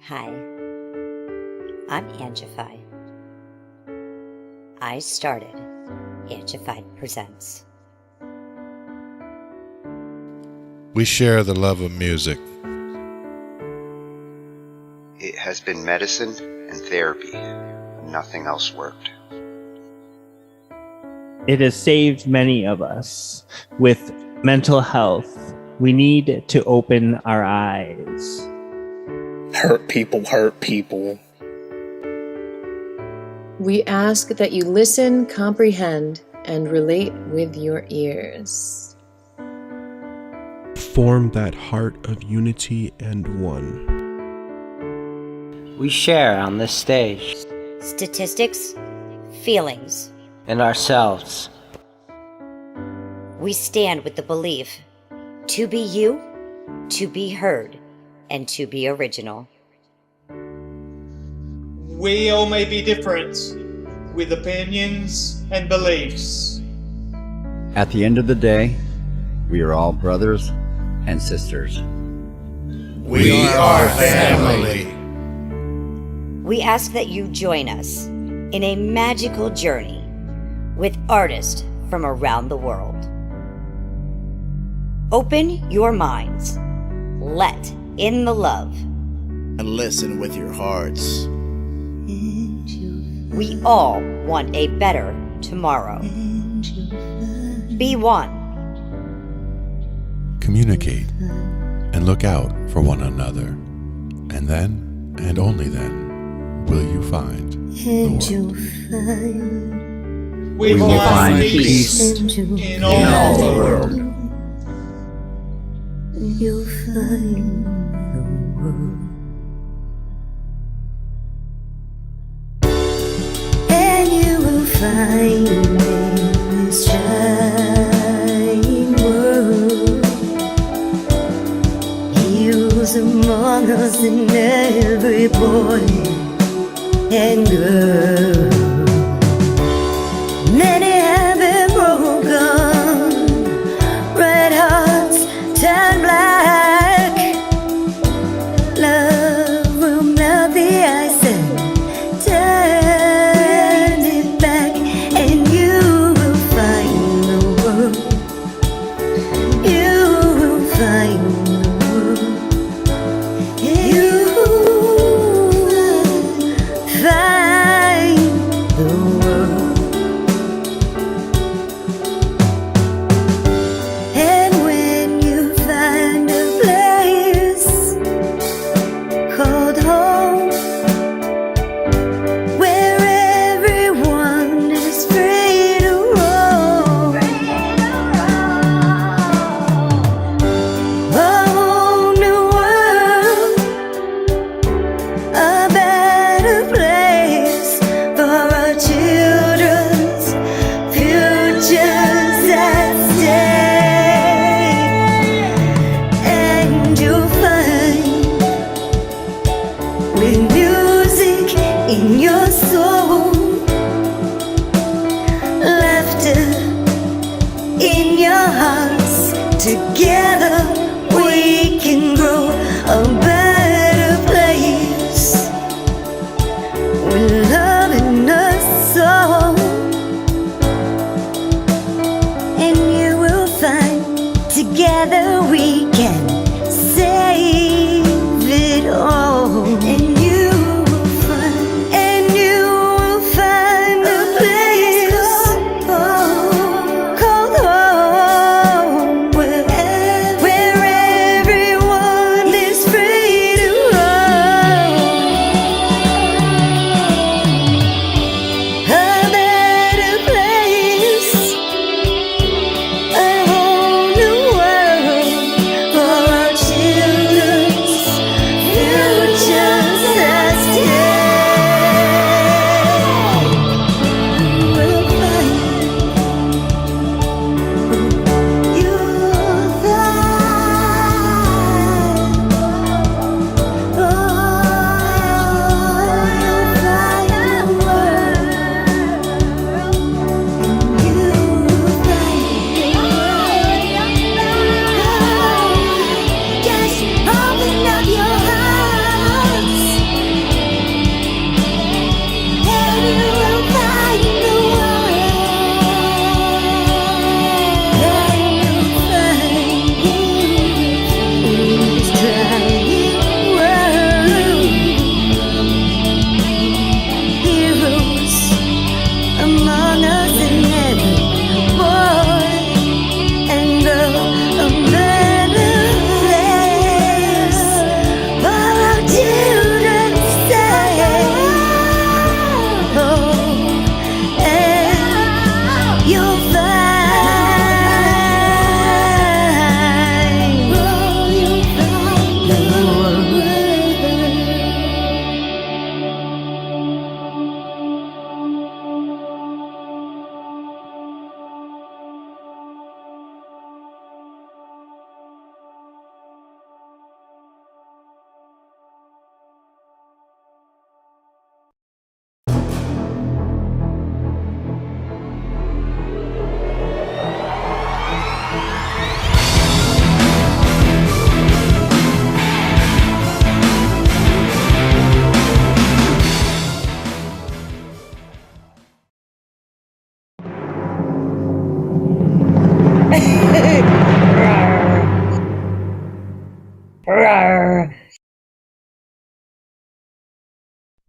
Hi, I'm Angified. I started Angified Presents. We share the love of music. It has been medicine and therapy. Nothing else worked. It has saved many of us. With mental health, we need to open our eyes. Hurt people hurt people. We ask that you listen, comprehend, and relate with your ears. Form that heart of unity and one. We share on this stage. Statistics, feelings. And ourselves. We stand with the belief to be you, to be heard, and to be original. We all may be different, with opinions and beliefs. At the end of the day, we are all brothers and sisters. We are family. We ask that you join us in a magical journey with artists from around the world. Open your minds, let in the love, and listen with your hearts. We all want a better tomorrow. Be one. Communicate and look out for one another. And then, and only then, will you find the world. We will find peace in all the world. You'll find the world. And you will find in this giant world. Heroes among us and every boy and girl. Many have been broken, red hearts turn black. Love will melt the ice and turn it back, and you will find the world. You will find the world. You will find the world. And when you find a place called home, where everyone is free to roam, a whole new world, a better place for our children's futures at stake. And you'll find, with music in your soul, laughter in your hearts, together we can grow a better place, with love in our soul. And you will find, together we can save it all. And you will find, a place called home, where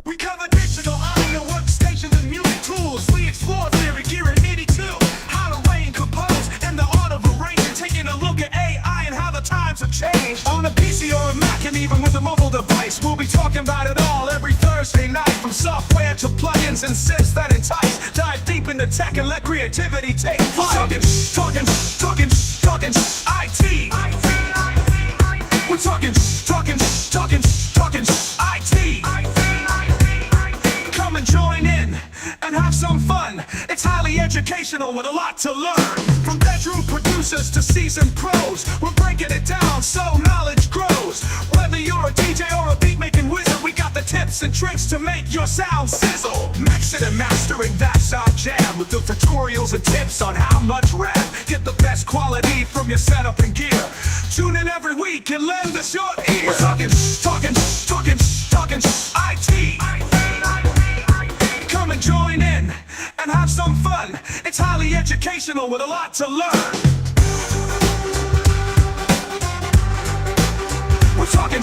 We cover digital audio workstations and music tools. We explore theory, gear, and 82. How to arrange, compose, and the art of arranging. Taking a look at AI and how the times have changed. On a PC or a Mac and even with a mobile device, we'll be talking about it all every Thursday night. From software to plugins and synths that entice. Dive deep into tech and let creativity take flight. Talkin' IT. We're talking IT. Come and join in and have some fun. It's highly educational with a lot to learn. From bedroom producers to seasoned pros, we're breaking it down so knowledge grows. Whether you're a DJ or a beat making wizard, we got the tips and tricks to make your sound sizzle. Mixing and mastering, that's our jam. With the tutorials and tips on how much rev. Get the best quality from your setup and gear. Tune in every week and lend us your ear. We're talking IT. Come and join in and have some fun. It's highly educational with a lot to learn. We're talking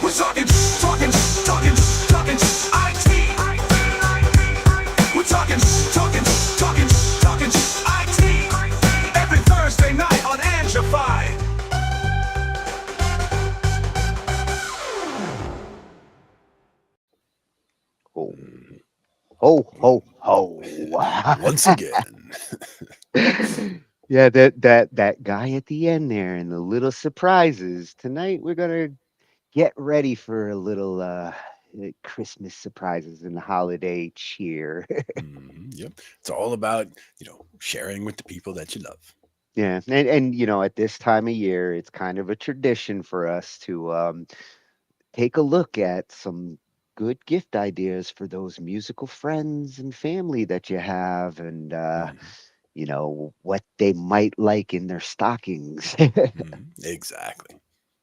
We're talking IT. We're talking IT. Every Thursday night on Angified. Ho, ho, ho. Once again. Yeah, that guy at the end there and the little surprises. Tonight we're gonna get ready for a little Christmas surprises and holiday cheer. Yep. It's all about, sharing with the people that you love. Yeah, and at this time of year, it's kind of a tradition for us to take a look at some good gift ideas for those musical friends and family that you have, and what they might like in their stockings. Exactly.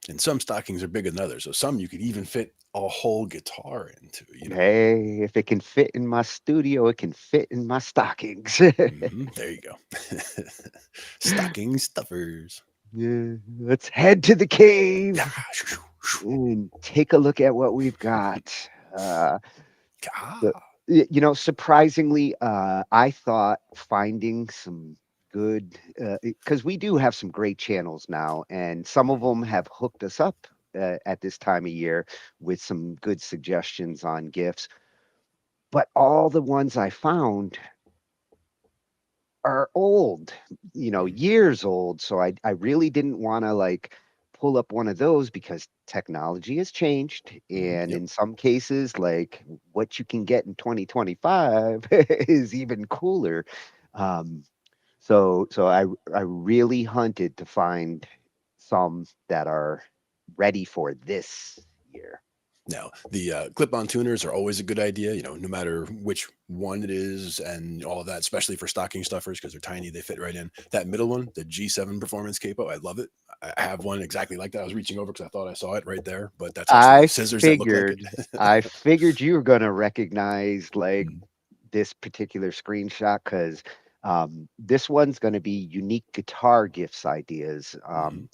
And some stockings are bigger than others. So some you could even fit a whole guitar into, Hey, if it can fit in my studio, it can fit in my stockings. There you go. Stocking stuffers. Yeah, let's head to the cave and take a look at what we've got. Surprisingly, I thought finding some good, because we do have some great channels now, and some of them have hooked us up at this time of year with some good suggestions on gifts. But all the ones I found are old, years old. So I really didn't want to pull up one of those because technology has changed. And in some cases, like what you can get in 2025 is even cooler. So I really hunted to find some that are ready for this year. Now, the clip-on tuners are always a good idea, no matter which one it is and all of that, especially for stocking stuffers because they're tiny, they fit right in. That middle one, the G7 Performance Capo, I love it. I have one exactly like that. I was reaching over because I thought I saw it right there, but that's actually scissors that look like it. I figured you were going to recognize this particular screenshot because this one's going to be unique guitar gifts ideas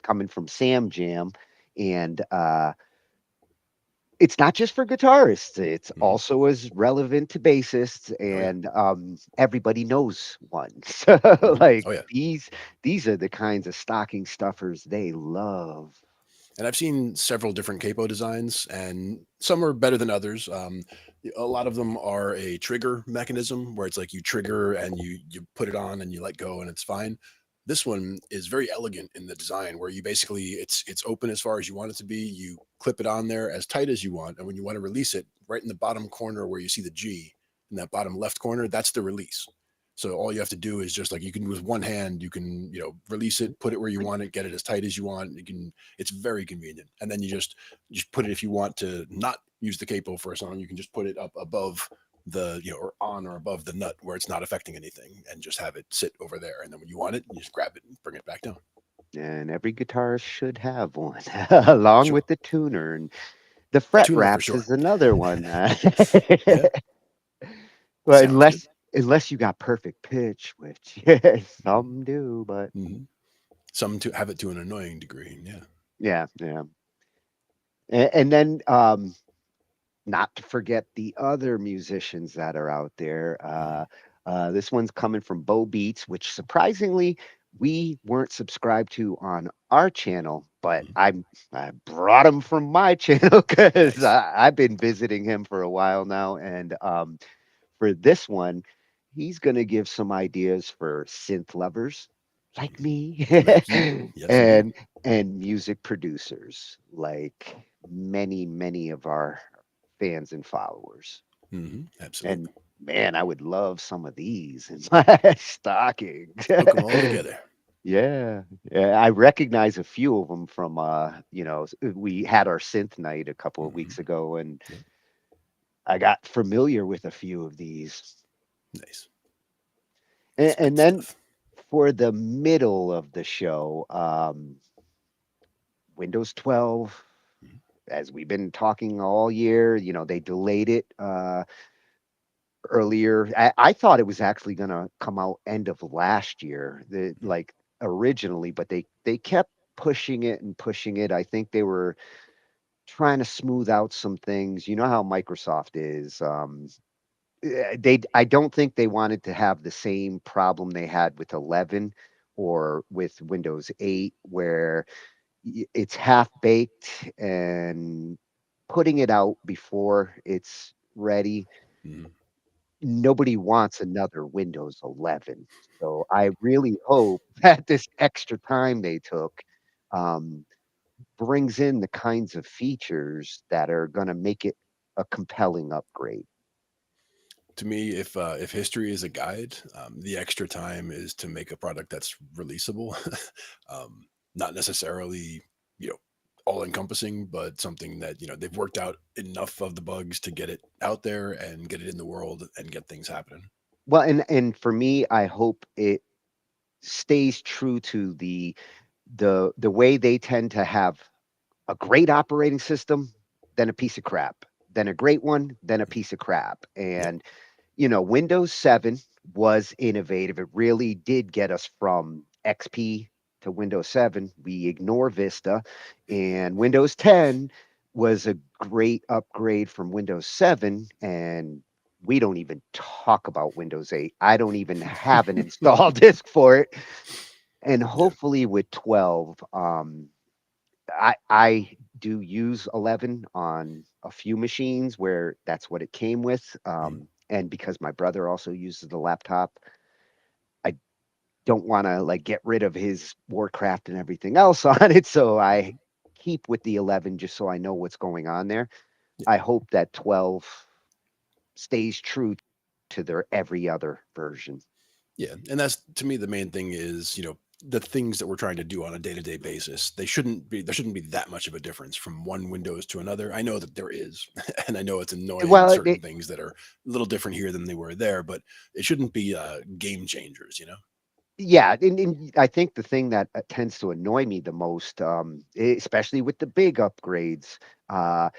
coming from Sam Jam, and it's not just for guitarists. It's also as relevant to bassists, and everybody knows one. So, these are the kinds of stocking stuffers they love. And I've seen several different capo designs, and some are better than others. A lot of them are a trigger mechanism where it's like you trigger and you put it on and you let go and it's fine. This one is very elegant in the design where you basically it's open as far as you want it to be. You clip it on there as tight as you want, and when you want to release it, right in the bottom corner where you see the G in that bottom left corner, that's the release. So all you have to do is just you can with one hand, you can, release it, put it where you want it, get it as tight as you want. It's very convenient. And then you just put it, if you want to not use the capo for a song, you can just put it up above the, or on or above the nut where it's not affecting anything and just have it sit over there. And then when you want it, you just grab it and bring it back down. And every guitarist should have one along with the tuner. And the fret wraps is another one. But unless you got perfect pitch, which some do, but Some to have it to an annoying degree. Yeah. yeah, yeah. And then not to forget the other musicians that are out there. This one's coming from Bo Beats, which surprisingly we weren't subscribed to on our channel, but I brought him from my channel because I've been visiting him for a while now, and for this one, he's going to give some ideas for synth lovers like me, Like you. Yes, indeed. and music producers like many of our fans and followers. Absolutely. And man, I would love some of these in my stocking. Hook them all together. Yeah, yeah, I recognize a few of them from we had our synth night a couple of weeks ago, and I got familiar with a few of these. Nice. And then for the middle of the show, Windows 12, as we've been talking all year, they delayed it earlier. I thought it was actually going to come out end of last year, like originally, but they kept pushing it and pushing it. I think they were trying to smooth out some things. You know how Microsoft is. I don't think they wanted to have the same problem they had with 11 or with Windows 8, where it's half baked and putting it out before it's ready. Nobody wants another Windows 11. So I really hope that this extra time they took um, brings in the kinds of features that are going to make it a compelling upgrade. To me, if history is a guide, the extra time is to make a product that's releasable, not necessarily you know all encompassing, but something that they've worked out enough of the bugs to get it out there and get it in the world and get things happening. Well, and for me, I hope it stays true to the way they tend to have a great operating system, then a piece of crap, then a great one, then a piece of crap. And Windows 7 was innovative. It really did get us from XP to Windows 7. We ignore Vista, and Windows 10 was a great upgrade from Windows 7, and we don't even talk about Windows 8. I don't even have an install disk for it. And hopefully with 12, I do use 11 on a few machines where that's what it came with. And because my brother also uses the laptop, I don't want to like get rid of his Warcraft and everything else on it. So I keep with the 11 just so I know what's going on there. I hope that 12 stays true to their every other version. Yeah, and that's to me the main thing is the things that we're trying to do on a day-to-day basis. There shouldn't be that much of a difference from one Windows to another. I know that there is, and I know it's annoying Well, certain things that are a little different here than they were there, but it shouldn't be game changers. yeah, and I think the thing that tends to annoy me the most, especially with the big upgrades, uh,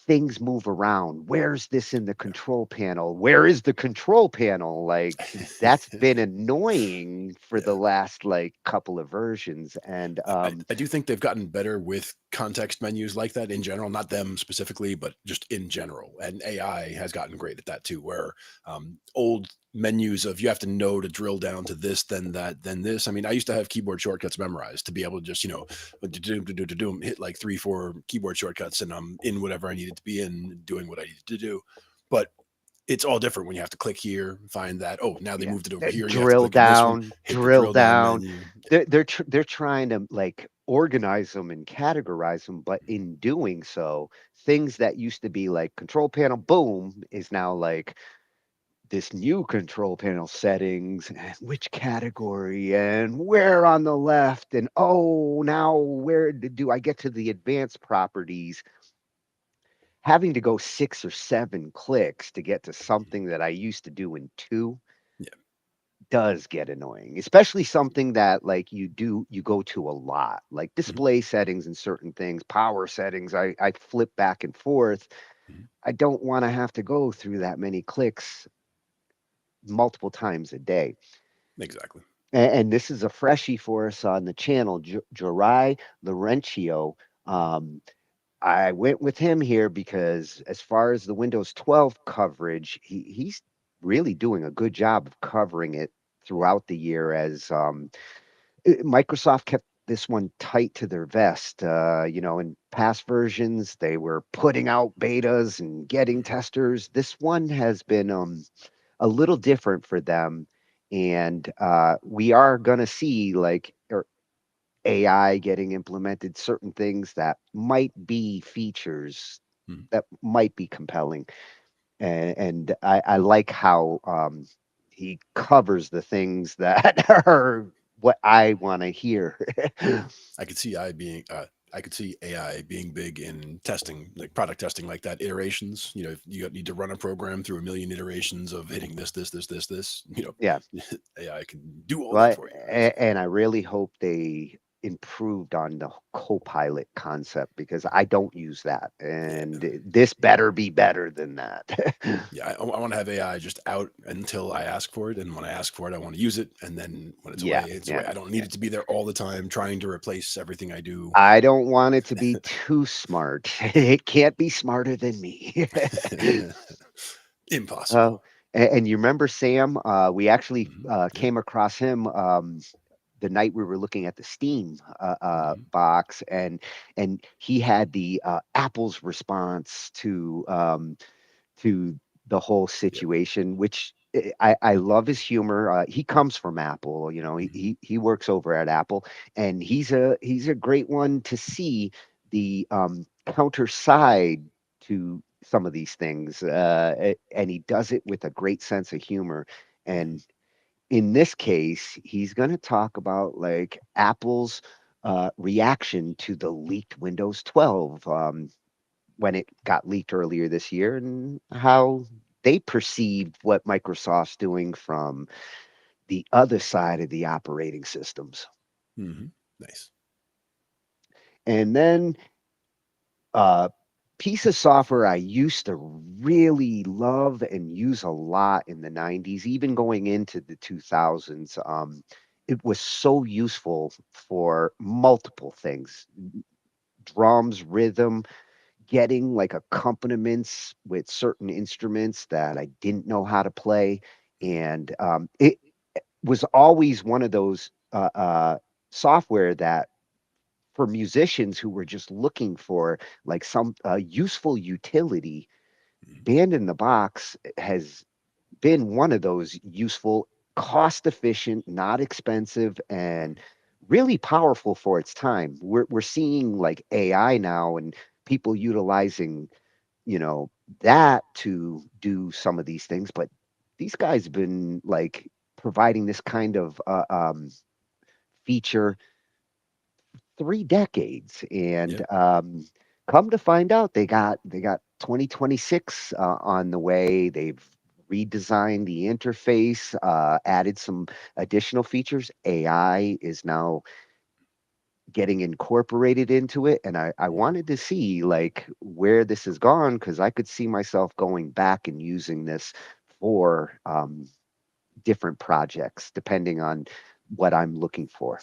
things move around. Where's this in the control panel? Where is the control panel? Like that's been annoying for the last like couple of versions. And I do think they've gotten better with context menus like that in general, not them specifically, but just in general. And AI has gotten great at that too, where old menus of you have to know to drill down to this, then that, then this. I mean, I used to have keyboard shortcuts memorized to be able to just, hit like 3, 4 keyboard shortcuts and I'm in whatever I needed to be in, doing what I needed to do. But it's all different when you have to click here, find that. Oh, now they moved it over here. You have to drill click on this one, down, hit the drill drill down down. menu. They're trying to like organize them and categorize them, but in doing so, things that used to be like control panel, boom, is now like this new control panel settings and which category and where on the left and oh now where do I get to the advanced properties, having to go 6 or 7 clicks to get to something that I used to do in 2 does get annoying, especially something that like you go to a lot, like display settings and certain things, power settings. I flip back and forth. I don't want to have to go through that many clicks multiple times a day. Exactly. And this is a freshie for us on the channel, Jorai Laurencio. Um, I went with him here because, as far as the Windows 12 coverage, he's really doing a good job of covering it throughout the year. As Microsoft kept this one tight to their vest. In past versions, they were putting out betas and getting testers. This one has been a little different for them, and we are going to see AI getting implemented, certain things that might be features Mhm. that might be compelling. And I like how he covers the things that are what I want to hear. I could see I could see AI being big in testing, like product testing, like that iterations. If you need to run a program through a million iterations of hitting this, Yeah. AI can do all that Well, for you. and I really hope they improved on the Copilot concept, because I don't use that, and this better be better than that. Yeah, I want to have AI just out until I ask for it, and when I ask for it, I want to use it, and then when it's away, Yeah, it's yeah, away. I don't need yeah. it to be there all the time, trying to replace everything I do. I don't want it to be too smart. It can't be smarter than me. Impossible. Oh, and you remember Sam? We actually Yep. came across him the night we were looking at the Steam box, and he had the Apple's response to the whole Yep. situation, which I love his humor. He comes from Apple, he works over at Apple, and he's a great one to see the counter side to some of these things, and he does it with a great sense of humor. And in this case, he's going to talk about like Apple's reaction to the leaked Windows 12. When it got leaked earlier this year, and how they perceived what Microsoft's doing from the other side of the operating systems. Nice. And then piece of software I used to really love and use a lot in the 90s, even going into the 2000s. It was so useful for multiple things: drums, rhythm, getting like accompaniments with certain instruments that I didn't know how to play. And it was always one of those software that, for musicians who were just looking for like some useful utility, Band in the Box has been one of those useful, cost efficient, not expensive, and really powerful for its time. We're seeing like AI now, and people utilizing that to do some of these things, but these guys have been like providing this kind of feature 3 decades, and Yeah. come to find out, they got 2026 on the way. They've redesigned the interface, added some additional features. AI is now getting incorporated into it, and I wanted to see like where this has gone, because I could see myself going back and using this for different projects depending on what I'm looking for.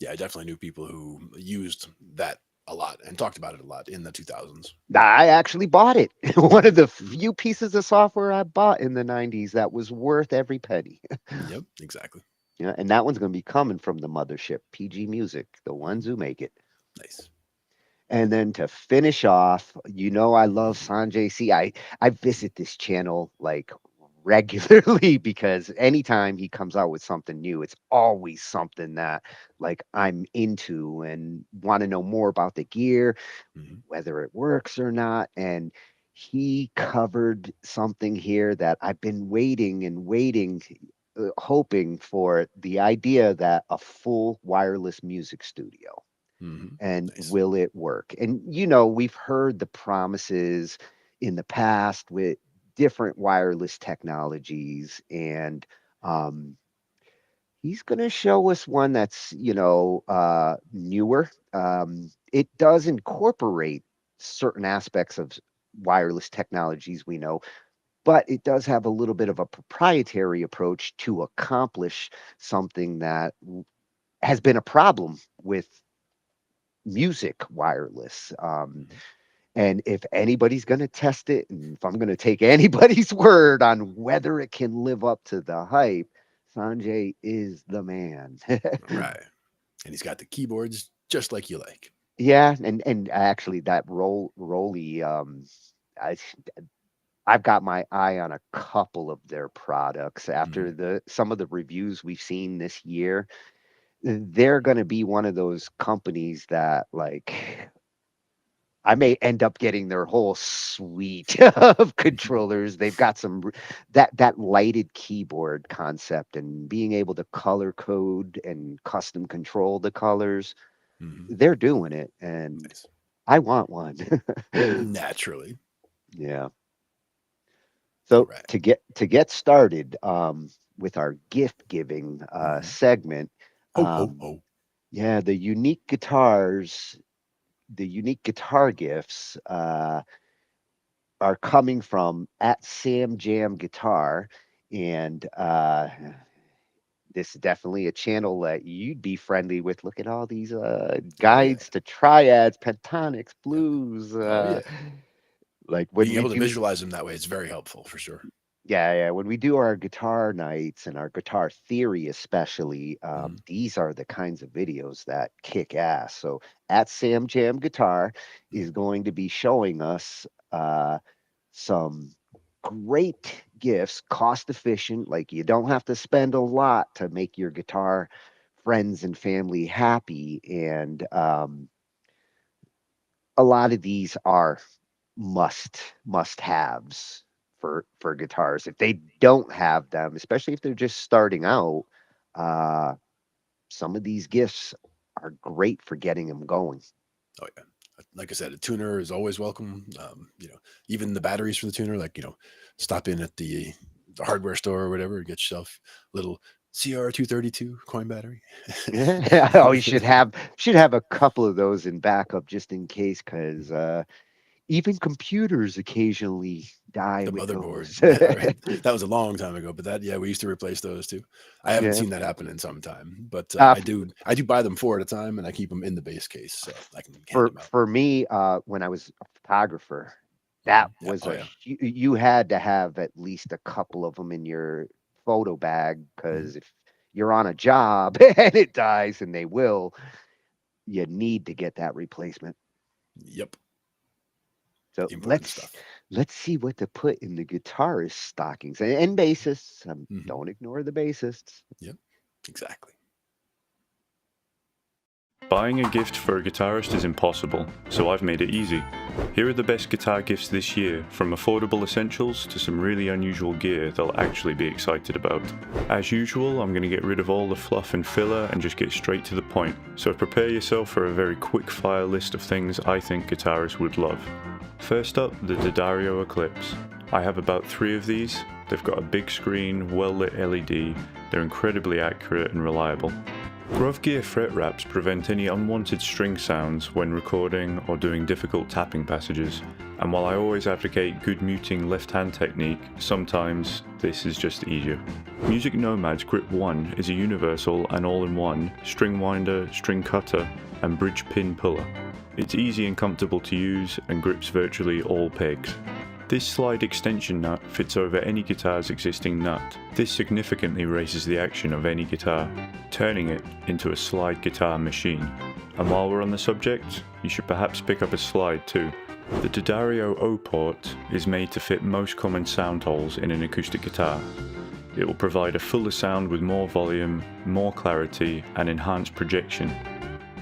Yeah, I definitely knew people who used that a lot and talked about it a lot in the 2000s. I actually bought it. One of the few pieces of software I bought in the 90s that was worth every penny. Yep, exactly. Yeah, and that one's going to be coming from the mothership, PG Music, the ones who make it. Nice. And then to finish off, I love Sanjay C. I visit this channel like regularly because anytime he comes out with something new, it's always something that like I'm into and want to know more about the gear, whether it works or not. And he covered something here that I've been waiting and waiting, hoping for, the idea that a full wireless music studio. And Nice. will it work? And we've heard the promises in the past with different wireless technologies, and um, he's going to show us one that's newer. It does incorporate certain aspects of wireless technologies we know, but it does have a little bit of a proprietary approach to accomplish something that has been a problem with music wireless. And if anybody's going to test it, and if I'm going to take anybody's word on whether it can live up to the hype, Sanjay is the man. Right. And he's got the keyboards just like you like. Yeah, and actually that Roly, I I've got my eye on a couple of their products after some of the reviews we've seen this year. They're going to be one of those companies that like I may end up getting their whole suite of controllers. They've got that lighted keyboard concept and being able to color code and custom control the colors. They're doing it, and Nice. I want one. Naturally. Yeah. So Right. to get started with our gift giving segment, yeah, the unique guitar gifts are coming from at Sam Jam Guitar, and this is definitely a channel that you'd be friendly with. Look at all these guides to triads, pentatonics, blues. Oh yeah. Like when Being we able to do, visualize them that way is very helpful for sure. yeah, when we do our guitar nights and our guitar theory, especially, these are the kinds of videos that kick ass. So at Sam Jam Guitar is going to be showing us some great gifts, cost efficient. Like you don't have to spend a lot to make your guitar friends and family happy. And a lot of these are must haves for guitars. If they don't have them, especially if they're just starting out, uh, some of these gifts are great for getting them going. Oh yeah. Like I said, a tuner is always welcome. Even the batteries for the tuner, like, stop in at the hardware store or whatever, get yourself a little CR232 coin battery. Yeah. Oh, you should have a couple of those in backup just in case, because even computers occasionally die The with motherboard. those. Yeah, right. That was a long time ago, but we used to replace those too. I haven't Yeah. seen that happen in some time, but Uh, I do buy them 4 at a time, and I keep them in the base case so I can hand for them out. for me, when I was a photographer, that Yeah. was Oh, yeah. you had to have at least a couple of them in your photo bag, because if you're on a job and it dies, and they will, you need to get that replacement. Yep. So Important stuff. let's see what to put in the guitarist stockings and bassists. Don't ignore the bassists. Yep. Exactly. Buying a gift for a guitarist is impossible, so I've made it easy. Here are the best guitar gifts this year, from affordable essentials to some really unusual gear they'll actually be excited about. As usual, I'm going to get rid of all the fluff and filler and just get straight to the point, so prepare yourself for a very quick fire list of things I think guitarists would love. First up, the D'Addario Eclipse. I have about 3 of these. They've got a big screen, well-lit LED, they're incredibly accurate and reliable. Grove Gear fret wraps prevent any unwanted string sounds when recording or doing difficult tapping passages, and while I always advocate good muting left-hand technique, sometimes this is just easier. Music Nomad's Grip 1 is a universal and all-in-one string winder, string cutter, and bridge pin puller. It's easy and comfortable to use and grips virtually all pegs. This slide extension nut fits over any guitar's existing nut. This significantly raises the action of any guitar, turning it into a slide guitar machine. And while we're on the subject, you should perhaps pick up a slide too. The D'Addario O-Port is made to fit most common sound holes in an acoustic guitar. It will provide a fuller sound with more volume, more clarity, and enhanced projection.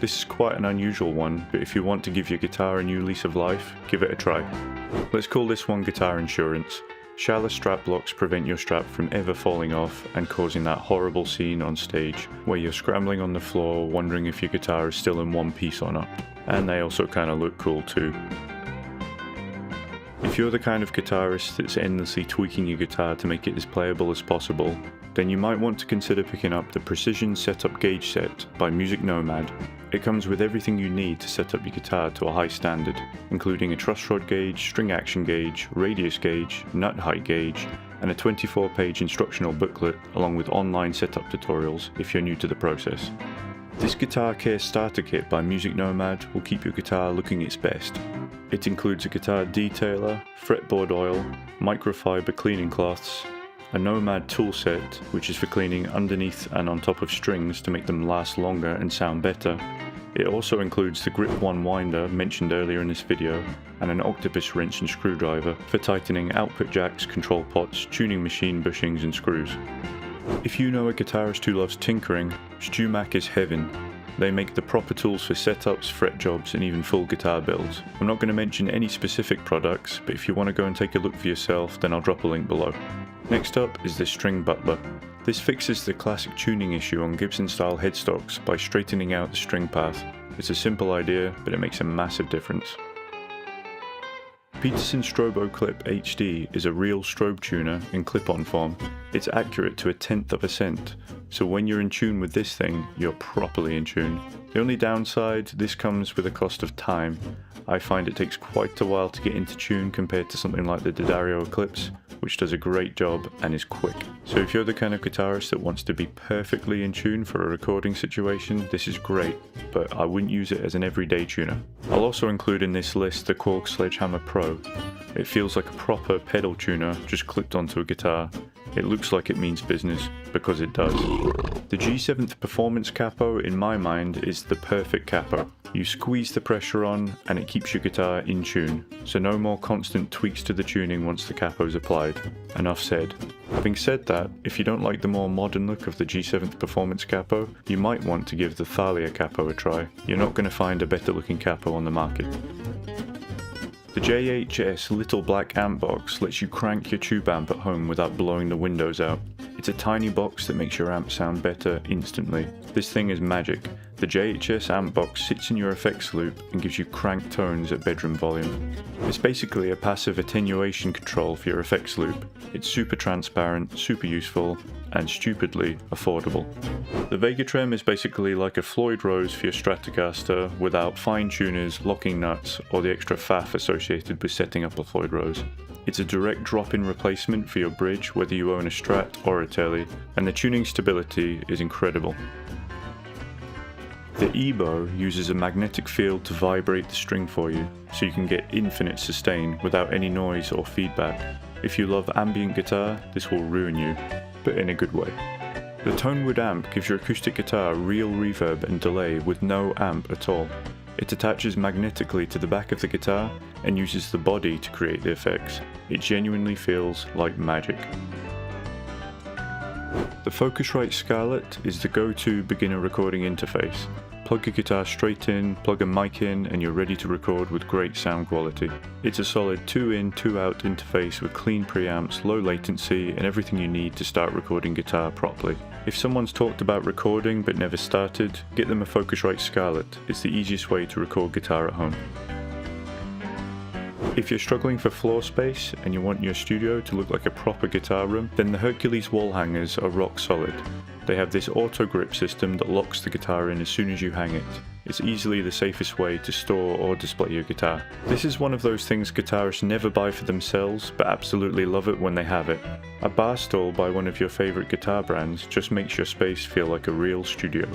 This is quite an unusual one, but if you want to give your guitar a new lease of life, give it a try. Let's call this one Guitar Insurance. Shallow strap locks prevent your strap from ever falling off and causing that horrible scene on stage where you're scrambling on the floor wondering if your guitar is still in one piece or not. And they also kind of look cool too. If you're the kind of guitarist that's endlessly tweaking your guitar to make it as playable as possible, then you might want to consider picking up the Precision Setup Gauge Set by Music Nomad. It comes with everything you need to set up your guitar to a high standard, including a truss rod gauge, string action gauge, radius gauge, nut height gauge, and a 24-page instructional booklet along with online setup tutorials if you're new to the process. This Guitar Care Starter Kit by Music Nomad will keep your guitar looking its best. It includes a guitar detailer, fretboard oil, microfiber cleaning cloths, a Nomad tool set, which is for cleaning underneath and on top of strings to make them last longer and sound better. It also includes the Grip 1 winder mentioned earlier in this video, and an octopus wrench and screwdriver for tightening output jacks, control pots, tuning machine bushings and screws. If you know a guitarist who loves tinkering, StewMac is heaven. They make the proper tools for setups, fret jobs, and even full guitar builds. I'm not going to mention any specific products, but if you want to go and take a look for yourself, then I'll drop a link below. Next up is the String Butler. This fixes the classic tuning issue on Gibson-style headstocks by straightening out the string path. It's a simple idea, but it makes a massive difference. Peterson Strobo Clip HD is a real strobe tuner in clip-on form. It's accurate to 1/10 of a cent, so when you're in tune with this thing, you're properly in tune. The only downside, this comes with a cost of time. I find it takes quite a while to get into tune compared to something like the D'Addario Eclipse, which does a great job and is quick. So if you're the kind of guitarist that wants to be perfectly in tune for a recording situation, this is great, but I wouldn't use it as an everyday tuner. I'll also include in this list the Korg Sledgehammer Pro. It feels like a proper pedal tuner just clipped onto a guitar. It looks like it means business, because it does. The G7th Performance Capo, in my mind, is the perfect capo. You squeeze the pressure on and it keeps your guitar in tune, so no more constant tweaks to the tuning once the capo's applied. Enough said. Having said that, if you don't like the more modern look of the G7th Performance Capo, you might want to give the Thalia Capo a try. You're not going to find a better looking capo on the market. The JHS Little Black Amp Box lets you crank your tube amp at home without blowing the windows out. It's a tiny box that makes your amp sound better instantly. This thing is magic. The JHS amp box sits in your effects loop and gives you cranked tones at bedroom volume. It's basically a passive attenuation control for your effects loop. It's super transparent, super useful, and stupidly affordable. The Vegatrem is basically like a Floyd Rose for your Stratocaster without fine tuners, locking nuts, or the extra faff associated with setting up a Floyd Rose. It's a direct drop-in replacement for your bridge whether you own a Strat or a Tele, and the tuning stability is incredible. The EBO uses a magnetic field to vibrate the string for you, so you can get infinite sustain without any noise or feedback. If you love ambient guitar, this will ruin you, but in a good way. The Tonewood amp gives your acoustic guitar real reverb and delay with no amp at all. It attaches magnetically to the back of the guitar and uses the body to create the effects. It genuinely feels like magic. The Focusrite Scarlett is the go-to beginner recording interface. Plug your guitar straight in, plug a mic in, and you're ready to record with great sound quality. It's a solid 2-in, 2-out interface with clean preamps, low latency, and everything you need to start recording guitar properly. If someone's talked about recording but never started, get them a Focusrite Scarlett. It's the easiest way to record guitar at home. If you're struggling for floor space and you want your studio to look like a proper guitar room, then the Hercules wall hangers are rock solid. They have this auto grip system that locks the guitar in as soon as you hang it. It's easily the safest way to store or display your guitar. This is one of those things guitarists never buy for themselves, but absolutely love it when they have it. A bar stool by one of your favourite guitar brands just makes your space feel like a real studio.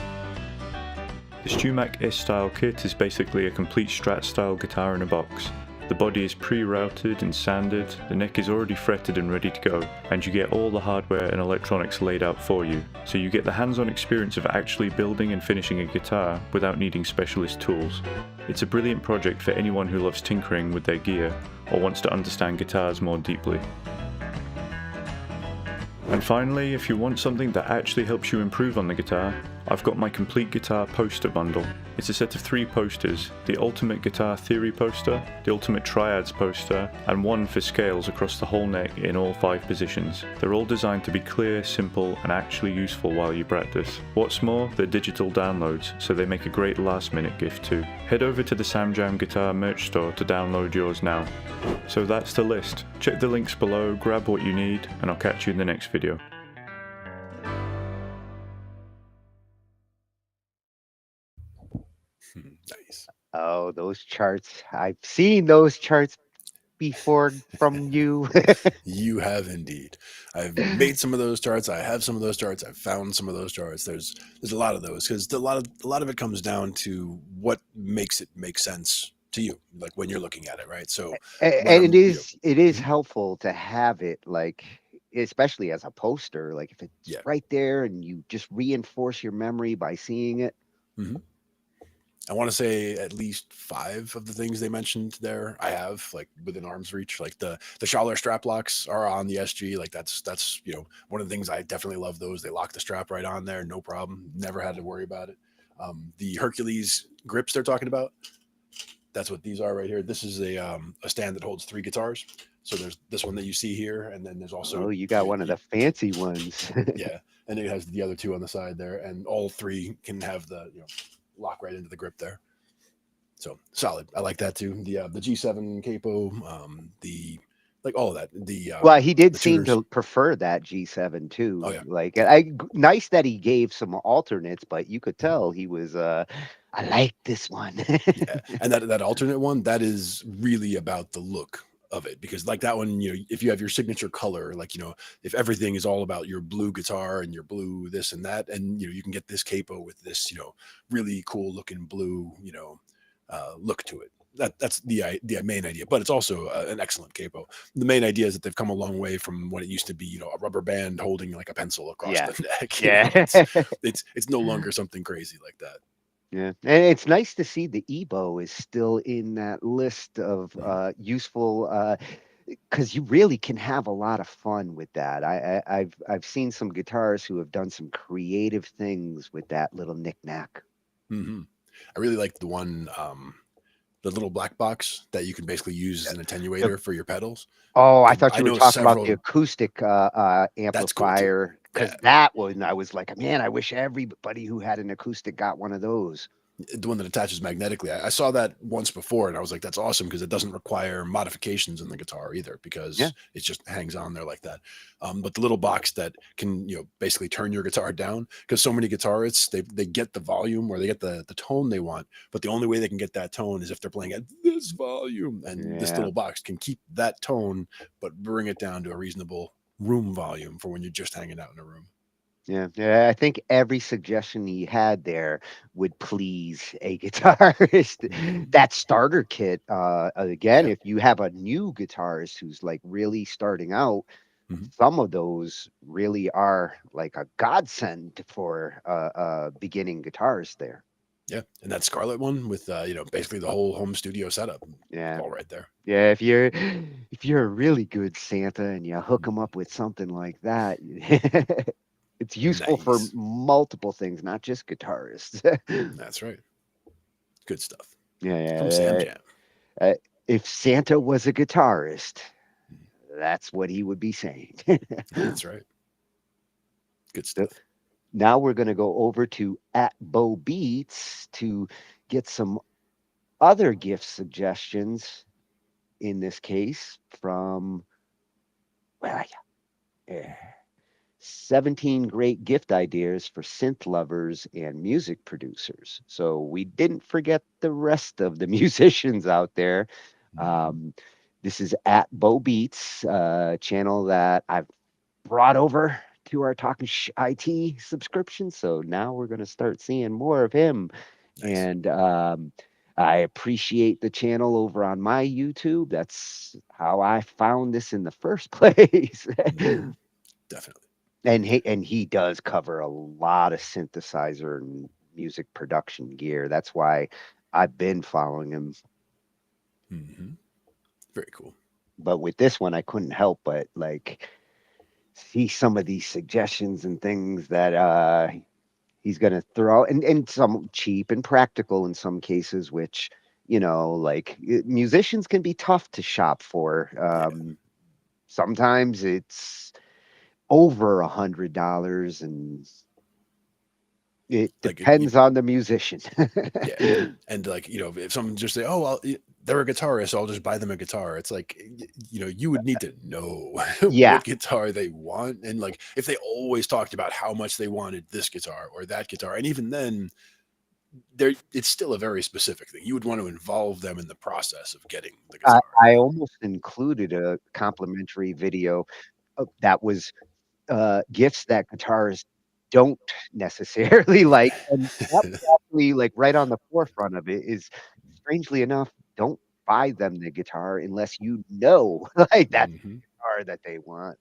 The StewMac S-Style kit is basically a complete Strat-style guitar in a box. The body is pre-routed and sanded, the neck is already fretted and ready to go, and you get all the hardware and electronics laid out for you, so you get the hands-on experience of actually building and finishing a guitar without needing specialist tools. It's a brilliant project for anyone who loves tinkering with their gear, or wants to understand guitars more deeply. And finally, if you want something that actually helps you improve on the guitar, I've got my complete guitar poster bundle. It's a set of 3 posters, the Ultimate Guitar Theory poster, the Ultimate Triads poster, and one for scales across the whole neck in all 5 positions. They're all designed to be clear, simple, and actually useful while you practice. What's more, they're digital downloads, so they make a great last-minute gift too. Head over to the Sam Jam Guitar merch store to download yours now. So that's the list. Check the links below, grab what you need, and I'll catch you in the next video. Nice. Oh, those charts. I've seen those charts before from you. You have indeed. I've made some of those charts. I have some of those charts. I've found some of those charts. There's a lot of those because a lot of it comes down to what makes it make sense to you, like when you're looking at it, right? So when And it I'm, is mhm, helpful to have it, like, especially as a poster, like if it's yeah. right there and you just reinforce your memory by seeing it. hmm I want to say at least 5 of the things they mentioned there I have like within arm's reach. Like the Schaller strap locks are on the SG. Like that's one of the things I definitely love. Those they lock the strap right on there, no problem. Never had to worry about it. The Hercules grips they're talking about. That's what these are right here. This is a stand that holds 3 guitars. So there's this one that you see here, and then there's Oh, also you got one of the fancy ones. yeah, and it has the other 2 on the side there, and all 3 can have the lock right into the grip there. So solid. I like that too. The G7 capo, the like all of that. Well, he did The seem tuners. to prefer that G7 Oh too. yeah, Like, nice that he gave some alternates, but you could tell he was, I like this one. yeah. And that alternate one, that is really about the look of it because like that one, if you have your signature color, like if everything is all about your blue guitar and your blue this and that, and you can get this capo with this really cool looking blue look to it. That's the main idea, but it's also an excellent capo. The main idea is that they've come a long way from what it used to be, a rubber band holding like a pencil across Yeah. the neck. Yeah. It's no longer something crazy like that. Yeah, and it's nice to see the EBO is still in that list of Mhm. useful, because you really can have a lot of fun with that. I've seen some guitarists who have done some creative things with that little knickknack. hmm I really like the one, the little black box that you can basically use as an The- attenuator for your pedals. Oh, I Because thought I you were know talking about the several. acoustic That's cool too. amplifier, Yeah, because that one I was like, man, I wish everybody who had an acoustic got one of those. the one that attaches magnetically. I saw that once before, and I was like, "That's awesome" because it doesn't require modifications in the guitar either, Yeah, because it just hangs on there like that. But the little box that can, basically turn your guitar down, because so many guitarists they get the volume or they get the tone they want, but the only way they can get that tone is if they're playing at this volume, and this yeah. little box can keep that tone but bring it down to a reasonable room volume for when you're just hanging out in a room. Yeah, yeah, I think every suggestion he had there would please a guitarist. Mhm. That starter kit, again, Yeah. if you have a new guitarist who's like really starting out, Mhm. some of those really are like a godsend for beginning guitarist there. Yeah, and that Scarlet one with basically the whole home studio setup, Yeah. all right there. Yeah, if you're a really good Santa and you hook them up with something like that, it's useful for Nice. multiple things, not just guitarists. That's right. Good stuff. Yeah, Some Sam yeah. Jam. If Santa was a guitarist, that's what he would be saying. That's right. Good So stuff. now we're going to go over to at Bo Beats to get some other gift suggestions. In this case, from well, yeah, 17 great gift ideas for synth lovers and music producers. So we didn't forget the rest of the musicians out there. Mhm. Um, this is at Bo Beats, channel that I've brought over to our Talkin Shhh IT subscription. So now we're going to start seeing more of him. Nice. And I appreciate the channel over on my YouTube. That's how I found this in the first place. Mhm. Definitely. And he does cover a lot of synthesizer and music production gear. That's why I've been following him. hmm Very cool. But with this one, I couldn't help but like see some of these suggestions and things that he's gonna throw out, and some cheap and practical in some cases, which like musicians can be tough to shop for. Yeah. Sometimes it's over $100, and it Like depends on the musician. yeah. And like, if someone just say, "Oh, they're a guitarist, so I'll just buy them a guitar." It's like, you would need to know Yeah, what guitar they want, and like if they always talked about how much they wanted this guitar or that guitar, and even then it's still a very specific thing. You would want to involve them in the process of getting the guitar. I almost included a complimentary video that was gifts that guitarists don't necessarily like, and that was actually like right on the forefront of it. Is strangely enough, don't buy them the guitar unless you know like that's the guitar that they want.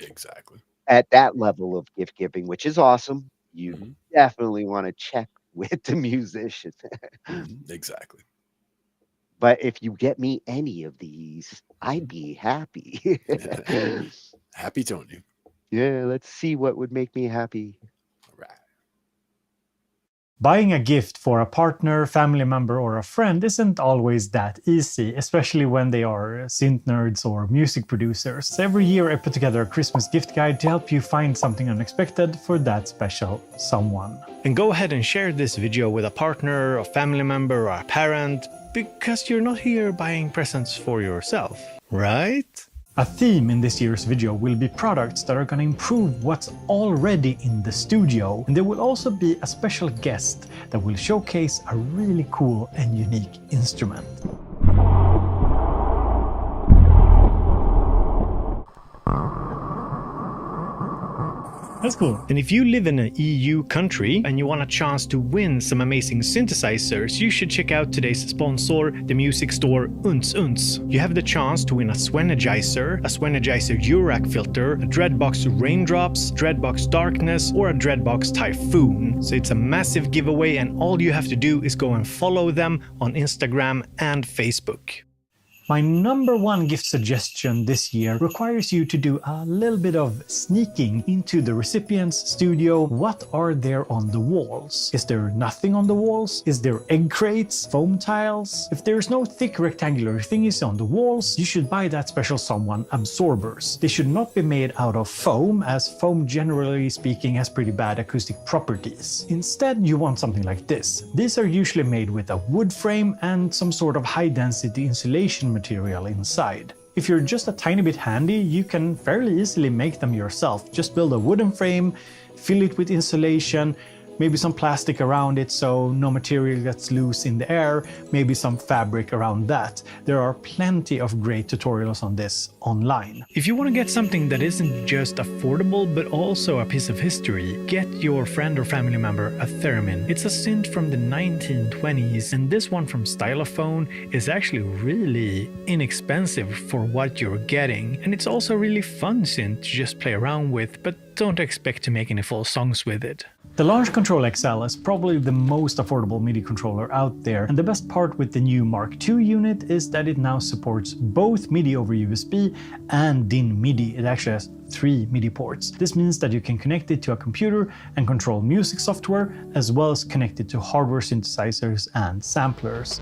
Exactly. At that level of gift giving, which is awesome, you definitely want to check with the musician. Exactly. But if you get me any of these, I'd be happy. Happy, Tony. Yeah, let's see what would make me happy. Buying a gift for a partner, family member, or a friend isn't always that easy, especially when they are synth nerds or music producers. Every year I put together a Christmas gift guide to help you find something unexpected for that special someone. And go ahead and share this video with a partner, a family member, or a parent, because you're not here buying presents for yourself, right? A theme in this year's video will be products that are going to improve what's already in the studio, and there will also be a special guest that will showcase a really cool and unique instrument. That's cool. And if you live in an EU country and you want a chance to win some amazing synthesizers, you should check out today's sponsor, the music store SYNTH. You have the chance to win a Swenergizer Eurorack filter, a Dreadbox Raindrops, Dreadbox Darkness, or a Dreadbox Typhoon. So it's a massive giveaway, and all you have to do is go and follow them on Instagram and Facebook. My number one gift suggestion this year requires you to do a little bit of sneaking into the recipient's studio. What are there on the walls? Is there nothing on the walls? Is there egg crates, foam tiles? If there's no thick rectangular thingies on the walls, you should buy that special someone absorbers. They should not be made out of foam, as foam generally speaking has pretty bad acoustic properties. Instead, you want something like this. These are usually made with a wood frame and some sort of high density insulation material inside. If you're just a tiny bit handy, you can fairly easily make them yourself. Just build a wooden frame, fill it with insulation, maybe some plastic around it so no material gets loose in the air, maybe some fabric around that. There are plenty of great tutorials on this online. If you want to get something that isn't just affordable but also a piece of history, get your friend or family member a theremin. It's a synth from the 1920s, and this one from Stylophone is actually really inexpensive for what you're getting. And it's also a really fun synth to just play around with, but don't expect to make any full songs with it. The Launch Control XL is probably the most affordable MIDI controller out there, and the best part with the new Mark II unit is that it now supports both MIDI over USB and DIN MIDI. It actually has 3 MIDI ports. This means that you can connect it to a computer and control music software, as well as connect it to hardware synthesizers and samplers.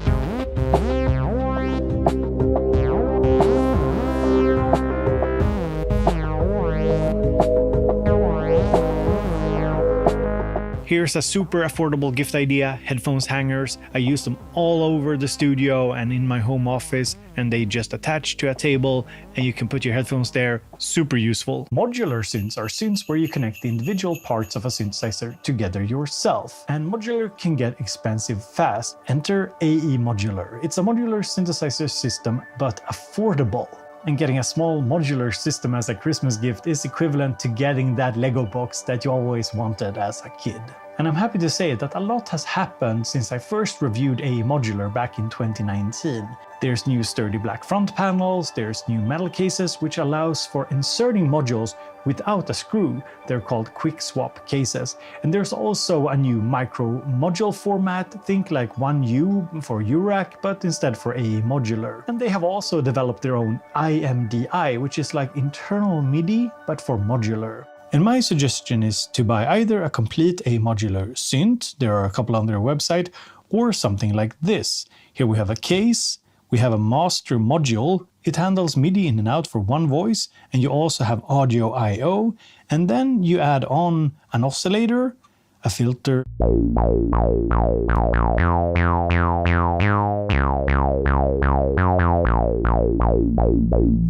Here's a super affordable gift idea, headphones hangers. I use them all over the studio and in my home office, and they just attach to a table and you can put your headphones there. Super useful. Modular synths are synths where you connect the individual parts of a synthesizer together yourself. And modular can get expensive fast. Enter AE Modular. It's a modular synthesizer system, but affordable. And getting a small modular system as a Christmas gift is equivalent to getting that Lego box that you always wanted as a kid. And I'm happy to say that a lot has happened since I first reviewed AE Modular back in 2019. There's new sturdy black front panels, there's new metal cases which allows for inserting modules without a screw. They're called quick swap cases. And there's also a new micro module format, think like 1U for Eurorack, but instead for AE Modular. And they have also developed their own IMDI, which is like internal MIDI, but for modular. And my suggestion is to buy either a complete AE Modular synth, there are a couple on their website, or something like this. Here we have a case, we have a master module, it handles MIDI in and out for one voice, and you also have audio I/O, and then you add on an oscillator, a filter,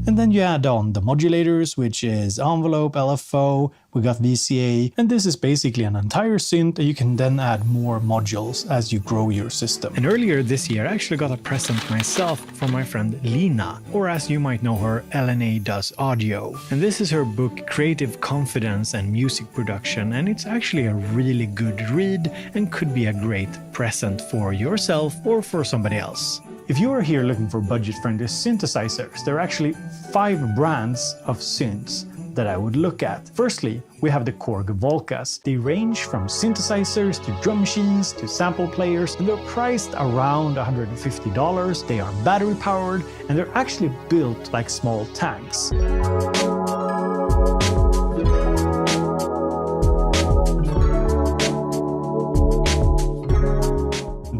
and then you add on the modulators, which is envelope, LFO, we got VCA, and this is basically an entire synth, and you can then add more modules as you grow your system. And earlier this year I actually got a present myself from my friend Lina, or as you might know her, LNA Does Audio. And this is her book Creative Confidence and Music Production, and it's actually a really good read and could be a great present for yourself or for somebody else. If you are here looking for budget-friendly synthesizers, there are actually 5 brands of synths that I would look at. Firstly, we have the Korg Volcas. They range from synthesizers to drum machines to sample players, and they're priced around $150. They are battery powered, and they're actually built like small tanks.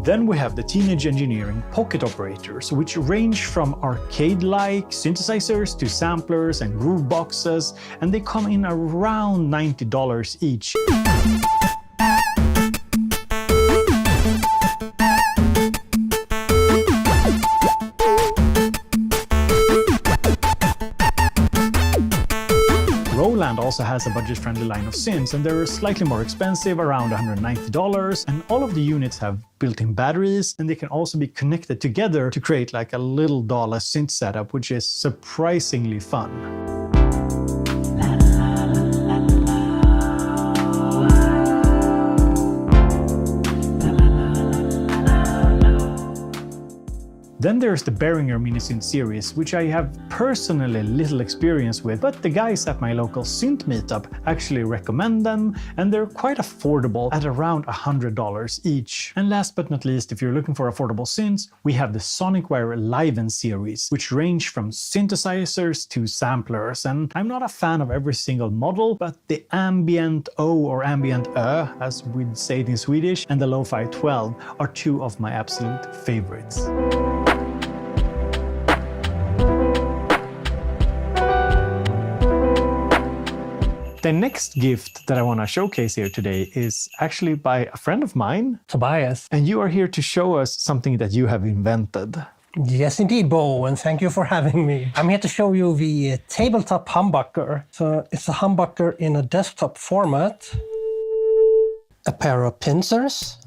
Then we have the Teenage Engineering Pocket Operators, which range from arcade-like synthesizers to samplers and groove boxes, and they come in around $90 each. Also has a budget-friendly line of synths, and they're slightly more expensive, around $190, and all of the units have built-in batteries, and they can also be connected together to create like a little DAW synth setup, which is surprisingly fun. Then there's the Behringer Minisynth series, which I have personally little experience with, but the guys at my local synth meetup actually recommend them, and they're quite affordable at around $100 each. And last but not least, if you're looking for affordable synths, we have the Sonicwire Liven series, which range from synthesizers to samplers. And I'm not a fan of every single model, but the Ambient O or Ambient Ö, as we'd say it in Swedish, and the Lo-Fi 12 are 2 of my absolute favorites. The next gift that I want to showcase here today is actually by a friend of mine, Tobias. And you are here to show us something that you have invented. Yes, indeed, Bo, and thank you for having me. I'm here to show you the tabletop humbucker. So it's a humbucker in a desktop format, a pair of pincers,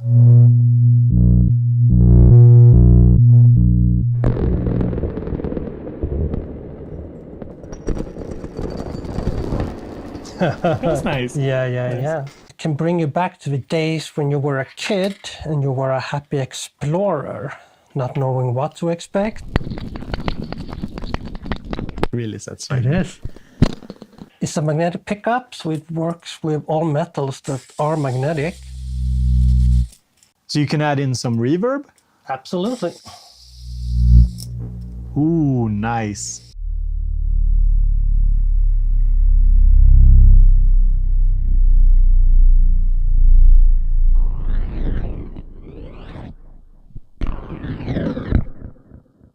That's nice. Yeah. It can bring you back to the days when you were a kid and you were a happy explorer, not knowing what to expect. Really satisfying. It is. It's a magnetic pickup, so it works with all metals that are magnetic. So you can add in some reverb? Absolutely. Ooh, nice.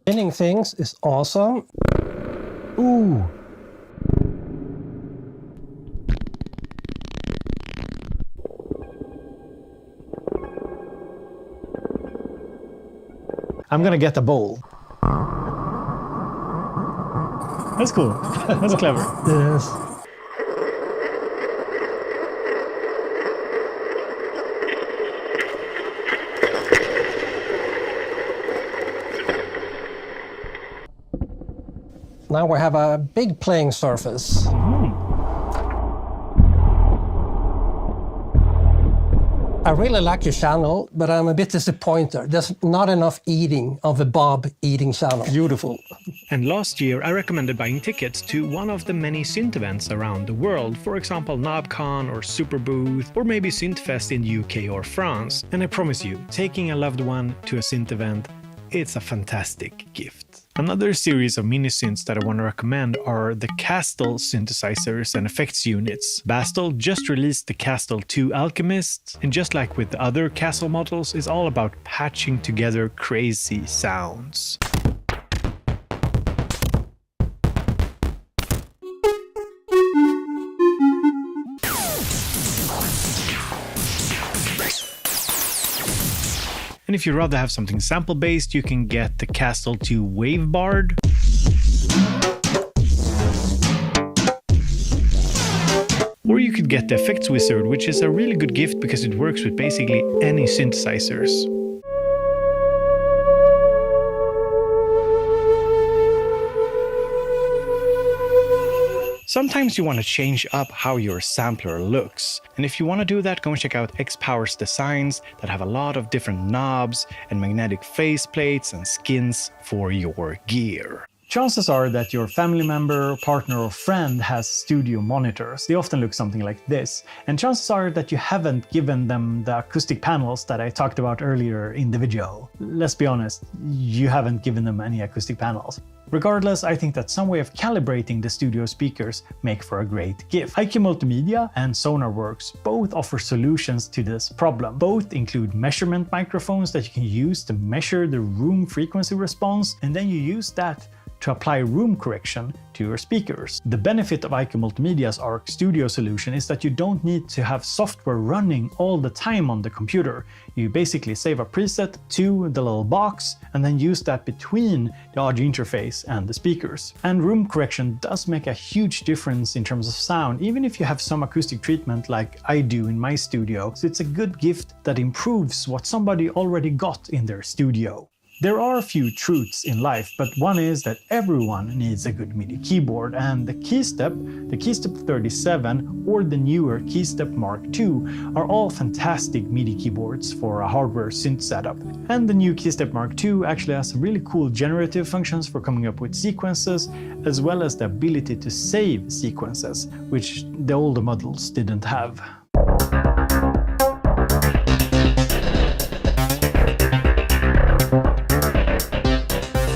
Spinning things is awesome. Ooh. I'm gonna get a bowl. That's cool. That's clever. It is. Now we have a big playing surface. I really like your channel, but I'm a bit disappointed. There's not enough eating of the Bob eating channel. Beautiful. And last year I recommended buying tickets to one of the many synth events around the world, for example KnobCon or Superbooth, or maybe SynthFest in the UK or France. And I promise you, taking a loved one to a synth event, it's a fantastic gift. Another series of mini synths that I want to recommend are the Castle synthesizers and effects units. Bastel just released the Castle 2 Alchemist, and just like with the other Castle models, it's all about patching together crazy sounds. And if you'd rather have something sample-based, you can get the Castle 2 Wavebard. Or you could should get the Effects Wizard, which is a really good gift because it works with basically any synthesizers. Sometimes you want to change up how your sampler looks, and if you want to do that, go and check out X-Power's designs that have a lot of different knobs and magnetic faceplates and skins for your gear. Chances are that your family member, partner or friend has studio monitors. They often look something like this. And chances are that you haven't given them the acoustic panels that I talked about earlier in the video. Let's be honest, you haven't given them any acoustic panels. Regardless, I think that some way of calibrating the studio speakers make for a great gift. IQ Multimedia and SonarWorks both offer solutions to this problem. Both include measurement microphones that you can use to measure the room frequency response, and then you use that to apply room correction to your speakers. The benefit of IQ Multimedia's ARC Studio solution is that you don't need to have software running all the time on the computer. You basically save a preset to the little box and then use that between the audio interface and the speakers. And room correction does make a huge difference in terms of sound, even if you have some acoustic treatment like I do in my studio. So it's a good gift that improves what somebody already got in their studio. There are a few truths in life, but one is that everyone needs a good MIDI keyboard, and the KeyStep 37 or the newer KeyStep Mark II are all fantastic MIDI keyboards for a hardware synth setup. And the new KeyStep Mark II actually has really cool generative functions for coming up with sequences, as well as the ability to save sequences, which the older models didn't have.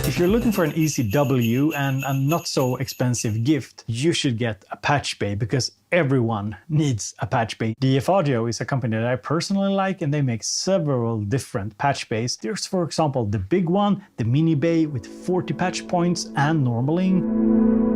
If you're looking for an ECW and a not so expensive gift, you should get a patch bay because everyone needs a patch bay. DF Audio is a company that I personally like, and they make several different patch bays. There's, for example, the big one, the mini bay with 40 patch points and normaling.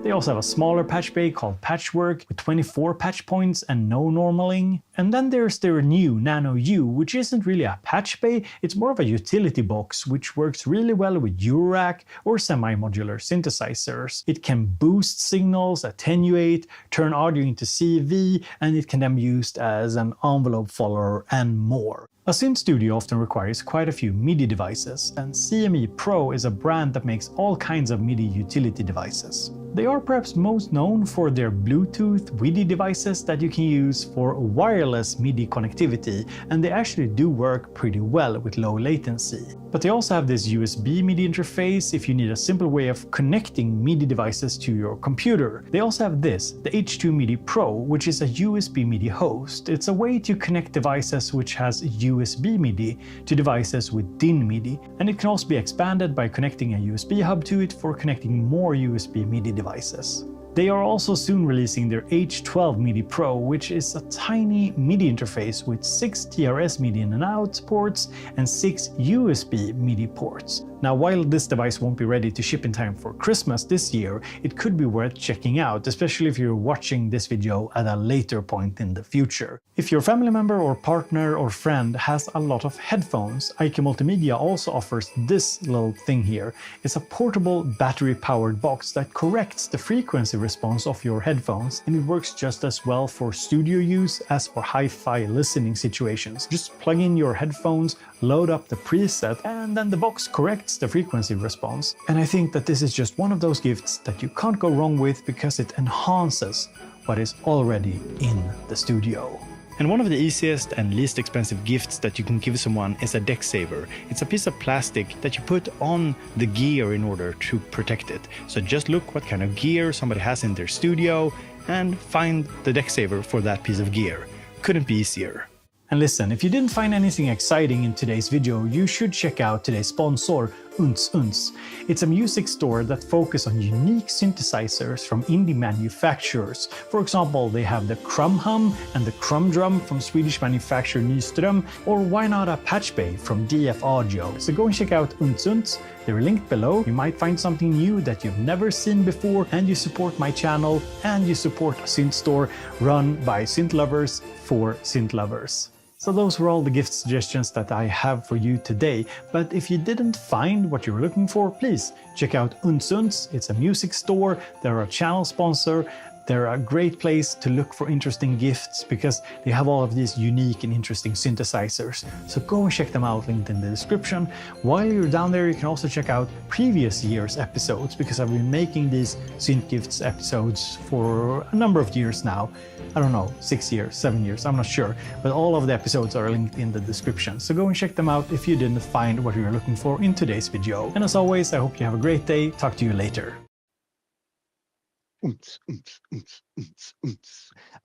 They also have a smaller patch bay called Patchwork with 24 patch points and no normaling. And then there's their new Nano U, which isn't really a patch bay, it's more of a utility box, which works really well with Eurorack or semi-modular synthesizers. It can boost signals, attenuate, turn audio into CV, and it can then be used as an envelope follower and more. A synth studio often requires quite a few MIDI devices, and CME Pro is a brand that makes all kinds of MIDI utility devices. They are perhaps most known for their Bluetooth MIDI devices that you can use for wireless MIDI connectivity, and they actually do work pretty well with low latency. But they also have this USB MIDI interface if you need a simple way of connecting MIDI devices to your computer. They also have this, the H2 MIDI Pro, which is a USB MIDI host. It's a way to connect devices which has USB MIDI to devices with DIN MIDI, and it can also be expanded by connecting a USB hub to it for connecting more USB MIDI devices. They are also soon releasing their H12 MIDI Pro, which is a tiny MIDI interface with 6 TRS MIDI in and out ports and 6 USB MIDI ports. Now, while this device won't be ready to ship in time for Christmas this year, it could be worth checking out, especially if you're watching this video at a later point in the future. If your family member or partner or friend has a lot of headphones, IQ Multimedia also offers this little thing here. It's a portable battery-powered box that corrects the frequency response of your headphones, and it works just as well for studio use as for hi-fi listening situations. Just plug in your headphones, load up the preset, and then the box corrects the frequency response. And I think that this is just one of those gifts that you can't go wrong with because it enhances what is already in the studio. And one of the easiest and least expensive gifts that you can give someone is a deck saver. It's a piece of plastic that you put on the gear in order to protect it. So just look what kind of gear somebody has in their studio and find the deck saver for that piece of gear. Couldn't be easier. And listen, if you didn't find anything exciting in today's video, you should check out today's sponsor, SYNTH. It's a music store that focuses on unique synthesizers from indie manufacturers. For example, they have the Crumb Hum and the Crumb Drum from Swedish manufacturer Nyström, or why not a Patch Bay from DF Audio. So go and check out SYNTH. They're linked below. You might find something new that you've never seen before, and you support my channel, and you support a synth store run by synth lovers for synth lovers. So those were all the gift suggestions that I have for you today. But if you didn't find what you were looking for, please check out Unts. It's a music store, they're a channel sponsor, they're a great place to look for interesting gifts because they have all of these unique and interesting synthesizers. So go and check them out, linked in the description. While you're down there, you can also check out previous year's episodes because I've been making these Synth Gifts episodes for a number of years now. I don't know, 6 years, 7 years, I'm not sure. But all of the episodes are linked in the description. So go and check them out if you didn't find what you were looking for in today's video. And as always, I hope you have a great day. Talk to you later.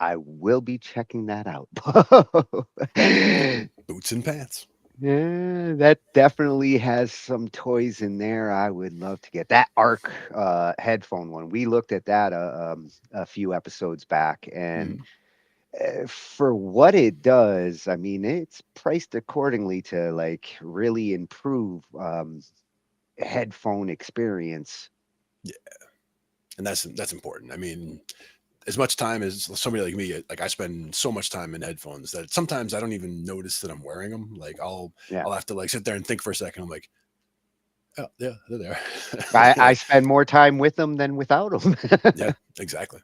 I will be checking that out. Boots and pants. Yeah, that definitely has some toys in there. I would love to get that Arc headphone one. We looked at that a few episodes back, and for what it does, I mean, it's priced accordingly to like really improve headphone experience. Yeah, and that's important. I mean, as much time as somebody like me, like I spend so much time in headphones that sometimes I don't even notice that I'm wearing them. Like I'll have to like sit there and think for a second. I'm like, oh yeah, they're there. I spend more time with them than without them. Yeah, exactly.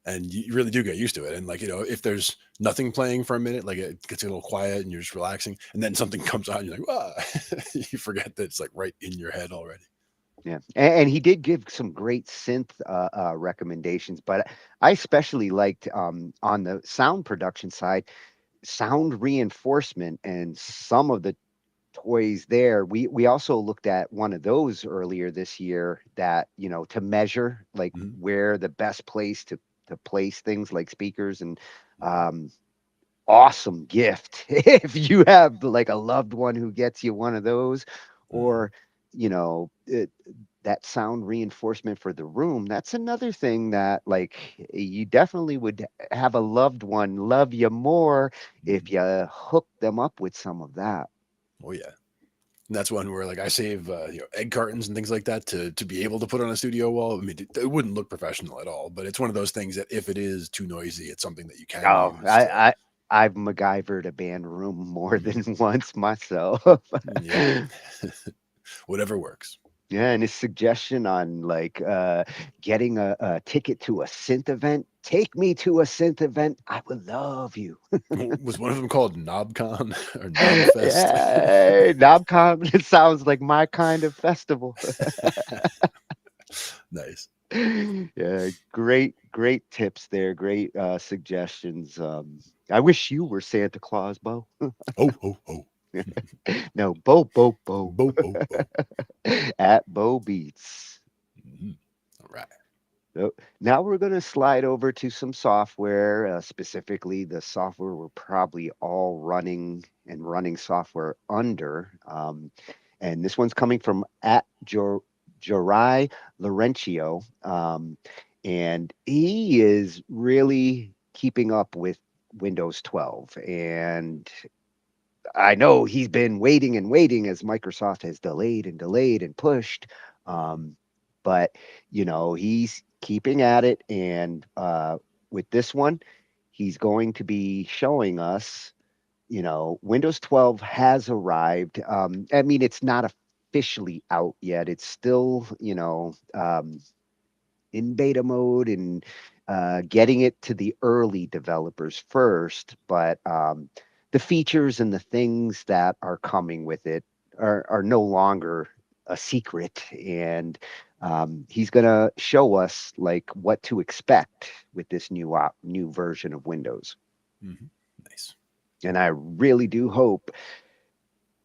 And you really do get used to it. And like, you know, if there's nothing playing for a minute, like it gets a little quiet and you're just relaxing, and then something comes on, you're like, ah, you forget that it's like right in your head already. Yeah, and he did give some great synth recommendations, but I especially liked on the sound production side, sound reinforcement, and some of the toys there. We also looked at one of those earlier this year that, you know, to measure like where the best place to place things like speakers, and awesome gift if you have like a loved one who gets you one of those, or you know, that sound reinforcement for the room. That's another thing that like you definitely would have a loved one love you more if you hook them up with some of that. Oh yeah. And that's one where like I save you know, egg cartons and things like that to be able to put on a studio wall. I mean, it wouldn't look professional at all, but it's one of those things that if it is too noisy, it's something that you can use. I've MacGyvered a band room more than once myself. Yeah. Whatever works. Yeah, and his suggestion on like getting a ticket to a synth event. Take me to a synth event. I would love you. Was one of them called KnobCon or KnobFest? Yeah, KnobCon. It sounds like my kind of festival. Nice. Yeah, great tips there. Great suggestions. I wish you were Santa Claus, Bo. Oh. No, Bo. Bo. At Bo Beats. All right. So now we're going to slide over to some software, specifically the software we're probably all running software under. And this one's coming from at Jorai Laurencio. And he is really keeping up with Windows 12. And I know he's been waiting as Microsoft has delayed and pushed. But, you know, he's keeping at it. And with this one, he's going to be showing us, you know, Windows 12 has arrived. I mean, it's not officially out yet. It's still, you know, in beta mode and getting it to the early developers first. But the features and the things that are coming with it are no longer a secret. And he's going to show us like what to expect with this new version of Windows. Nice. And I really do hope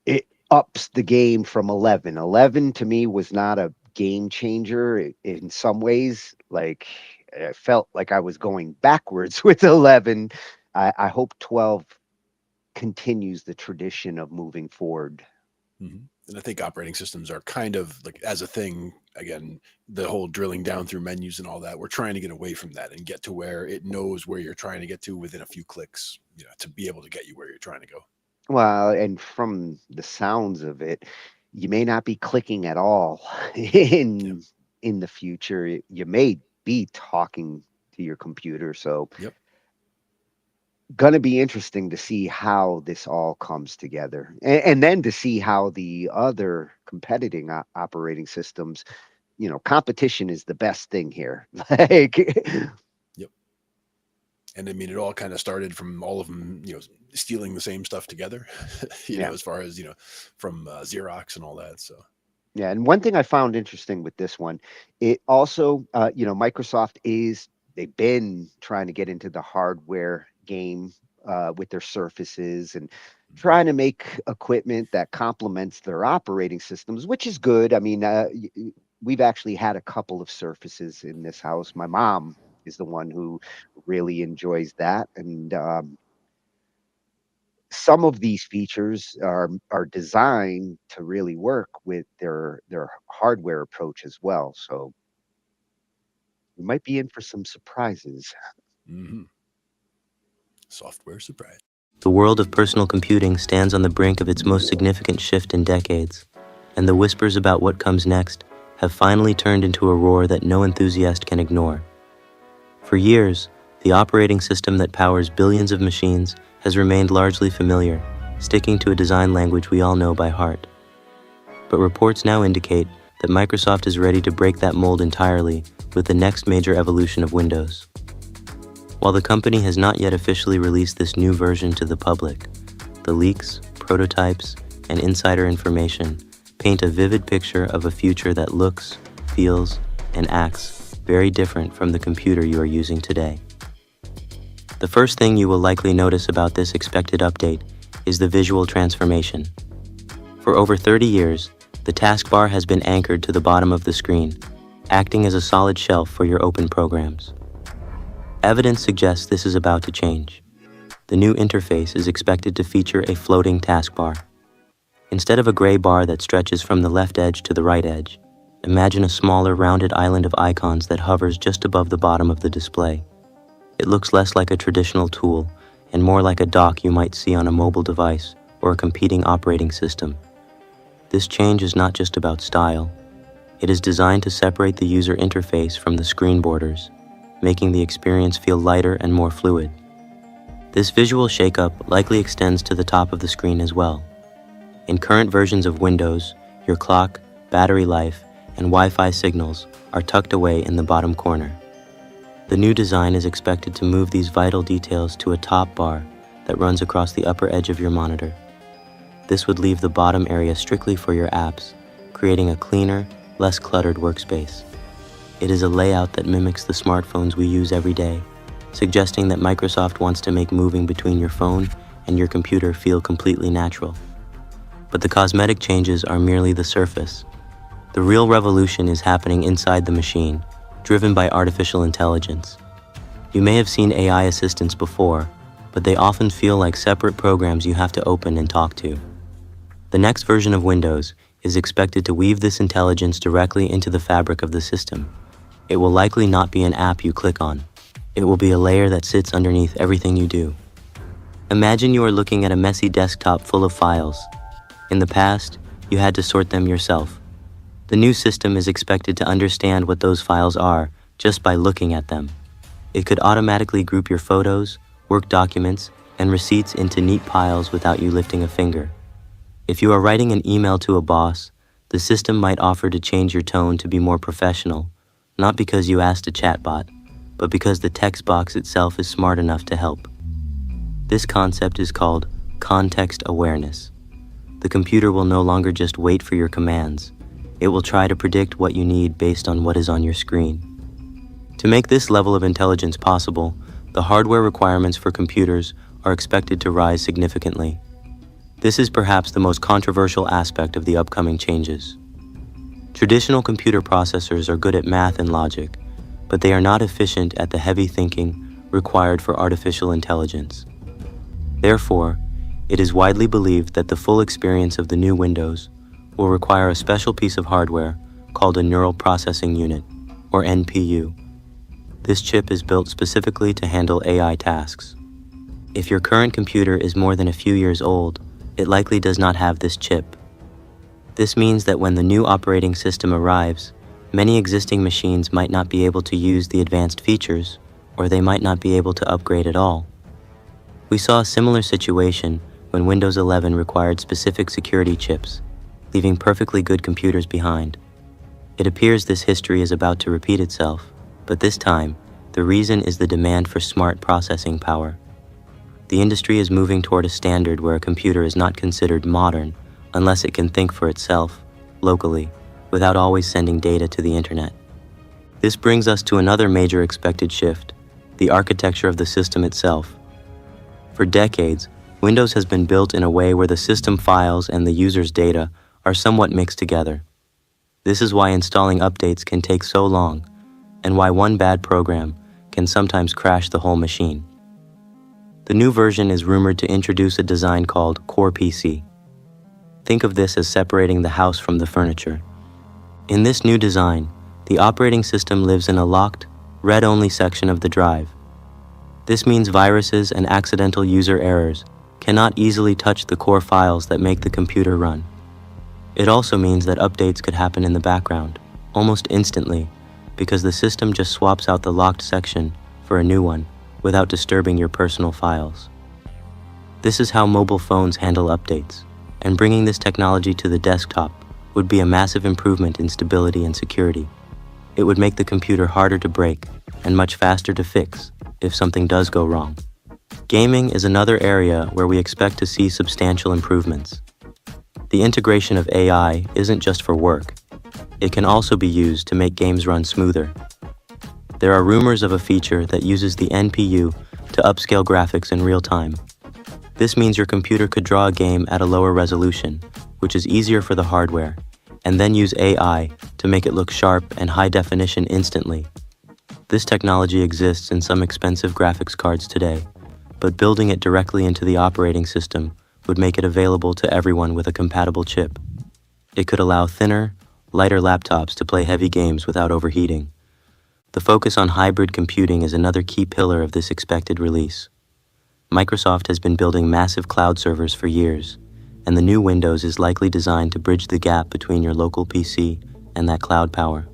it ups the game from 11. 11 to me was not a game changer in some ways. Like I felt like I was going backwards with 11. I hope 12 continues the tradition of moving forward. And I think operating systems are kind of like, as a thing, again, the whole drilling down through menus and all that, we're trying to get away from that and get to where it knows where you're trying to get to within a few clicks, you know, to be able to get you where you're trying to go. Well, and from the sounds of it, you may not be clicking at all in the future. You may be talking to your computer. So going to be interesting to see how this all comes together, and then to see how the other competing operating systems, competition is the best thing here. Like, Yep. And I mean, it all kind of started from all of them, stealing the same stuff together, yeah. as far as, from Xerox and all that. So, Yeah, and one thing I found interesting with this one, it also, Microsoft they've been trying to get into the hardware game with their Surfaces and trying to make equipment that complements their operating systems, which is good. I mean, we've actually had a couple of Surfaces in this house. My mom is the one who really enjoys that, and some of these features are designed to really work with their hardware approach as well. So we might be in for some surprises. Software surprise. The world of personal computing stands on the brink of its most significant shift in decades, and the whispers about what comes next have finally turned into a roar that no enthusiast can ignore. For years, the operating system that powers billions of machines has remained largely familiar, sticking to a design language we all know by heart. But reports now indicate that Microsoft is ready to break that mold entirely with the next major evolution of Windows. While the company has not yet officially released this new version to the public, the leaks, prototypes, and insider information paint a vivid picture of a future that looks, feels, and acts very different from the computer you are using today. The first thing you will likely notice about this expected update is the visual transformation. For over 30 years, the taskbar has been anchored to the bottom of the screen, acting as a solid shelf for your open programs. Evidence suggests this is about to change. The new interface is expected to feature a floating taskbar. Instead of a gray bar that stretches from the left edge to the right edge, imagine a smaller rounded island of icons that hovers just above the bottom of the display. It looks less like a traditional tool and more like a dock you might see on a mobile device or a competing operating system. This change is not just about style. It is designed to separate the user interface from the screen borders, making the experience feel lighter and more fluid. This visual shakeup likely extends to the top of the screen as well. In current versions of Windows, your clock, battery life, and Wi-Fi signals are tucked away in the bottom corner. The new design is expected to move these vital details to a top bar that runs across the upper edge of your monitor. This would leave the bottom area strictly for your apps, creating a cleaner, less cluttered workspace. It is a layout that mimics the smartphones we use every day, suggesting that Microsoft wants to make moving between your phone and your computer feel completely natural. But the cosmetic changes are merely the surface. The real revolution is happening inside the machine, driven by artificial intelligence. You may have seen AI assistants before, but they often feel like separate programs you have to open and talk to. The next version of Windows is expected to weave this intelligence directly into the fabric of the system. It will likely not be an app you click on. It will be a layer that sits underneath everything you do. Imagine you are looking at a messy desktop full of files. In the past, you had to sort them yourself. The new system is expected to understand what those files are just by looking at them. It could automatically group your photos, work documents, and receipts into neat piles without you lifting a finger. If you are writing an email to a boss, the system might offer to change your tone to be more professional, not because you asked a chatbot, but because the text box itself is smart enough to help. This concept is called context awareness. The computer will no longer just wait for your commands. It will try to predict what you need based on what is on your screen. To make this level of intelligence possible, the hardware requirements for computers are expected to rise significantly. This is perhaps the most controversial aspect of the upcoming changes. Traditional computer processors are good at math and logic, but they are not efficient at the heavy thinking required for artificial intelligence. Therefore, it is widely believed that the full experience of the new Windows will require a special piece of hardware called a Neural Processing Unit, or NPU. This chip is built specifically to handle AI tasks. If your current computer is more than a few years old, it likely does not have this chip. This means that when the new operating system arrives, many existing machines might not be able to use the advanced features, or they might not be able to upgrade at all. We saw a similar situation when Windows 11 required specific security chips, leaving perfectly good computers behind. It appears this history is about to repeat itself, but this time, the reason is the demand for smart processing power. The industry is moving toward a standard where a computer is not considered modern unless it can think for itself, locally, without always sending data to the internet. This brings us to another major expected shift, the architecture of the system itself. For decades, Windows has been built in a way where the system files and the user's data are somewhat mixed together. This is why installing updates can take so long, and why one bad program can sometimes crash the whole machine. The new version is rumored to introduce a design called Core PC. Think of this as separating the house from the furniture. In this new design, the operating system lives in a locked, read-only section of the drive. This means viruses and accidental user errors cannot easily touch the core files that make the computer run. It also means that updates could happen in the background, almost instantly, because the system just swaps out the locked section for a new one without disturbing your personal files. This is how mobile phones handle updates, and bringing this technology to the desktop would be a massive improvement in stability and security. It would make the computer harder to break and much faster to fix if something does go wrong. Gaming is another area where we expect to see substantial improvements. The integration of AI isn't just for work. It can also be used to make games run smoother. There are rumors of a feature that uses the NPU to upscale graphics in real time. This means your computer could draw a game at a lower resolution, which is easier for the hardware, and then use AI to make it look sharp and high definition instantly. This technology exists in some expensive graphics cards today, but building it directly into the operating system would make it available to everyone with a compatible chip. It could allow thinner, lighter laptops to play heavy games without overheating. The focus on hybrid computing is another key pillar of this expected release. Microsoft has been building massive cloud servers for years, and the new Windows is likely designed to bridge the gap between your local PC and that cloud power.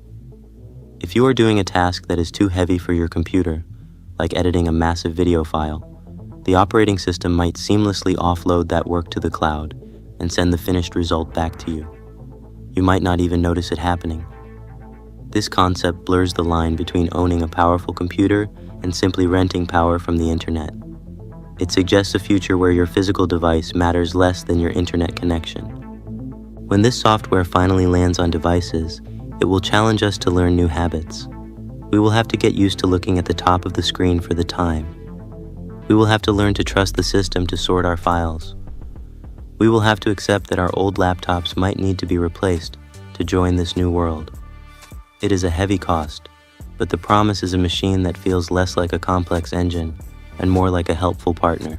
If you are doing a task that is too heavy for your computer, like editing a massive video file, the operating system might seamlessly offload that work to the cloud and send the finished result back to you. You might not even notice it happening. This concept blurs the line between owning a powerful computer and simply renting power from the internet. It suggests a future where your physical device matters less than your internet connection. When this software finally lands on devices, it will challenge us to learn new habits. We will have to get used to looking at the top of the screen for the time. We will have to learn to trust the system to sort our files. We will have to accept that our old laptops might need to be replaced to join this new world. It is a heavy cost, but the promise is a machine that feels less like a complex engine and more like a helpful partner.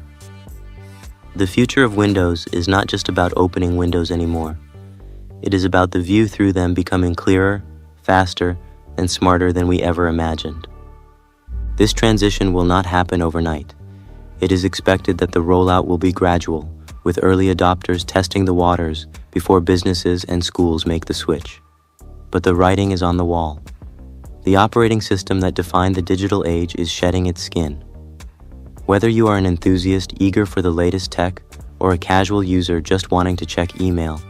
The future of Windows is not just about opening windows anymore. It is about the view through them becoming clearer, faster, and smarter than we ever imagined. This transition will not happen overnight. It is expected that the rollout will be gradual, with early adopters testing the waters before businesses and schools make the switch. But the writing is on the wall. The operating system that defined the digital age is shedding its skin. Whether you are an enthusiast eager for the latest tech or a casual user just wanting to check email,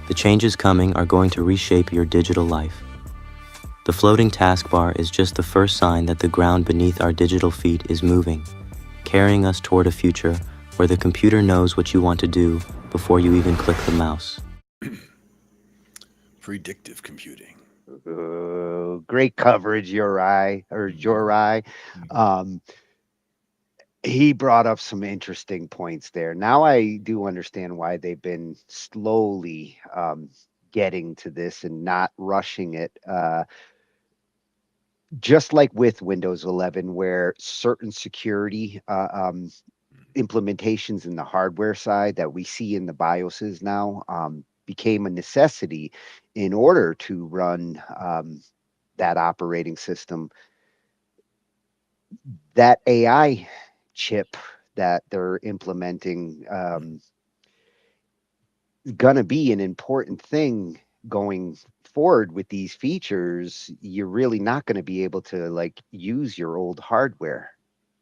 the changes coming are going to reshape your digital life. The floating taskbar is just the first sign that the ground beneath our digital feet is moving, carrying us toward a future where the computer knows what you want to do before you even click the mouse. Predictive computing. Great coverage, Jorai. He brought up some interesting points there. Now I do understand why they've been slowly getting to this and not rushing it. Just like with Windows 11, where certain security implementations in the hardware side that we see in the BIOSes now became a necessity in order to run that operating system. That AI chip that they're implementing is going to be an important thing going forward with these features. You're really not going to be able to like use your old hardware.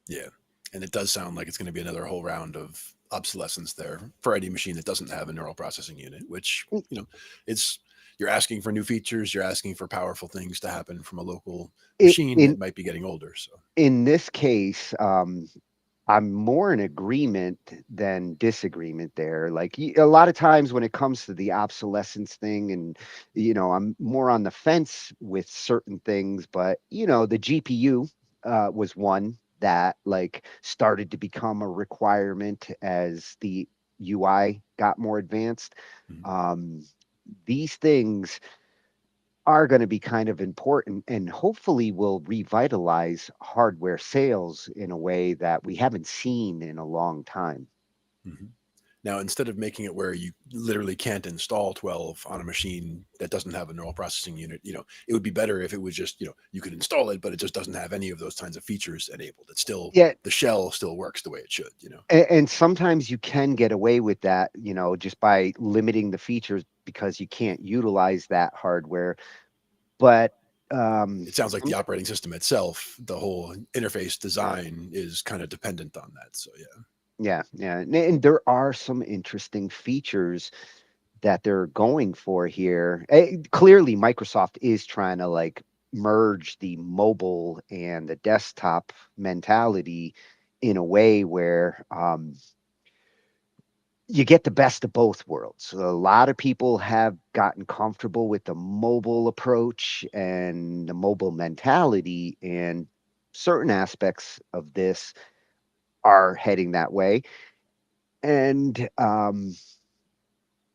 Yeah. And it does sound like it's going to be another whole round of obsolescence there for any machine that doesn't have a neural processing unit, which, it's, you're asking for new features, you're asking for powerful things to happen from a local I- machine in that might be getting older. So in this case, I'm more in agreement than disagreement there. Like a lot of times when it comes to the obsolescence thing, and I'm more on the fence with certain things, but the GPU was one that like started to become a requirement as the UI got more advanced. Um, these things are going to be kind of important and hopefully will revitalize hardware sales in a way that we haven't seen in a long time. Mhm. Now, instead of making it where you literally can't install 12 on a machine that doesn't have a neural processing unit, it would be better if it was just, you could install it, but it just doesn't have any of those kinds of features enabled. It's still, Yeah, the shell still works the way it should. and sometimes you can get away with that, just by limiting the features because you can't utilize that hardware. But It sounds like the operating system itself, the whole interface design is kind of dependent on that. So, yeah. yeah, yeah, and there are some interesting features that they're going for here. Clearly, Microsoft is trying to like merge the mobile and the desktop mentality in a way where you get the best of both worlds. A lot of people have gotten comfortable with the mobile approach and the mobile mentality, and certain aspects of this are heading that way. And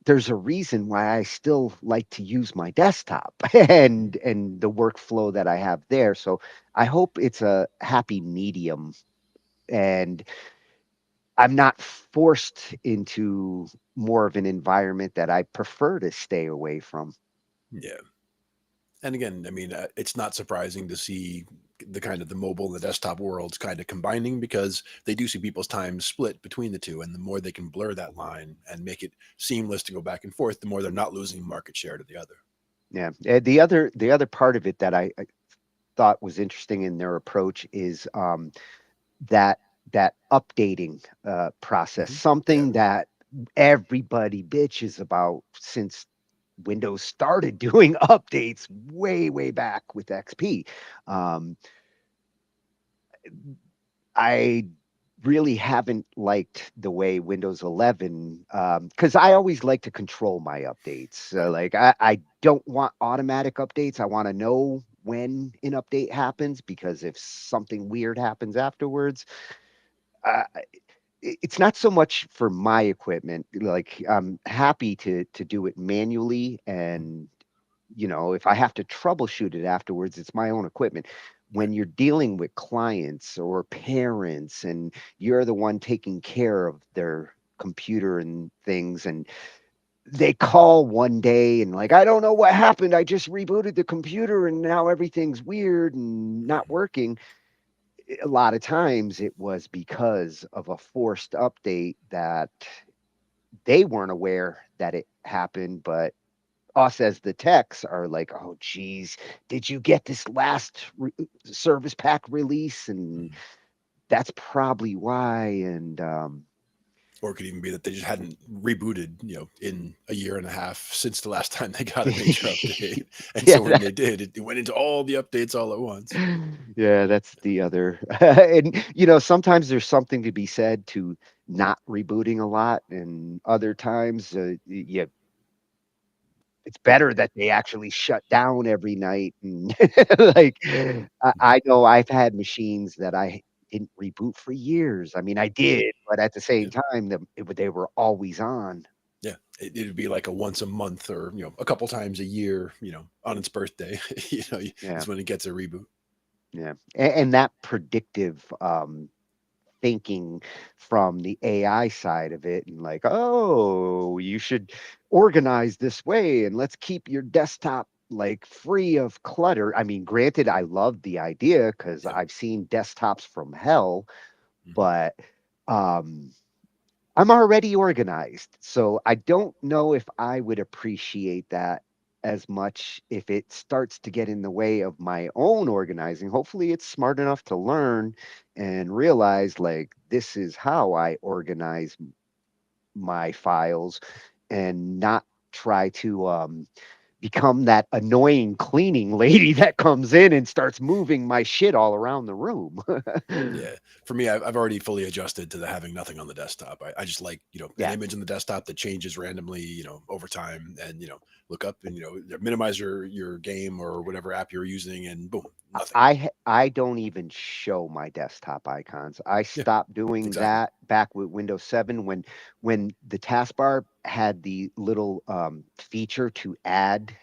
there's a reason why I still like to use my desktop and the workflow that I have there. So I hope it's a happy medium and I'm not forced into more of an environment that I prefer to stay away from. Yeah. And again, I mean, it's not surprising to see the kind of the mobile and the desktop worlds kind of combining, because they do see people's time split between the two. And the more they can blur that line and make it seamless to go back and forth, the more they're not losing market share to the other. Yeah. The other part of it that I thought was interesting in their approach is that that updating process, Yeah. something that everybody bitches about since Windows started doing updates way back with XP. Um, I really haven't liked the way Windows 11, because I always like to control my updates. Like I don't want automatic updates. I want to know when an update happens because if something weird happens afterwards, uh, it's not so much for my equipment. Like I'm happy to do it manually, and if I have to troubleshoot it afterwards, it's my own equipment. When you're dealing with clients or parents and you're the one taking care of their computer and things, and they call one day and like, I don't know what happened. I just rebooted the computer and now everything's weird and not working. A lot of times it was because of a forced update that they weren't aware that it happened, but us as the techs are like, oh, geez, did you get this last service pack release? And that's probably why. And Or it could even be that they just hadn't rebooted, in a year and a half since the last time they got a major update. And yeah, so when they did, it went into all the updates all at once. yeah, that's the other. And sometimes there's something to be said to not rebooting a lot, and other times, yeah, it's better that they actually shut down every night and like I know I've had machines that I didn't reboot for years. I mean, I did, but at the same time, they were always on. Yeah. It'd be like a once a month or, a couple times a year, on its birthday, Yeah, is when it gets a reboot. yeah, and that predictive thinking from the AI side of it, and like, oh, you should organize this way, and let's keep your desktop like free of clutter. I mean, granted, I love the idea because I've seen desktops from hell, but um, I'm already organized, so I don't know if I would appreciate that as much if it starts to get in the way of my own organizing. Hopefully, it's smart enough to learn and realize like this is how I organize my files and not try to become that annoying cleaning lady that comes in and starts moving my shit all around the room. Yeah, for me, I've already fully adjusted to the having nothing on the desktop. I just like, an Yeah. image in the desktop that changes randomly, over time, and look up and minimize your game or whatever app you're using, and boom, nothing. I don't even show my desktop icons. I Yeah, stopped doing exactly. that back with Windows 7 when the taskbar had the little feature to add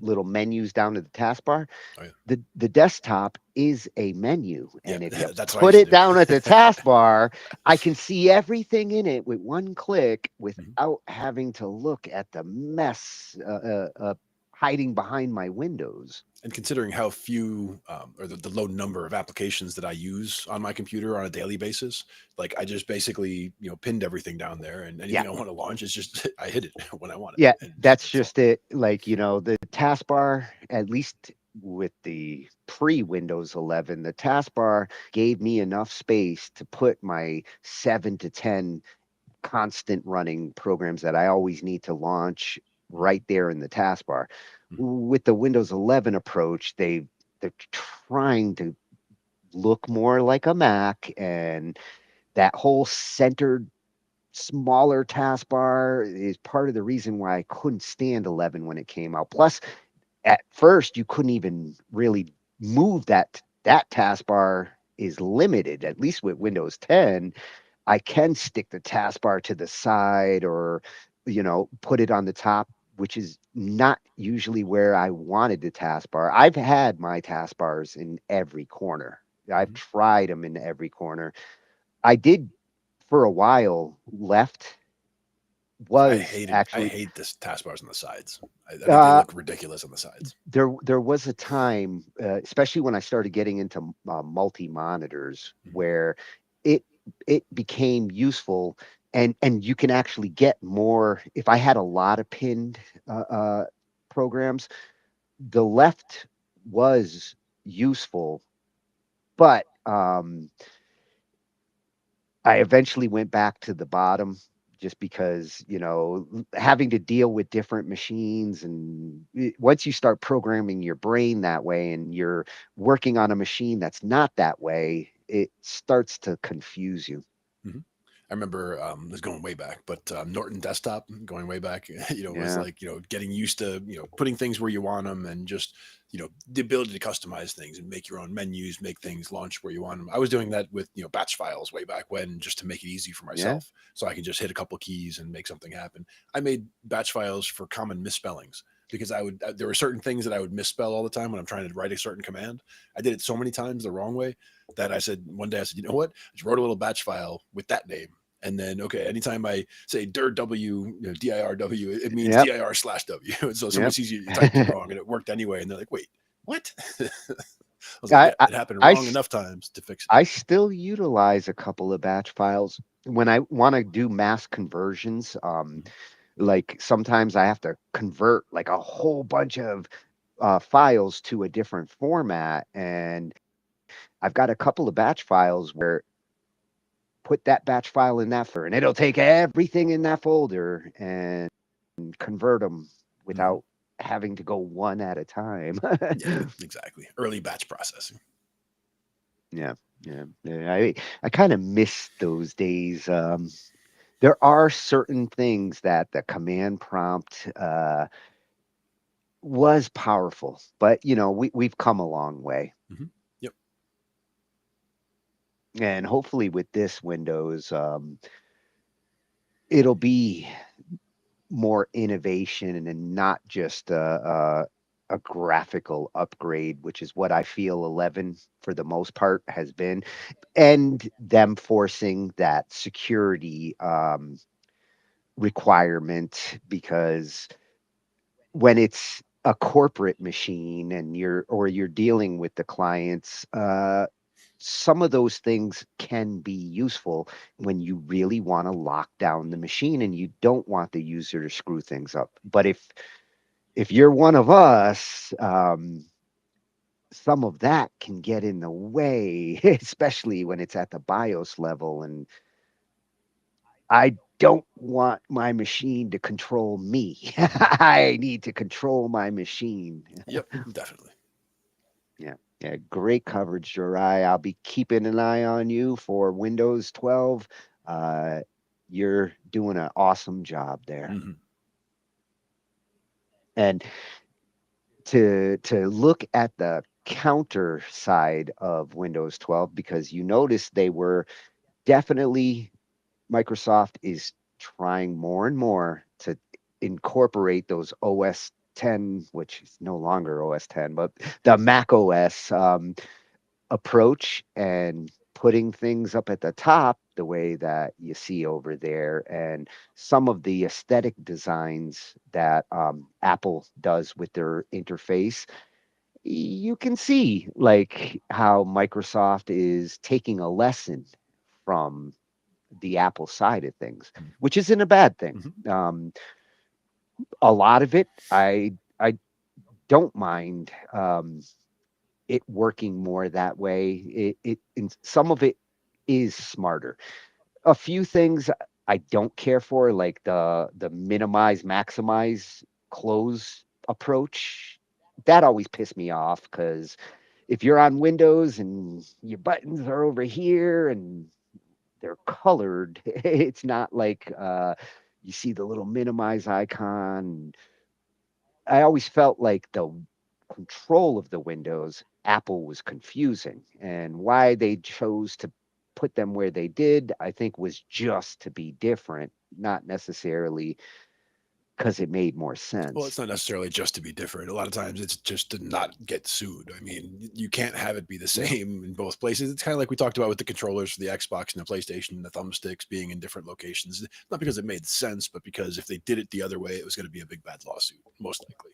little menus down to the taskbar. Oh, yeah. The desktop is a menu, Yeah, and if you that's what I put used to it do. down at the taskbar, I can see everything in it with one click Mm-hmm. without having to look at the mess hiding behind my windows. And considering how few or the low number of applications that I use on my computer on a daily basis, like I just basically pinned everything down there, and anything Yeah. I want to launch is just I hit it when I want it. Yeah, And that's just it. Like, the taskbar, at least with the pre Windows 11, the taskbar gave me enough space to put my 7 to 10 constant running programs that I always need to launch right there in the taskbar. With the Windows 11 approach, they're trying to look more like a Mac, and that whole centered smaller taskbar is part of the reason why I couldn't stand 11 when it came out. Plus, at first, you couldn't even really move that taskbar is limited. At least with Windows 10, I can stick the taskbar to the side or put it on the top, which is not usually where I wanted the taskbar. I've had my taskbars in every corner. I've tried them in every corner. I did for a while. Left was I actually hate this taskbars on the sides. I think they uh look ridiculous on the sides. there was a time, especially when I started getting into multi monitors, where it it became useful, and you can actually get more. If I had a lot of pinned programs, the left was useful, but I eventually went back to the bottom just because, having to deal with different machines, and once you start programming your brain that way and you're working on a machine that's not that way, it starts to confuse you. Mhm. I remember this going way back, but Norton Desktop going way back, was Yeah. like, getting used to, putting things where you want them, and just, the ability to customize things and make your own menus, make things launch where you want them. I was doing that with, batch files way back when, just to make it easy for Yeah. myself. So I can just hit a couple keys and make something happen. I made batch files for common misspellings, because there were certain things that I would misspell all the time when I'm trying to write a certain command. I did it so many times the wrong way that one day I said, you know what? I just wrote a little batch file with that name. And then, okay, anytime I say dir W, DIRW, it means Yep. dir/W. And so somebody Yep. sees you typed it wrong, and it worked anyway. And they're like, wait, what? I was like, I, yeah, I, it happened I wrong s- enough times to fix it. I still utilize a couple of batch files when I want to do mass conversions. Like sometimes I have to convert like a whole bunch of files to a different format, and I've got a couple of batch files where put that batch file in that folder, and it'll take everything in that folder and convert them without having to go one at a time. Yeah, exactly. Early batch processing. Yeah, yeah. I kind of miss those days. There are certain things that the command prompt was powerful, but we've come a long way, Yep. and hopefully with this Windows, it'll be more innovation and not just a graphical upgrade, which is what I feel 11 for the most part has been, and them forcing that security requirement, because when it's a corporate machine and you're dealing with the clients, some of those things can be useful when you really want to lock down the machine and you don't want the user to screw things up. But if if you're one of us, some of that can get in the way, especially when it's at the BIOS level. And I don't want my machine to control me. I need to control my machine. Yep, definitely. Yeah. Yeah. Great coverage, Jorai. I'll be keeping an eye on you for Windows 12. Uh, you're doing an awesome job there. Mhm. And to look at the counter side of Windows 12, because you notice they were definitely, Microsoft is trying more and more to incorporate those OS 10, which is no longer OS 10, but the Mac OS approach, and putting things up at the top the way that you see over there, and some of the aesthetic designs that Apple does with their interface. You can see like how Microsoft is taking a lesson from the Apple side of things, which isn't a bad thing. A lot of it, I don't mind it working more that way. And some of it is smarter. A few things I don't care for, like the minimize, maximize, close approach. That always pissed me off because if you're on Windows and your buttons are over here and they're colored, it's not like you see the little minimize icon. I always felt like the control of the windows, Apple was confusing. And why they chose to put them where they did, I think, was just to be different, not necessarily because it made more Well, it's sense. not necessarily just to be different. A lot of times it's just to not get sued. I mean, you can't have it be the Yeah. same in both places. It's kind of like we talked about with the controllers for the Xbox and the PlayStation and the thumbsticks being in different locations. Not because it made sense, but because if they did it the other way, it was going to be a big bad lawsuit, most likely.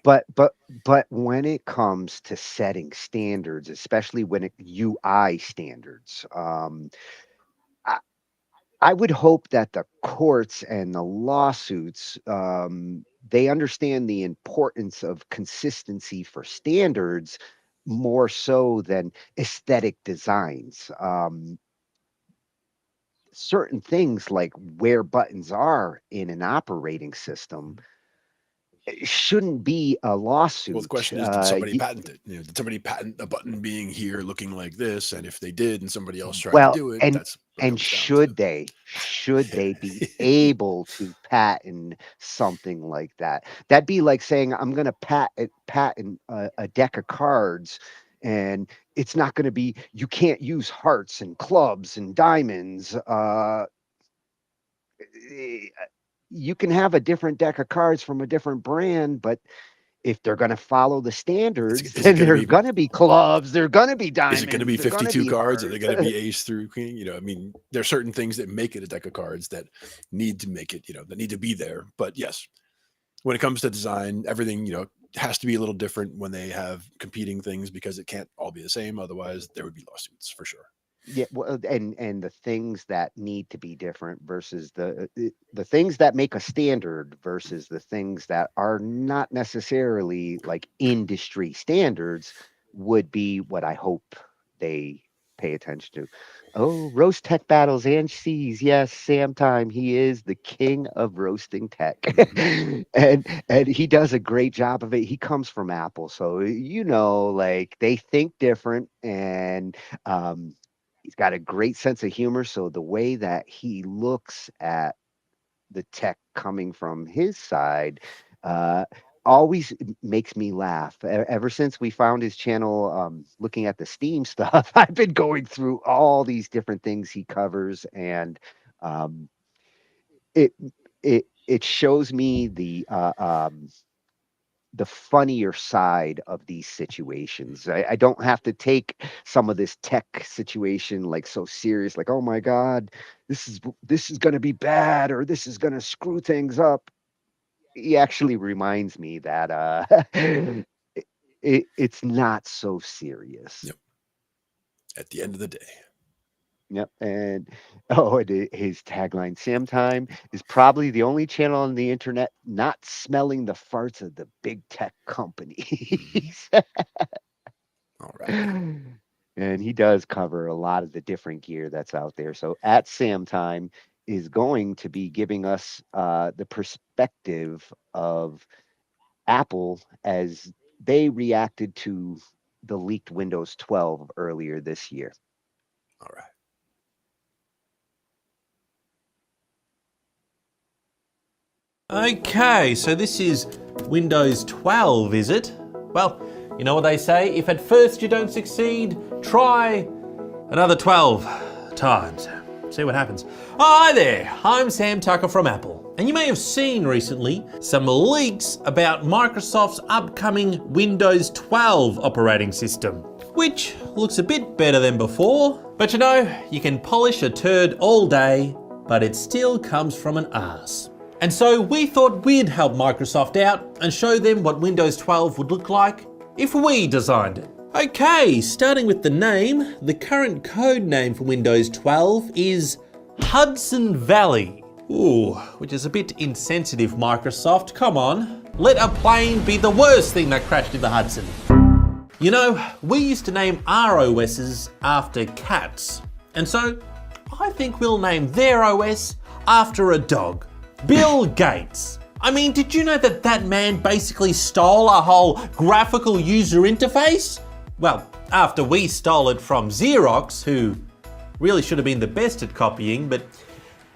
But when it comes to setting standards, especially when it UI standards, I, I would hope that the courts and the lawsuits, they understand the importance of consistency for standards more so than aesthetic designs. Certain things like where buttons are in an operating system shouldn't be a Well, the lawsuit. question is, did somebody patent it? Did somebody patent a button being here looking like this? And if they did and somebody else tried to Well, do it, and that's what it and comes down to. should they be able to patent something like that? That'd be like saying I'm going to patent a deck of cards, and it's not going to be, you can't use hearts and clubs and diamonds. Eh, you can have a different deck of cards from a different brand, but if they're going to follow the standards, Is it then going to they're be going to be clubs, they're going to be Is it going to diamonds, be they're going to 52 be cards? Are they hearts. going to be ace through queen? I mean, there are certain things that make it a deck of cards that need to make it, that need to be there. But yes, when it comes to design, everything, has to be a little different when they have competing things because it can't all be the same. Otherwise, there would be lawsuits for sure. Yeah, well, and the things that need to be different versus the things that make a standard versus the things that are not necessarily like industry standards would be what I hope they pay attention to. Oh, roast tech battles and sees. Yes, Sam Time. He is the king of roasting tech. And he does a great job of it. He comes from Apple, so like they think different, and he's got a great sense of humor. So the way that he looks at the tech coming from his side uh, always makes me laugh. Ever since we found his channel, looking at the Steam stuff, I've been going through all these different things he covers, and um, it it shows me the funnier side of these situations. I don't have to take some of this tech situation like so serious, like, oh my God, this is gonna be bad, or this is gonna screw things up. He actually reminds me that it's not so serious. Yep. At the end of the day. Yep. And his tagline, Sam Time is probably the only channel on the internet not smelling the farts of the big tech companies. All right. And he does cover a lot of the different gear that's out there. So at Sam Time is going to be giving us the perspective of Apple as they reacted to the leaked Windows 12 earlier this year. All right. Okay, so this is Windows 12, is it? Well, you know what they say, if at first you don't succeed, try another 12 times. See what happens. Hi there, I'm Sam Tucker from Apple, and you may have seen recently some leaks about Microsoft's upcoming Windows 12 operating system, which looks a bit better than before, but you know, you can polish a turd all day, but it still comes from an arse. And so we thought we'd help Microsoft out and show them what Windows 12 would look like if we designed it. Okay, starting with the name, the current code name for Windows 12 is Hudson Valley. Ooh, which is a bit insensitive, Microsoft, come on. Let a plane be the worst thing that crashed in the Hudson. You know, we used to name our OSs after cats, and so I think we'll name their OS after a dog. Bill Gates. I mean, did you know that that man basically stole our whole graphical user interface? Well, after we stole it from Xerox, who really should have been the best at copying, but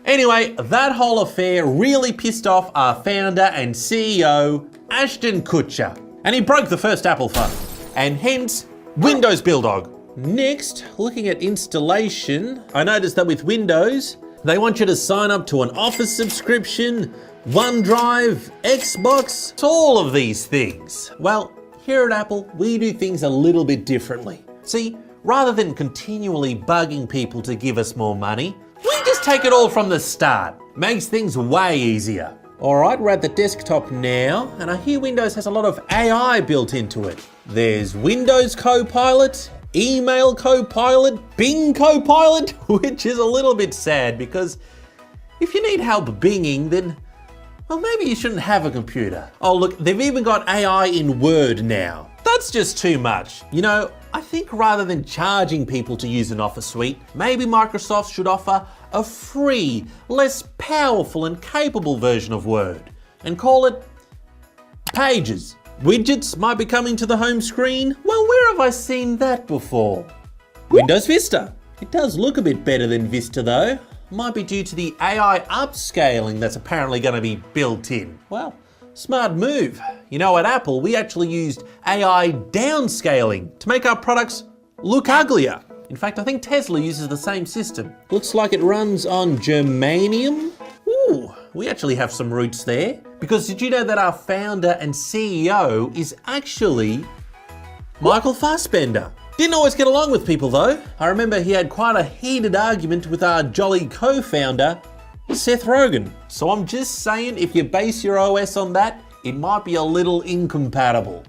anyway, that whole affair really pissed off our founder and CEO, Ashton Kutcher, and he broke the first Apple phone, and hence Windows Bulldog. Next, looking at installation, I noticed that with Windows, they want you to sign up to an Office subscription, OneDrive, Xbox, all of these things. Well, here at Apple, we do things a little bit differently. See, rather than continually bugging people to give us more money, we just take it all from the start. Makes things way easier. All right, we're at the desktop now, and I hear Windows has a lot of AI built into it. There's Windows Copilot, Email Copilot, Bing Copilot, which is a little bit sad because if you need help binging, then, well, maybe you shouldn't have a computer. Oh, look, they've even got AI in Word now. That's just too much. You know, I think rather than charging people to use an Office suite, maybe Microsoft should offer a free, less powerful and capable version of Word and call it Pages. Widgets might be coming to the home screen. Well, where have I seen that before? Windows Vista. It does look a bit better than Vista though. Might be due to the AI upscaling that's apparently going to be built in. Well, smart move. You know, at Apple, we actually used AI downscaling to make our products look uglier. In fact, I think Tesla uses the same system. Looks like it runs on germanium. Ooh, we actually have some roots there. Because did you know that our founder and CEO is actually Michael Fassbender? Didn't always get along with people though. I remember he had quite a heated argument with our jolly co-founder, Seth Rogen. So I'm just saying, if you base your OS on that, it might be a little incompatible.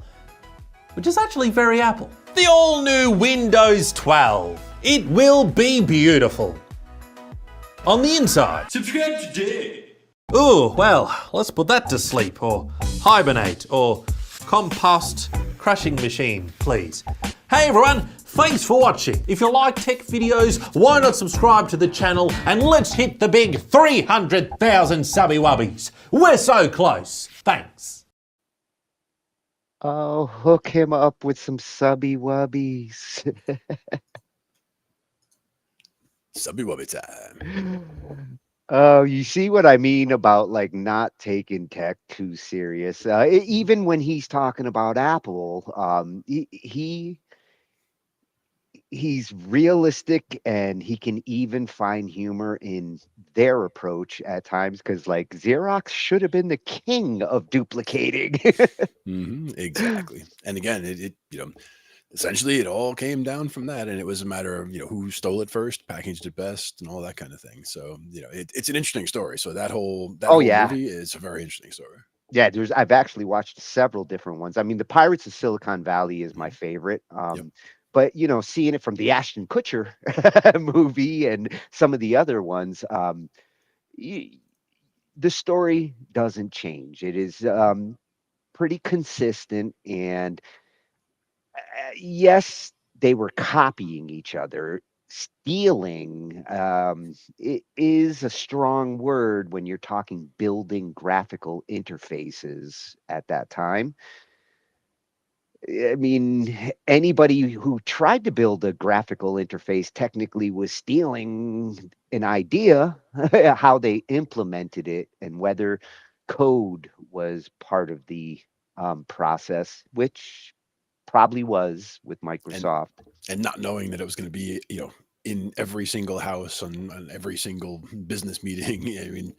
Which is actually very Apple. The all-new Windows 12. It will be beautiful. On the inside. Subscribe today. Ooh, well, let's put that to sleep, or hibernate, or compost crushing machine, please. Hey everyone, thanks for watching. If you like tech videos, why not subscribe to the channel and let's hit the big 300,000 subby wubbies. We're so close. Thanks. Oh, hook him up with some subby wubbies. Subby wubby time. Oh, you see what I mean about like not taking tech too serious. Even when he's talking about Apple, he's realistic and he can even find humor in their approach at times because like Xerox should have been the king of duplicating. Exactly. And again, it essentially it all came down from that, and it was a matter of who stole it first, packaged it best, and all that kind of thing. So it's an interesting story. So that whole movie is a very interesting story. Yeah, I've actually watched several different ones. I mean, the Pirates of Silicon Valley is my favorite. But seeing it from the Ashton Kutcher movie and some of the other ones, y- the story doesn't change. It is pretty consistent, and yes, they were copying each other. Stealing it is a strong word when you're talking building graphical interfaces at that time. I mean, anybody who tried to build a graphical interface technically was stealing an idea, how they implemented it, and whether code was part of the process, which probably was with and Microsoft. not knowing that it was going to be in every single house on every single business meeting. I mean,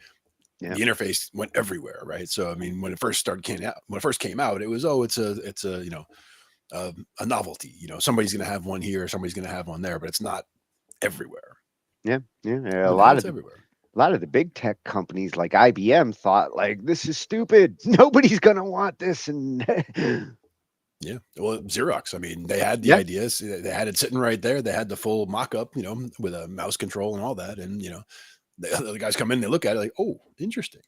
Yeah. the interface went everywhere, right? So I mean, when it first came out, it was it's a a novelty. Somebody's going to have one here, somebody's going to have one there, but it's not everywhere. Yeah, yeah. But now it's everywhere. A lot of the big tech companies like IBM thought like this is stupid. Nobody's gonna want this, and Yeah. Well, Xerox, I mean, they had the yeah, ideas. They had it sitting right there. They had the full mock-up, with a mouse control and all that. And the other guys come in, they look at it like, oh, interesting.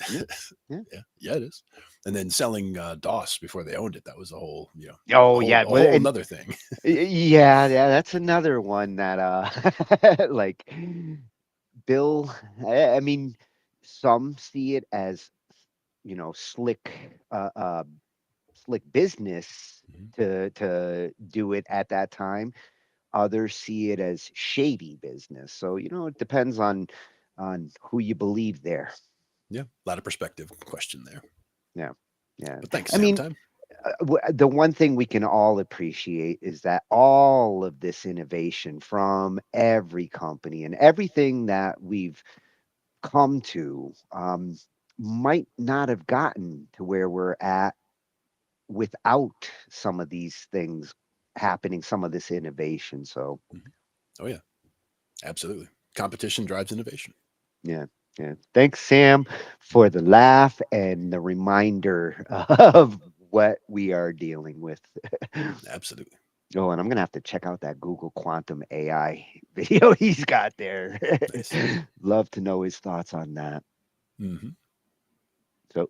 yeah, yeah. Yeah, it is. And then selling DOS before they owned it, that was a whole, Oh yeah, a well, whole and another thing. yeah, yeah, that's another one that like Bill. I mean, some see it as slick, slick business to do it at that time. Others see it as shady business. So it depends on who you believe there. Yeah, a lot of perspective question there. Yeah, yeah. But thanks, I Sam mean, Time. the one thing we can all appreciate is that all of this innovation from every company and everything that we've come to might not have gotten to where we're at without some of these things happening, some of this innovation. So, Oh yeah, absolutely. Competition drives innovation. yeah, yeah. Thanks, Sam, for the laugh and the reminder of what we are dealing with. Absolutely. Oh, and I'm gonna have to check out that Google Quantum AI video he's got there. Nice. Love to know his thoughts on that. Mm-hmm. So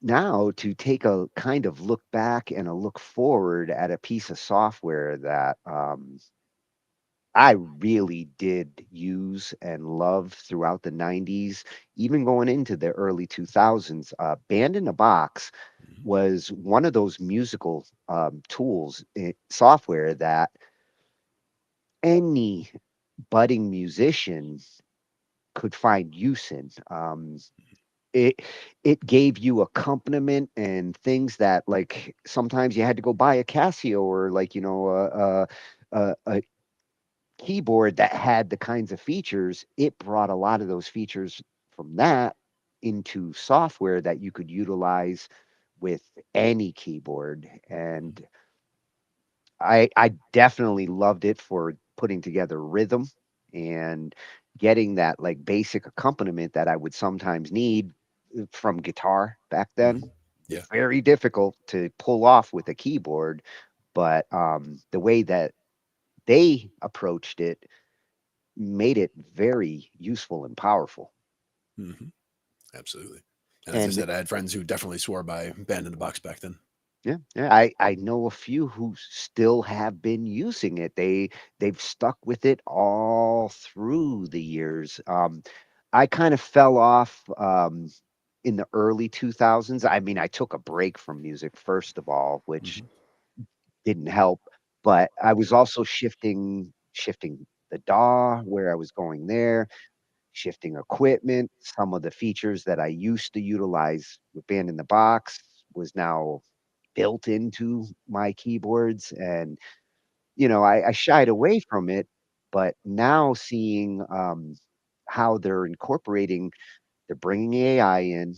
now to take a kind of look back and a look forward at a piece of software that I really did use and love throughout the 90s, even going into the early 2000s. Band in a Box was one of those musical tools, software that any budding musician could find use in. It it gave you accompaniment and things that like sometimes you had to go buy a Casio or like a keyboard that had the kinds of features. It brought a lot of those features from that into software that you could utilize with any keyboard. And I definitely loved it for putting together rhythm and getting that like basic accompaniment that I would sometimes need from guitar back then. Yeah. Very difficult to pull off with a keyboard, but the way that they approached it made it very useful and powerful. Mm-hmm. Absolutely. And as I And said, I had friends who definitely swore by Band in the Box back then. yeah, yeah, I know a few who still have been using it. They've stuck with it all through the years. I kind of fell off in the early 2000s. I mean, I took a break from music first of all, which didn't help, but I was also shifting the DAW where I was going there, shifting equipment. Some of the features that I used to utilize with Band in the Box was now built into my keyboards. And, I shied away from it, but now seeing how they're bringing AI in,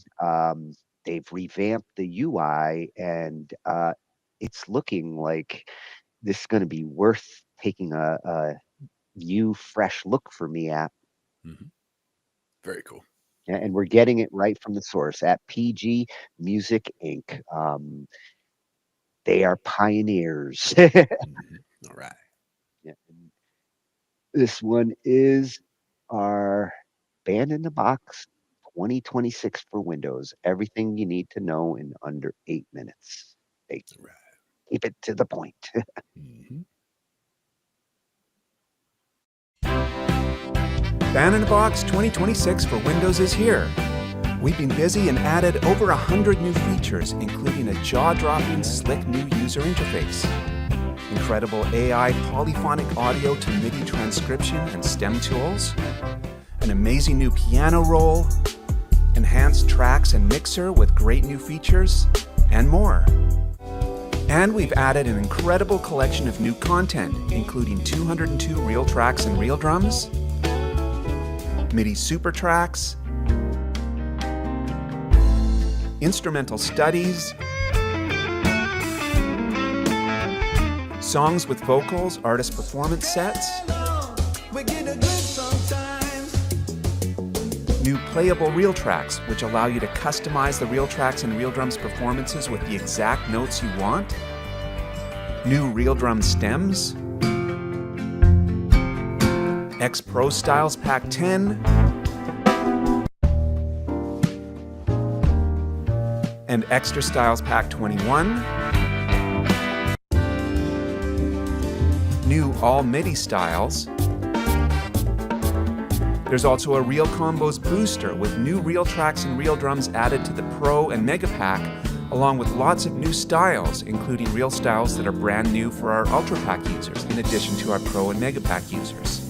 they've revamped the UI, and it's looking like this is going to be worth taking a new, fresh look for me at. Mm-hmm. Very cool. And we're getting it right from the source at PG Music Inc. They are pioneers. All right. Yeah. This one is our Band in the Box 2026 for Windows. Everything you need to know in under 8 minutes. Keep it to the point. Band in the Box 2026 for Windows is here. We've been busy and added over 100 new features, including a jaw-dropping, slick new user interface, incredible AI polyphonic audio to MIDI transcription and STEM tools, an amazing new piano roll, enhanced tracks and mixer with great new features, and more. And we've added an incredible collection of new content, including 202 real tracks and real drums, MIDI super tracks, instrumental studies, songs with vocals, artist performance sets, new playable real tracks, which allow you to customize the real tracks and real drums performances with the exact notes you want, new real drum stems, X Pro Styles Pack 10, and Extra Styles Pack 21, new all MIDI styles. There's also a Real Combos booster with new real tracks and real drums added to the Pro and Mega Pack, along with lots of new styles, including real styles that are brand new for our Ultra Pack users, in addition to our Pro and Mega Pack users.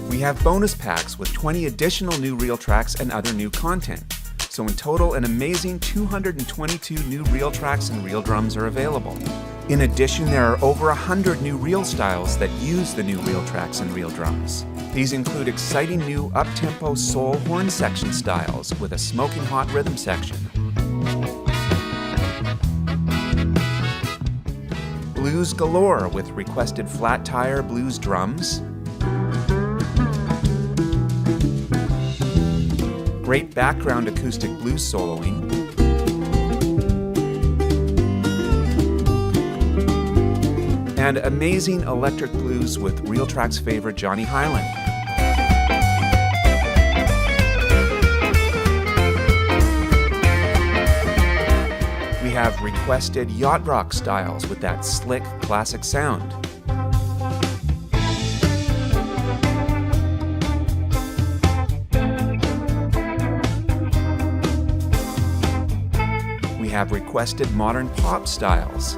We have bonus packs with 20 additional new real tracks and other new content. So in total, an amazing 222 new real tracks and real drums are available. In addition, there are over 100 new reel styles that use the new reel tracks and reel drums. These include exciting new up-tempo soul horn section styles with a smoking hot rhythm section, blues galore with requested flat tire blues drums, great background acoustic blues soloing, and amazing electric blues with Real Tracks favorite Johnny Hyland. We have requested yacht rock styles with that slick classic sound. We have requested modern pop styles.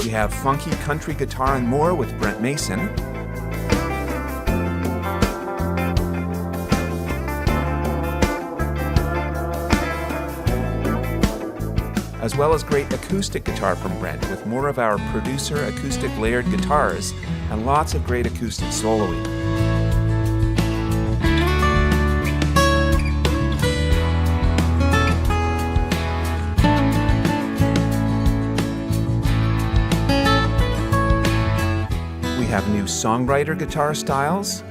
We have funky country guitar and more with Brent Mason. As well as great acoustic guitar from Brent with more of our producer acoustic layered guitars and lots of great acoustic soloing. We have new songwriter guitar styles,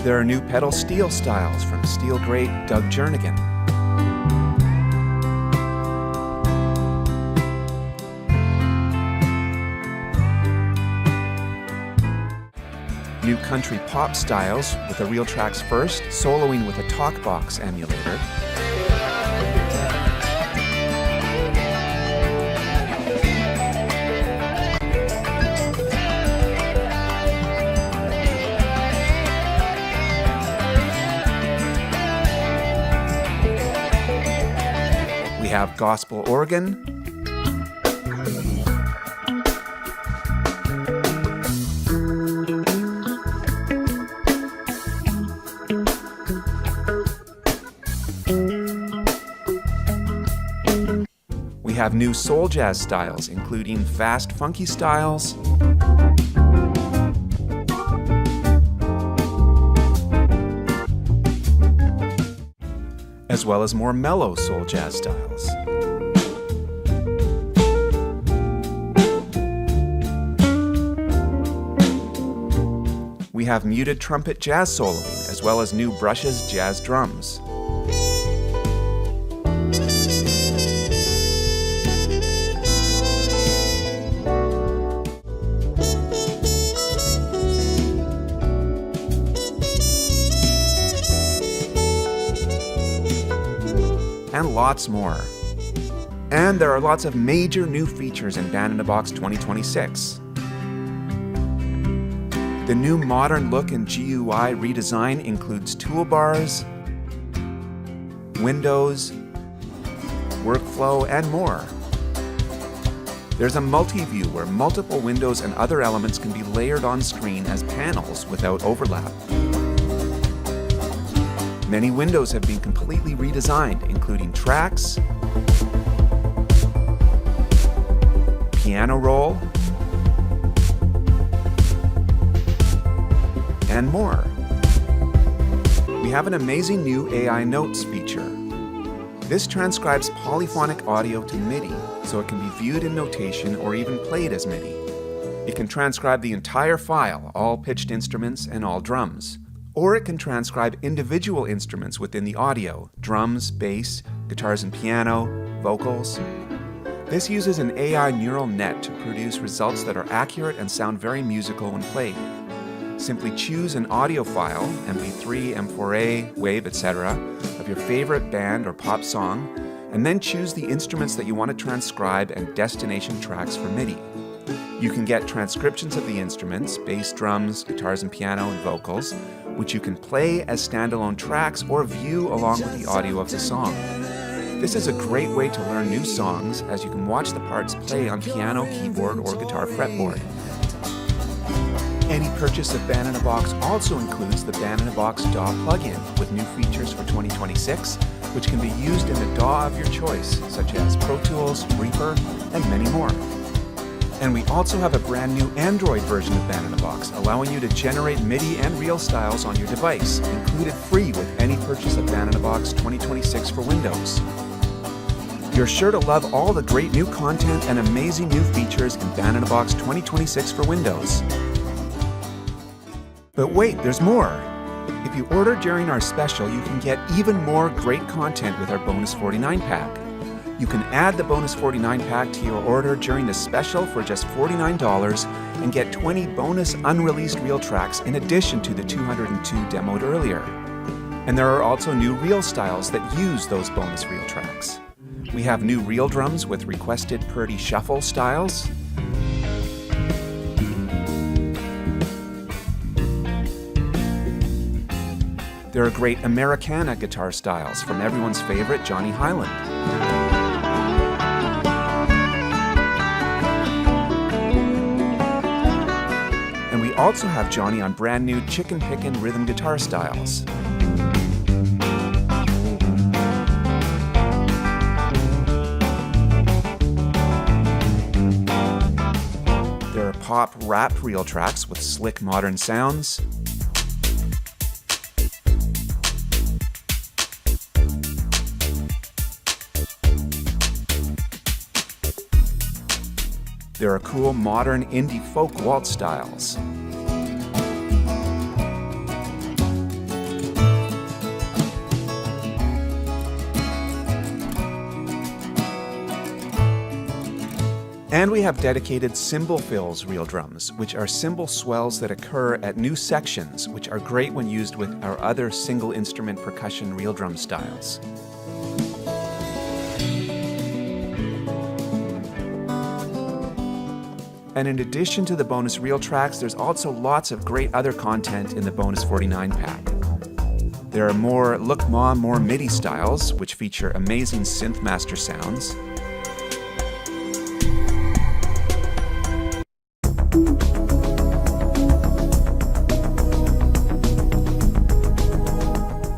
there are new pedal steel styles from steel great Doug Jernigan. New country pop styles with a Real Tracks First, soloing with a TalkBox emulator. We have gospel organ, we have new soul jazz styles, including fast funky styles, as well as more mellow soul jazz styles. We have muted trumpet jazz soloing, as well as new brushes jazz drums. And lots more. And there are lots of major new features in Band in a Box 2026. The new modern look and GUI redesign includes toolbars, windows, workflow, and more. There's a multi-view where multiple windows and other elements can be layered on screen as panels without overlap. Many windows have been completely redesigned, including tracks, piano roll, and more. We have an amazing new AI Notes feature. This transcribes polyphonic audio to MIDI, so it can be viewed in notation or even played as MIDI. It can transcribe the entire file, all pitched instruments and all drums. Or it can transcribe individual instruments within the audio, drums, bass, guitars and piano, vocals. This uses an AI neural net to produce results that are accurate and sound very musical when played. Simply choose an audio file, MP3, M4A, WAV, etc., of your favorite band or pop song, and then choose the instruments that you want to transcribe and destination tracks for MIDI. You can get transcriptions of the instruments, bass, drums, guitars and piano, and vocals, which you can play as standalone tracks or view along with the audio of the song. This is a great way to learn new songs, as you can watch the parts play on piano, keyboard, or guitar fretboard. Any purchase of Band in a Box also includes the Band in a Box DAW plugin with new features for 2026, which can be used in the DAW of your choice, such as Pro Tools, Reaper, and many more. And we also have a brand new Android version of Band in a Box, allowing you to generate MIDI and reel styles on your device, included free with any purchase of Band in a Box 2026 for Windows. You're sure to love all the great new content and amazing new features in Band in a Box 2026 for Windows. But wait, there's more! If you order during our special, you can get even more great content with our Bonus 49 pack. You can add the Bonus 49 pack to your order during the special for just $49 and get 20 bonus unreleased reel tracks in addition to the 202 demoed earlier. And there are also new reel styles that use those bonus reel tracks. We have new reel drums with requested Purdy Shuffle styles, there are great Americana guitar styles from everyone's favorite Johnny Highland. And we also have Johnny on brand new chicken pickin' rhythm guitar styles. There are pop rap reel tracks with slick modern sounds. There are cool modern indie folk waltz styles. And we have dedicated cymbal fills reel drums, which are cymbal swells that occur at new sections, which are great when used with our other single instrument percussion reel drum styles. And in addition to the bonus reel tracks, there's also lots of great other content in the Bonus 49 pack. There are more Look Ma, More MIDI styles, which feature amazing synth master sounds.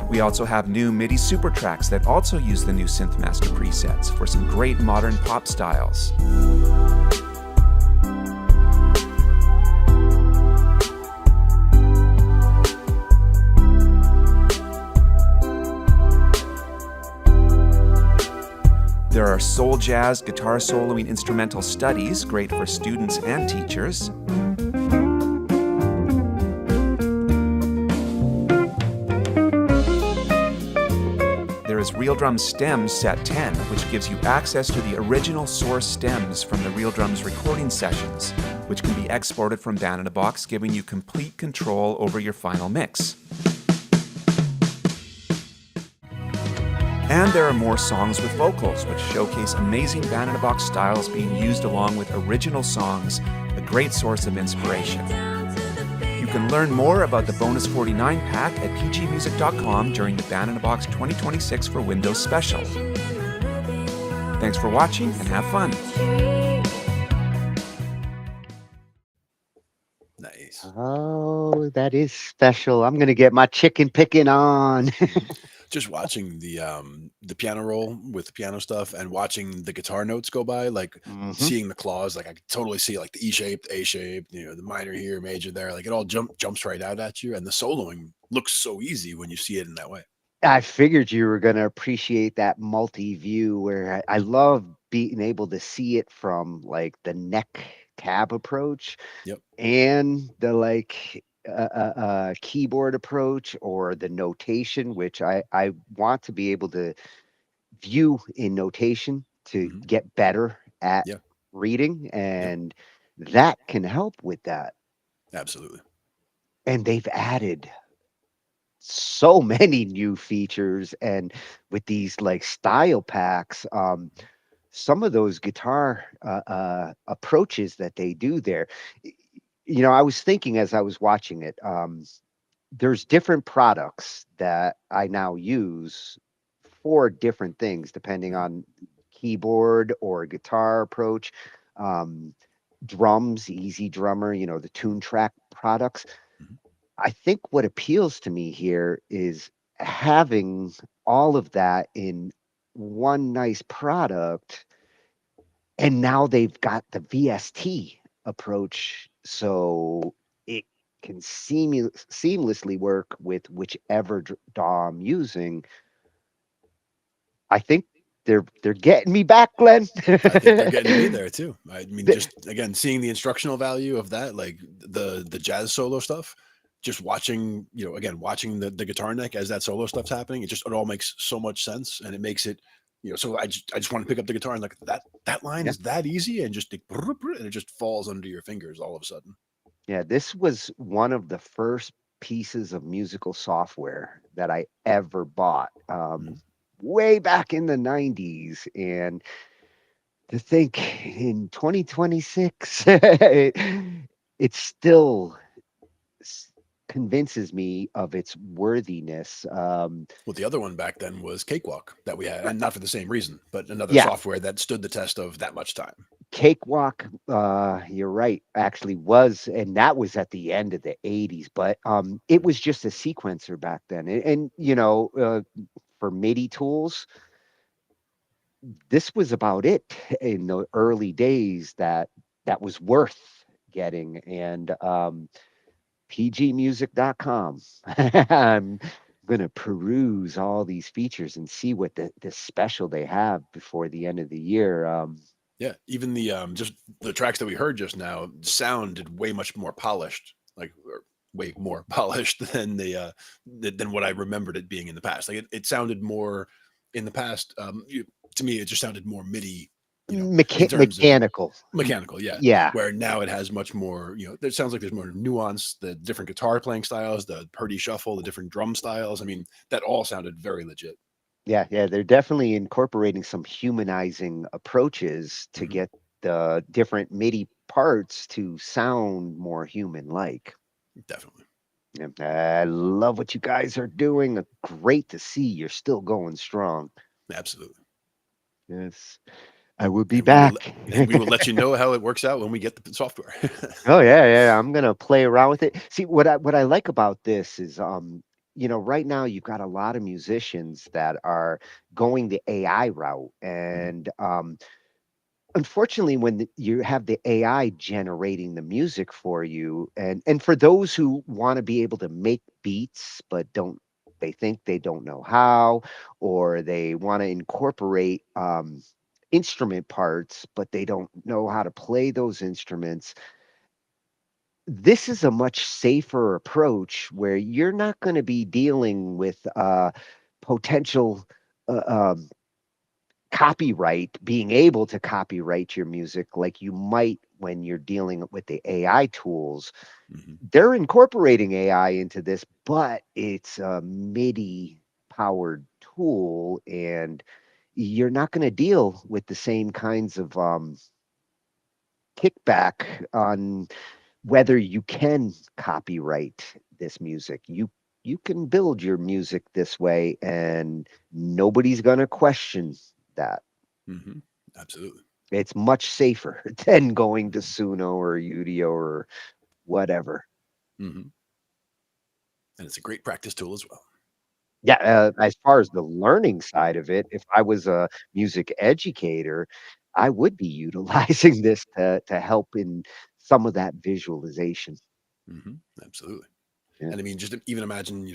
We also have new MIDI super tracks that also use the new synth master presets for some great modern pop styles. There are soul jazz, guitar soloing instrumental studies, great for students and teachers. There is Real Drums Stems Set 10, which gives you access to the original source stems from the Real Drums recording sessions, which can be exported from Band in a Box, giving you complete control over your final mix. And there are more songs with vocals, which showcase amazing Band in a Box styles being used along with original songs, a great source of inspiration. You can learn more about the Bonus 49 pack at pgmusic.com during the Band in a Box 2026 for Windows special. Thanks for watching and have fun. Nice. Oh, that is special. I'm gonna get my chicken picking on. Just watching the piano roll with the piano stuff and watching the guitar notes go by, like seeing the claws, like I could totally see like the E shape, the A shape, the minor here, major there, like it all jumps right out at you, and the soloing looks so easy when you see it in that way. I figured you were gonna appreciate that multi-view where I love being able to see it from like the neck cab approach Yep. and the like keyboard approach or the notation, which I want to be able to view in notation to get better at Yeah. reading, and that can help with that. Absolutely. And they've added so many new features, and with these like style packs, some of those guitar approaches that they do there, I was thinking as I was watching it, there's different products that I now use for different things depending on keyboard or guitar approach. um, Drums, Easy Drummer, the Tune Track products. I think what appeals to me here is having all of that in one nice product, and now they've got the VST approach, so it can seamlessly work with whichever DAW I'm using. I think they're getting me back, Glenn. I think they're getting me there too. I mean, just again, seeing the instructional value of that, like the jazz solo stuff, just watching, watching the guitar neck as that solo stuff's happening, it all makes so much sense, and it makes it, so I just want to pick up the guitar and like that line is that easy, and just and it just falls under your fingers all of a sudden. Yeah, this was one of the first pieces of musical software that I ever bought, way back in the 90s. And to think in 2026, it still convinces me of its worthiness. Well, the other one back then was Cakewalk that we had, and not for the same reason, but another Yeah. software that stood the test of that much time. Cakewalk, you're right, actually was, and that was at the end of the 80s, but it was just a sequencer back then. And for MIDI tools, this was about it in the early days that was worth getting. And pgmusic.com. I'm going to peruse all these features and see what the special they have before the end of the year. Yeah, even the just the tracks that we heard just now sounded way much more polished, or way more polished than than what I remembered it being in the past. Like it sounded more in the past. To me, it just sounded more MIDI, in terms Mechanical. of mechanical. Yeah, Yeah. Where now it has much more. It sounds like there's more nuance. The different guitar playing styles, the Purdy shuffle, the different drum styles. I mean, that all sounded very legit. Yeah, they're definitely incorporating some humanizing approaches to get the different MIDI parts to sound more human-like. Definitely. Yeah, I love what you guys are doing. Great to see you're still going strong. Absolutely. Yes, I will be back. We will let you know how it works out when we get the software. Oh yeah, I'm gonna play around with it. See, what I like about this is, right now you've got a lot of musicians that are going the AI route, and unfortunately, when you have the AI generating the music for you, and for those who want to be able to make beats but they think they don't know how, or they want to incorporate instrument parts, but they don't know how to play those instruments. This is a much safer approach where you're not going to be dealing with potential uh, um, copyright, being able to copyright your music like you might when you're dealing with the AI tools. They're incorporating AI into this, but it's a MIDI powered tool, and you're not going to deal with the same kinds of kickback on whether you can copyright this music. You can build your music this way, and nobody's going to question that. Absolutely. It's much safer than going to Suno or Udio or whatever. And it's a great practice tool as well. Yeah, as far as the learning side of it, if I was a music educator, I would be utilizing this to help in some of that visualization. Absolutely. Yeah. And I mean, just even imagine,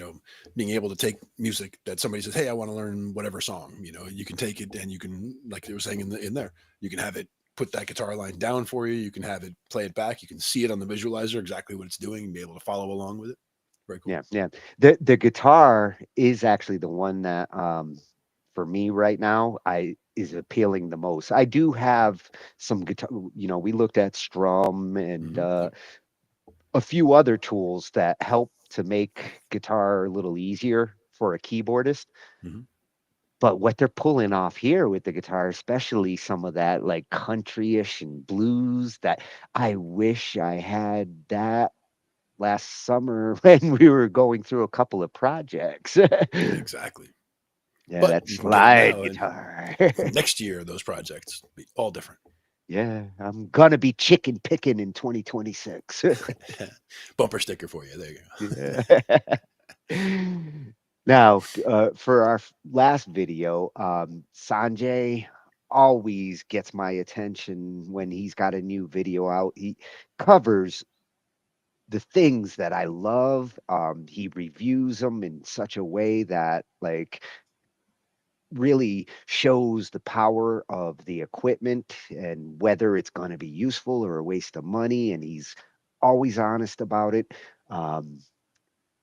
being able to take music that somebody says, "Hey, I want to learn whatever song." You can take it and you can, like they were saying in there, you can have it put that guitar line down for you. You can have it play it back. You can see it on the visualizer exactly what it's doing and be able to follow along with it. Very cool. Yeah, yeah. The guitar is actually the one that for me right now I is appealing the most. I do have some guitar, we looked at Strum and a few other tools that help to make guitar a little easier for a keyboardist. But what they're pulling off here with the guitar, especially some of that like countryish and blues, that I wish I had that last summer when we were going through a couple of projects. Exactly. Yeah, But that you can get it slide now, and guitar. next year, those projects will be all different. Yeah, I'm gonna be chicken picking in 2026. Bumper sticker for you. There you go. Yeah. Now, for our last video, Sanjay always gets my attention when he's got a new video out. He covers the things that I love. He reviews them in such a way that like really shows the power of the equipment and whether it's going to be useful or a waste of money. And he's always honest about it.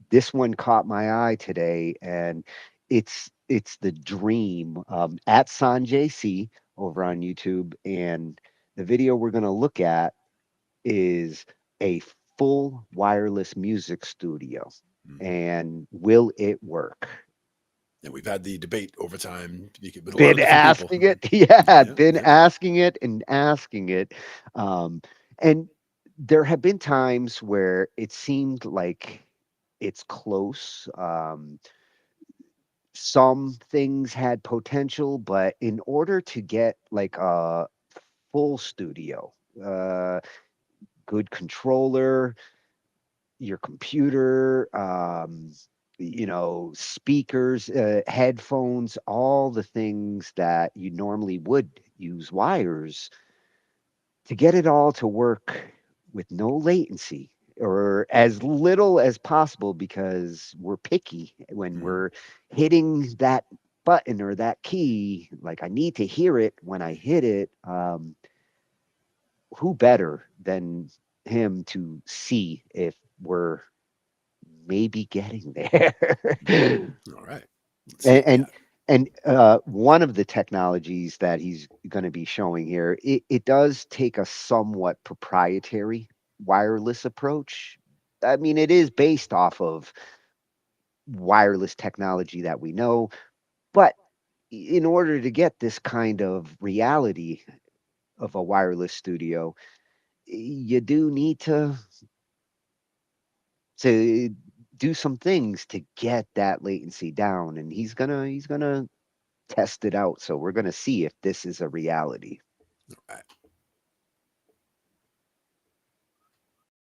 This one caught my eye today, and it's the Dream at Sanjay C over on YouTube. And the video we're going to look at is a full wireless music studio. And will it work? And we've had the debate over time with a lot of Been different people. asking it. Yeah, been asking it and asking it. And there have been times where it seemed like it's close. Some things had potential, but in order to get like a full studio, good controller, your computer, speakers, headphones, all the things that you normally would use wires, to get it all to work with no latency or as little as possible, because we're picky when we're hitting that button or that key. Like, I need to hear it when I hit it. Who better than him to see if we're maybe getting there? All right. And one of the technologies that he's going to be showing here, it does take a somewhat proprietary wireless approach. I mean, it is based off of wireless technology that we know, but in order to get this kind of reality of a wireless studio, you do need to do some things to get that latency down, and he's gonna test it out. So we're gonna see if this is a reality.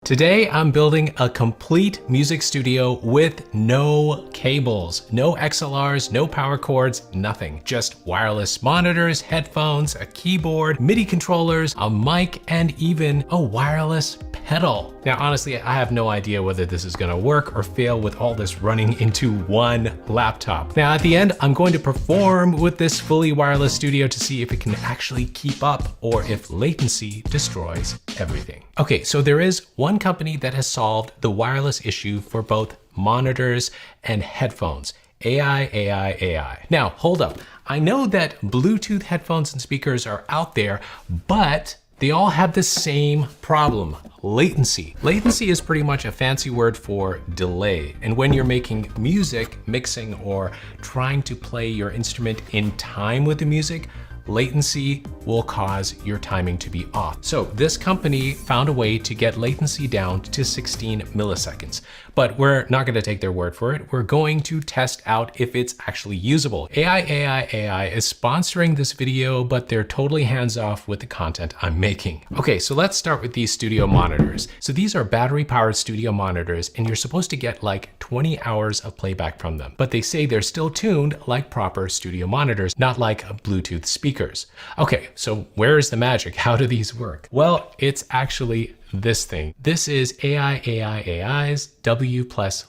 Today, I'm building a complete music studio with no cables, no XLRs, no power cords, nothing. Just wireless monitors, headphones, a keyboard, MIDI controllers, a mic, and even a wireless pedal. Now, honestly, I have no idea whether this is gonna work or fail with all this running into one laptop. Now, at the end, I'm going to perform with this fully wireless studio to see if it can actually keep up or if latency destroys everything. Okay, so there is one company that has solved the wireless issue for both monitors and headphones. AI. Now, hold up. I know that Bluetooth headphones and speakers are out there, but they all have the same problem: latency. Latency is pretty much a fancy word for delay. And when you're making music, mixing, or trying to play your instrument in time with the music, latency will cause your timing to be off. So this company found a way to get latency down to 16 milliseconds. But we're not going to take their word for it. We're going to test out if it's actually usable. AI is sponsoring this video, but they're totally hands off with the content I'm making. Okay, so let's start with these studio monitors. So these are battery powered studio monitors, and you're supposed to get like 20 hours of playback from them. But they say they're still tuned like proper studio monitors, not like Bluetooth speakers. Okay, so where is the magic? How do these work? Well, it's actually this thing. This is AI's W+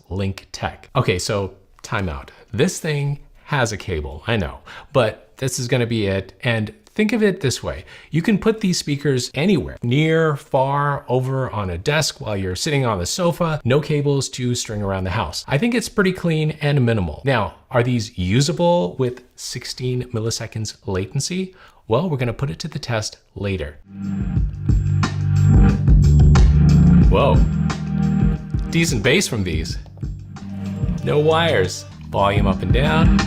Link Tech. Okay, so time out. This thing has a cable, I know, but this is gonna be it. And think of it this way. You can put these speakers anywhere, near, far, over on a desk while you're sitting on the sofa, no cables to string around the house. I think it's pretty clean and minimal. Now, are these usable with 16 milliseconds latency? Well, we're gonna put it to the test later. Whoa, decent bass from these. No wires, volume up and down.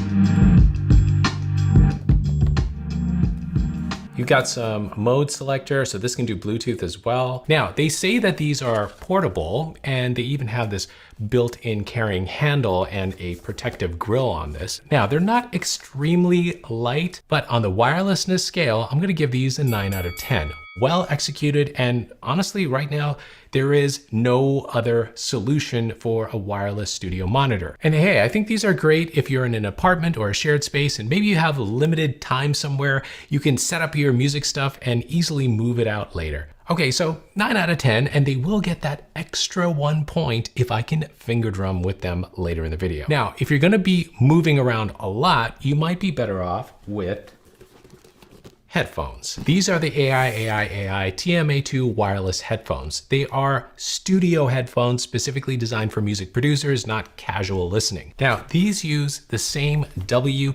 You've got some mode selector, so this can do Bluetooth as well. Now, they say that these are portable, and they even have this built-in carrying handle and a protective grill on this. Now, they're not extremely light, but on the wirelessness scale, I'm gonna give these a 9 out of 10. Well executed, and honestly, right now, there is no other solution for a wireless studio monitor. And hey, I think these are great if you're in an apartment or a shared space and maybe you have limited time somewhere. You can set up your music stuff and easily move it out later. Okay, so 9 out of 10, and they will get that extra 1 point if I can finger drum with them later in the video. Now, if you're gonna be moving around a lot, you might be better off with headphones. These are the AI TMA2 wireless headphones. They are studio headphones specifically designed for music producers, not casual listening. Now, these use the same W+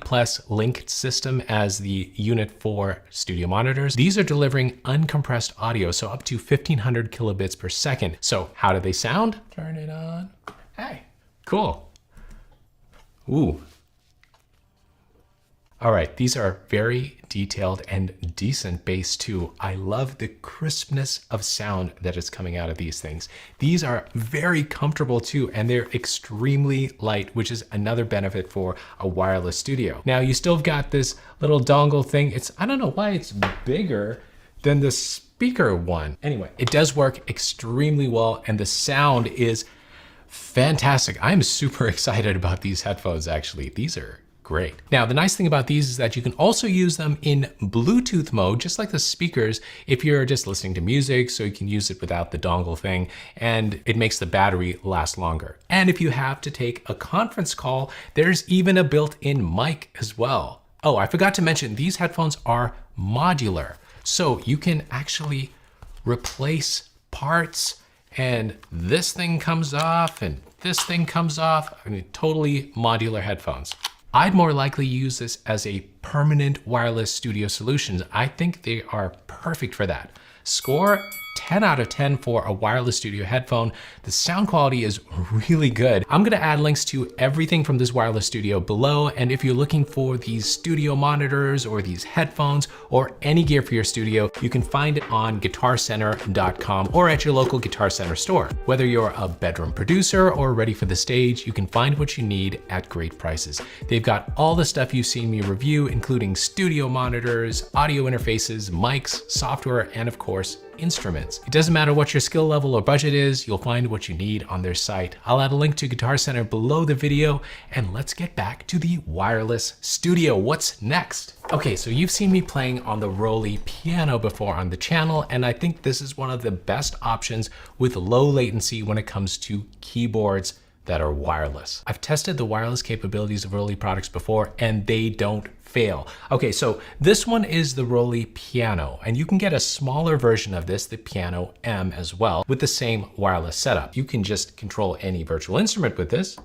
Link system as the Unit 4 studio monitors. These are delivering uncompressed audio, so up to 1500 kilobits per second. So how do they sound? Turn it on. Hey, cool. Ooh. All right, these are very detailed and decent bass too. I love the crispness of sound that is coming out of these things. These are very comfortable too, and they're extremely light, which is another benefit for a wireless studio. Now, you still got this little dongle thing. I don't know why it's bigger than the speaker one. Anyway, it does work extremely well, and the sound is fantastic. I'm super excited about these headphones, actually. These are great. Now, the nice thing about these is that you can also use them in Bluetooth mode, just like the speakers, if you're just listening to music, so you can use it without the dongle thing, and it makes the battery last longer. And if you have to take a conference call, there's even a built-in mic as well. Oh, I forgot to mention, these headphones are modular, so you can actually replace parts, and this thing comes off, and this thing comes off. I mean, totally modular headphones. I'd more likely use this as a permanent wireless studio solution. I think they are perfect for that. Score 10 out of 10 for a wireless studio headphone. The sound quality is really good. I'm gonna add links to everything from this wireless studio below, and if you're looking for these studio monitors or these headphones or any gear for your studio, you can find it on guitarcenter.com or at your local Guitar Center store. Whether you're a bedroom producer or ready for the stage, you can find what you need at great prices. They've got all the stuff you've seen me review, including studio monitors, audio interfaces, mics, software, and of course, instruments. It doesn't matter what your skill level or budget is, you'll find what you need on their site. I'll add a link to Guitar Center below the video, and let's get back to the wireless studio. What's next? Okay, so you've seen me playing on the Rolly piano before on the channel, and I think this is one of the best options with low latency when it comes to keyboards that are wireless. I've tested the wireless capabilities of Rolly products before, and they don't fail. Okay, so this one is the Rolly Piano, and you can get a smaller version of this, the Piano M, as well, with the same wireless setup. You can just control any virtual instrument with this.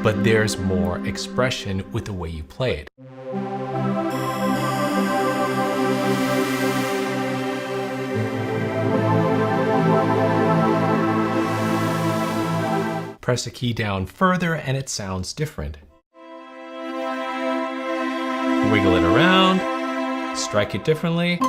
But there's more expression with the way you play it. Press a key down further and it sounds different. Wiggle it around, strike it differently.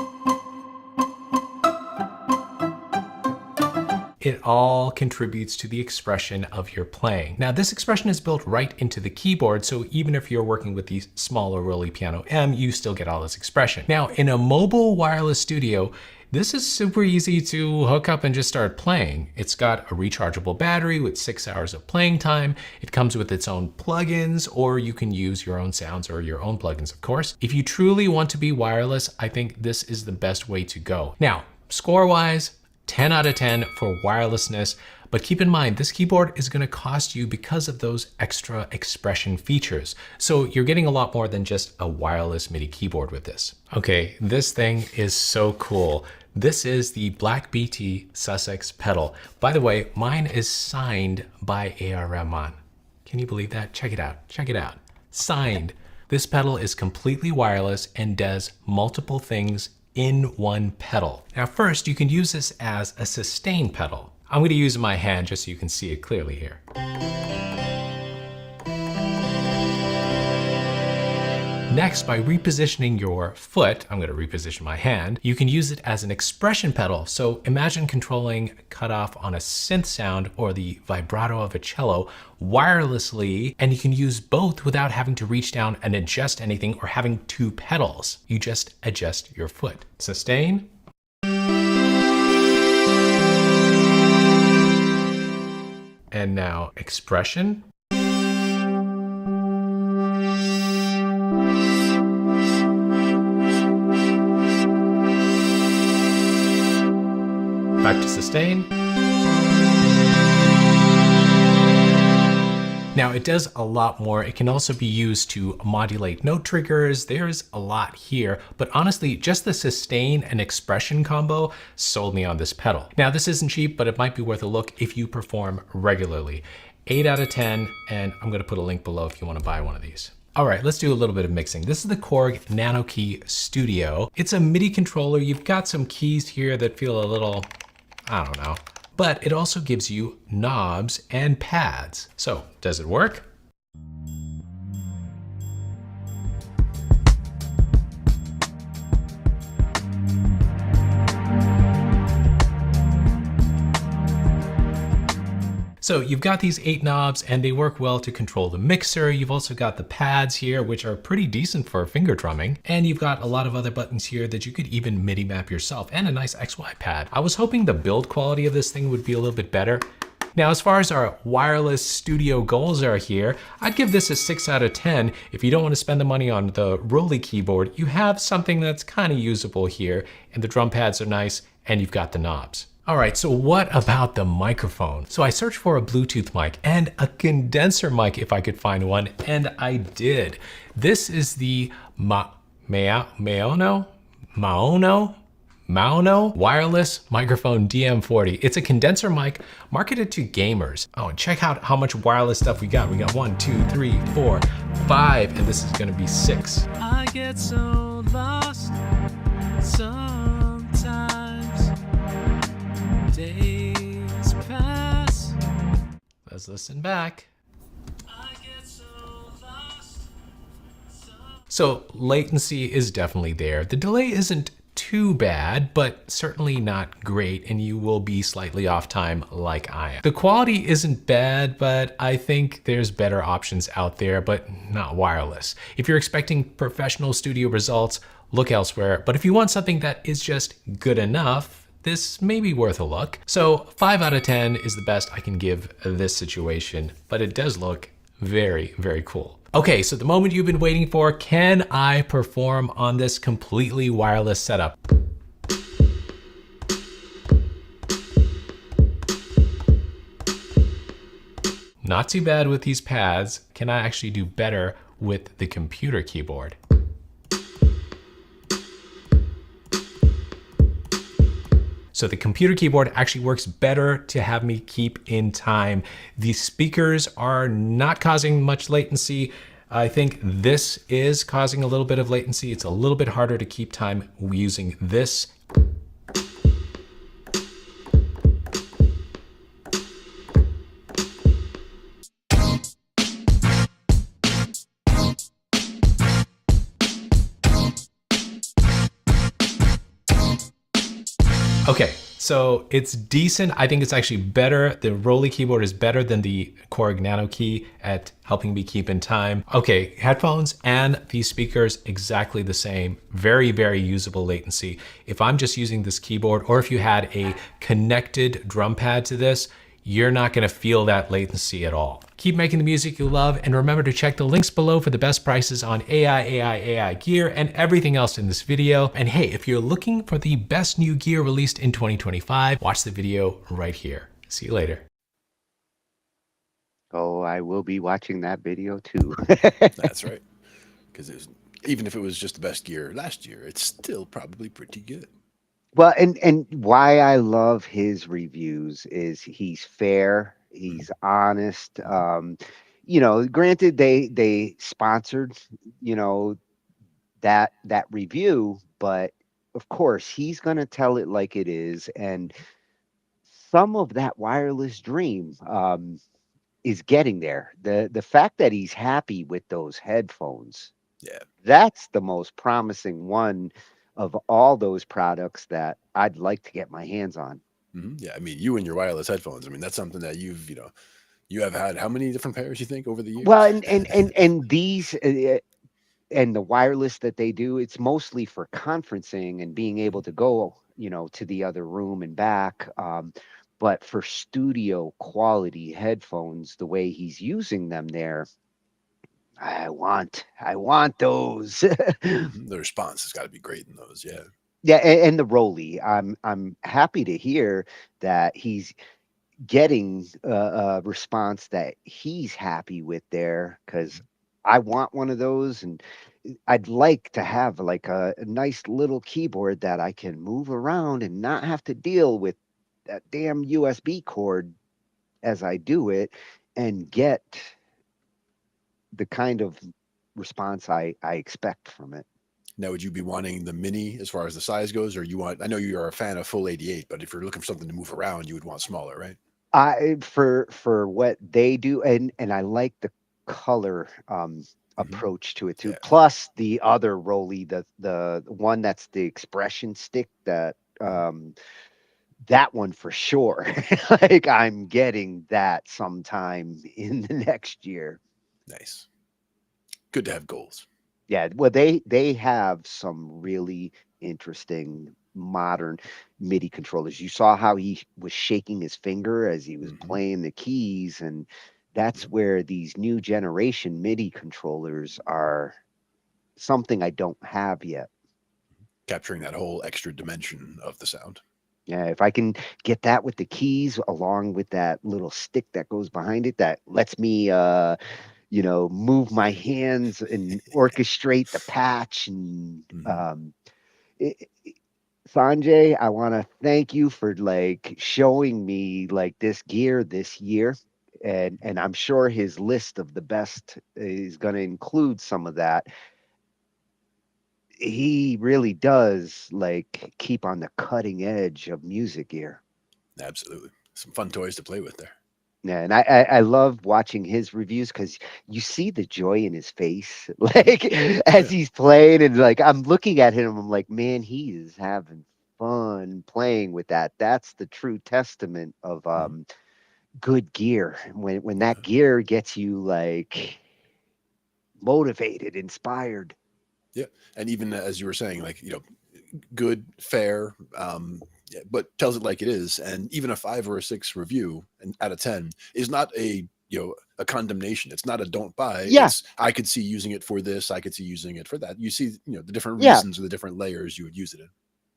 It all contributes to the expression of your playing. Now, this expression is built right into the keyboard, so even if you're working with the smaller Rolly Piano M, you still get all this expression. Now, in a mobile wireless studio, this is super easy to hook up and just start playing. It's got a rechargeable battery with 6 hours of playing time. It comes with its own plugins, or you can use your own sounds or your own plugins, of course. If you truly want to be wireless, I think this is the best way to go. Now, score-wise, 10 out of 10 for wirelessness, but keep in mind, this keyboard is gonna cost you because of those extra expression features. So you're getting a lot more than just a wireless MIDI keyboard with this. Okay, this thing is so cool. This is the Black BT Sussex pedal. By the way, mine is signed by A.R. Rahman. Can you believe that? Check it out, check it out. Signed. This pedal is completely wireless and does multiple things in one pedal. Now first, you can use this as a sustain pedal. I'm going to use my hand just so you can see it clearly here. Next, by repositioning your foot, I'm going to reposition my hand, you can use it as an expression pedal. So imagine controlling cutoff on a synth sound or the vibrato of a cello wirelessly, and you can use both without having to reach down and adjust anything or having two pedals. You just adjust your foot. Sustain. And now expression. Back to sustain. Now it does a lot more. It can also be used to modulate note triggers. There's a lot here, but honestly, just the sustain and expression combo sold me on this pedal. Now this isn't cheap, but it might be worth a look if you perform regularly. 8 out of 10, and I'm gonna put a link below if you wanna buy one of these. All right, let's do a little bit of mixing. This is the Korg Nano Key Studio. It's a MIDI controller. You've got some keys here that feel a little, I don't know, but it also gives you knobs and pads. So, does it work? So you've got these 8 knobs and they work well to control the mixer. You've also got the pads here, which are pretty decent for finger drumming. And you've got a lot of other buttons here that you could even MIDI map yourself, and a nice XY pad. I was hoping the build quality of this thing would be a little bit better. Now, as far as our wireless studio goals are here, I'd give this a 6 out of 10. If you don't want to spend the money on the Rolly keyboard, you have something that's kind of usable here, and the drum pads are nice, and you've got the knobs. All right, so what about the microphone? So I searched for a Bluetooth mic and a condenser mic if I could find one, and I did. This is the Maono wireless microphone DM40. It's a condenser mic marketed to gamers. Oh, and check out how much wireless stuff we got. We got 1, 2, 3, 4, 5, and this is gonna be 6. I get so lost sometimes. Days pass. Let's listen back. So latency is definitely there. The delay isn't too bad, but certainly not great, and you will be slightly off time like I am. The quality isn't bad, but I think there's better options out there, but not wireless. If you're expecting professional studio results, look elsewhere. But if you want something that is just good enough, this may be worth a look. So 5 out of 10 is the best I can give this situation, but it does look Very, very cool. Okay, so the moment you've been waiting for, can I perform on this completely wireless setup? Not too bad with these pads. Can I actually do better with the computer keyboard? So the computer keyboard actually works better to have me keep in time. The speakers are not causing much latency. I think this is causing a little bit of latency. It's a little bit harder to keep time using this. Okay, so it's decent. I think it's actually better. The Rolly keyboard is better than the Korg Nano Key at helping me keep in time. Okay, headphones and these speakers, exactly the same. Very, very usable latency. If I'm just using this keyboard, or if you had a connected drum pad to this, you're not gonna feel that latency at all. Keep making the music you love, and remember to check the links below for the best prices on AI gear and everything else in this video. And hey, if you're looking for the best new gear released in 2025, watch the video right here. See you later. Oh, I will be watching that video too. That's right. Because even if it was just the best gear last year, it's still probably pretty good. Well, and why I love his reviews is he's fair, he's honest. Granted they sponsored, that review, but of course he's gonna tell it like it is, and some of that wireless dream is getting there. The fact that he's happy with those headphones, that's the most promising one of all those products that I'd like to get my hands on. Yeah, I mean, you and your wireless headphones. I mean, that's something that you have had how many different pairs you think over the years? Well, and these and the wireless that they do, it's mostly for conferencing and being able to go, to the other room and back. But for studio quality headphones, the way he's using them there, I want those. The response has got to be great in those, yeah. Yeah, and the Rolly. I'm happy to hear that he's getting a response that he's happy with there, because I want one of those, and I'd like to have like a nice little keyboard that I can move around and not have to deal with that damn USB cord as I do it, and get the kind of response I expect from it. Now, would you be wanting the mini as far as the size goes, or I know you are a fan of full 88, but if you're looking for something to move around, you would want smaller, right? For what they do, and I like the color approach to it too. Plus the other Rolly, the one that's the expression stick, that one for sure. Like, I'm getting that sometime in the next year. Nice. Good to have goals. Yeah, well, they have some really interesting modern MIDI controllers. You saw how he was shaking his finger as he was playing the keys, and that's where these new generation MIDI controllers are something I don't have yet. Capturing that whole extra dimension of the sound. Yeah, if I can get that with the keys along with that little stick that goes behind it, that lets me move my hands and orchestrate the patch. And Sanjay, I want to thank you for like showing me like this gear this year, and I'm sure his list of the best is going to include some of that. He really does like keep on the cutting edge of music gear. Absolutely. Some fun toys to play with there. Yeah, and I love watching his reviews, because you see the joy in his face, like as he's playing, and like I'm looking at him, I'm like, man, he is having fun playing with that. That's the true testament of good gear. When that gear gets you like motivated, inspired. Yeah, and even as you were saying, like, good, fair, but tells it like it is. And even a 5 or a 6 review out of 10 is not a a condemnation. It's not a don't buy. Yeah, It's I could see using it for this. I could see using it for that. You see, the different yeah, reasons or the different layers you would use it in.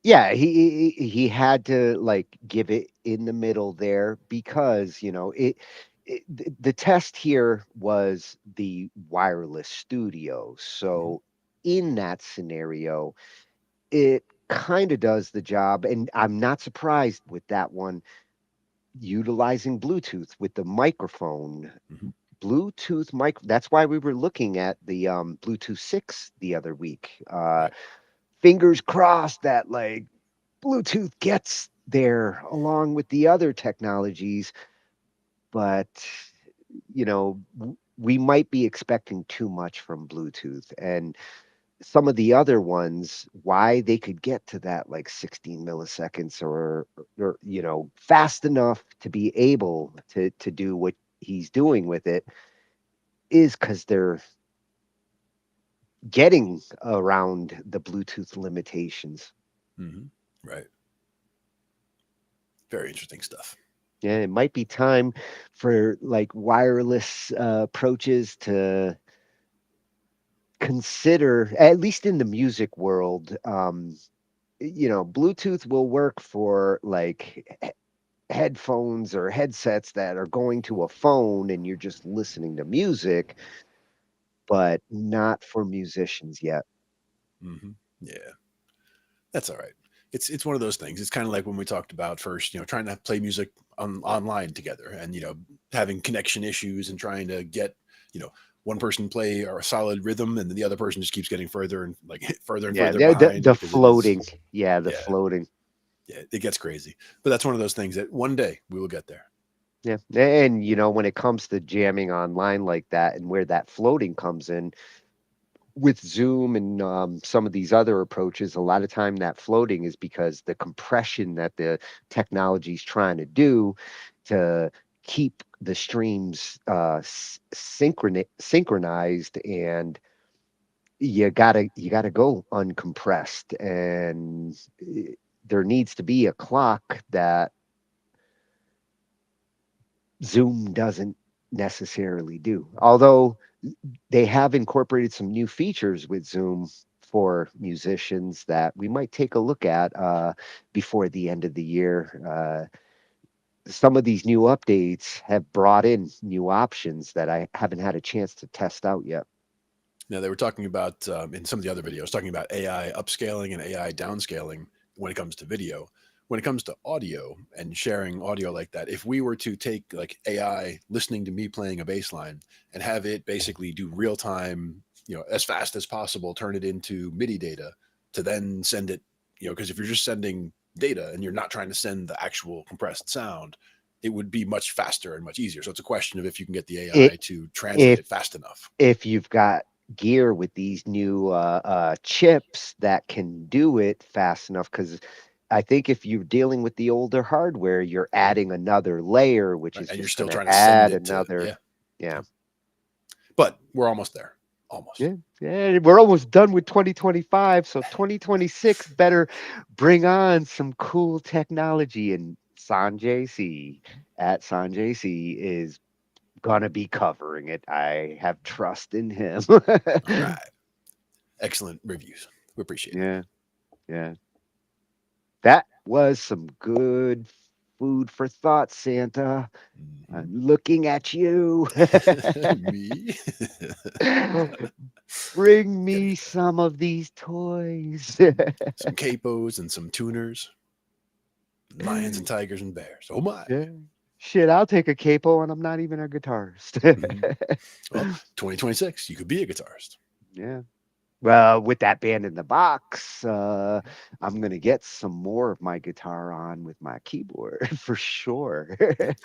yeah. He had to like give it in the middle there because the test here was the wireless studio. So in that scenario, it kind of does the job, and I'm not surprised with that one utilizing Bluetooth with the microphone. Bluetooth mic. That's why we were looking at the Bluetooth 6 the other week. Fingers crossed that like Bluetooth gets there along with the other technologies, but we might be expecting too much from Bluetooth. And some of the other ones, why they could get to that like 16 milliseconds or fast enough to be able to do what he's doing with it is because they're getting around the Bluetooth limitations. Right. Very interesting stuff. Yeah, it might be time for like wireless approaches to consider, at least in the music world. Bluetooth will work for like headphones or headsets that are going to a phone and you're just listening to music, but not for musicians yet. Yeah, that's all right. It's one of those things. It's kind of like when we talked about first, trying to play music online together, and having connection issues and trying to get one person play a solid rhythm, and then the other person just keeps getting further and like further and Yeah, further the behind the because it is. floating. Yeah, the Yeah, floating. yeah, it gets crazy. But that's one of those things that one day we will get there. Yeah. And when it comes to jamming online like that and where that floating comes in with Zoom and some of these other approaches, a lot of time that floating is because the compression that the technology is trying to do to keep the streams synchronized, and you gotta go uncompressed, and there needs to be a clock that Zoom doesn't necessarily do. Although they have incorporated some new features with Zoom for musicians that we might take a look at before the end of the year. Some of these new updates have brought in new options that I haven't had a chance to test out yet. Now they were talking about in some of the other videos, talking about AI upscaling and AI downscaling when it comes to video. When it comes to audio and sharing audio like that, if we were to take like AI listening to me playing a bass line and have it basically do real time, as fast as possible, turn it into MIDI data to then send it, because if you're just sending data and you're not trying to send the actual compressed sound, it would be much faster and much easier. So it's a question of if you can get the AI It to translate if it fast enough. if you've got gear with these new chips that can do it fast enough, because I think if you're dealing with the older hardware, you're adding another layer, which Right, is and you're just still going trying to to send add it to, yeah. another. Yeah. But we're almost there. Almost. Yeah, yeah, we're almost done with 2025, so 2026 better bring on some cool technology. And Sanjay C at Sanjay C is gonna be covering it. I have trust in him. All right. Excellent reviews. We appreciate it. Yeah, yeah. That was some good food for thought, Santa. I'm looking at you. Me? Bring me some of these toys. Some capos and some tuners. Lions and tigers and bears. Oh my. Yeah. Shit, I'll take a capo and I'm not even a guitarist. Well, 2026, you could be a guitarist. Yeah. Well, with that band in the box, I'm gonna get some more of my guitar on with my keyboard for sure.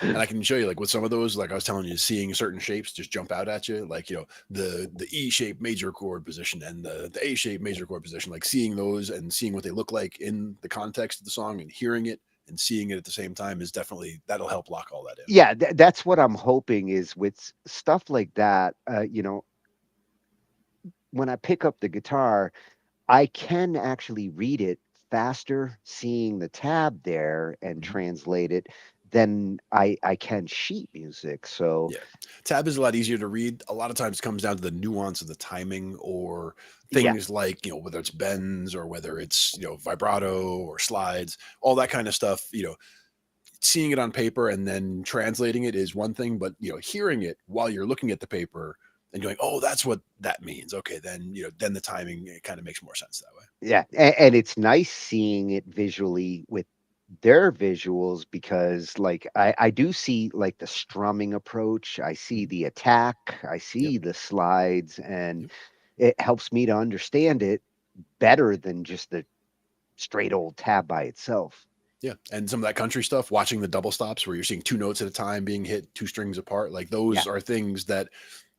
And I can show you, like with some of those, like I was telling you, seeing certain shapes just jump out at you, like the E shape major chord position and the A shape major chord position, like seeing those and seeing what they look like in the context of the song and hearing it and seeing it at the same time is definitely that'll help lock all that in. Yeah, that's what I'm hoping is with stuff like that. When I pick up the guitar, I can actually read it faster, seeing the tab there and translate it than I can sheet music. So Yeah, tab is a lot easier to read. A lot of times it comes down to the nuance of the timing or yeah, things like, whether it's bends or whether it's, vibrato or slides, all that kind of stuff, seeing it on paper and then translating it is one thing, but, hearing it while you're looking at the paper and going, oh, that's what that means. Okay, then, then the timing, it kind of makes more sense that way. yeah, and it's nice seeing it visually with their visuals, because like I do see like the strumming approach, I see the attack, I see the slides, and it helps me to understand it better than just the straight old tab by itself. Yeah, and some of that country stuff, watching the double stops where you're seeing 2 notes at a time being hit 2 strings apart, like Yeah. those are things that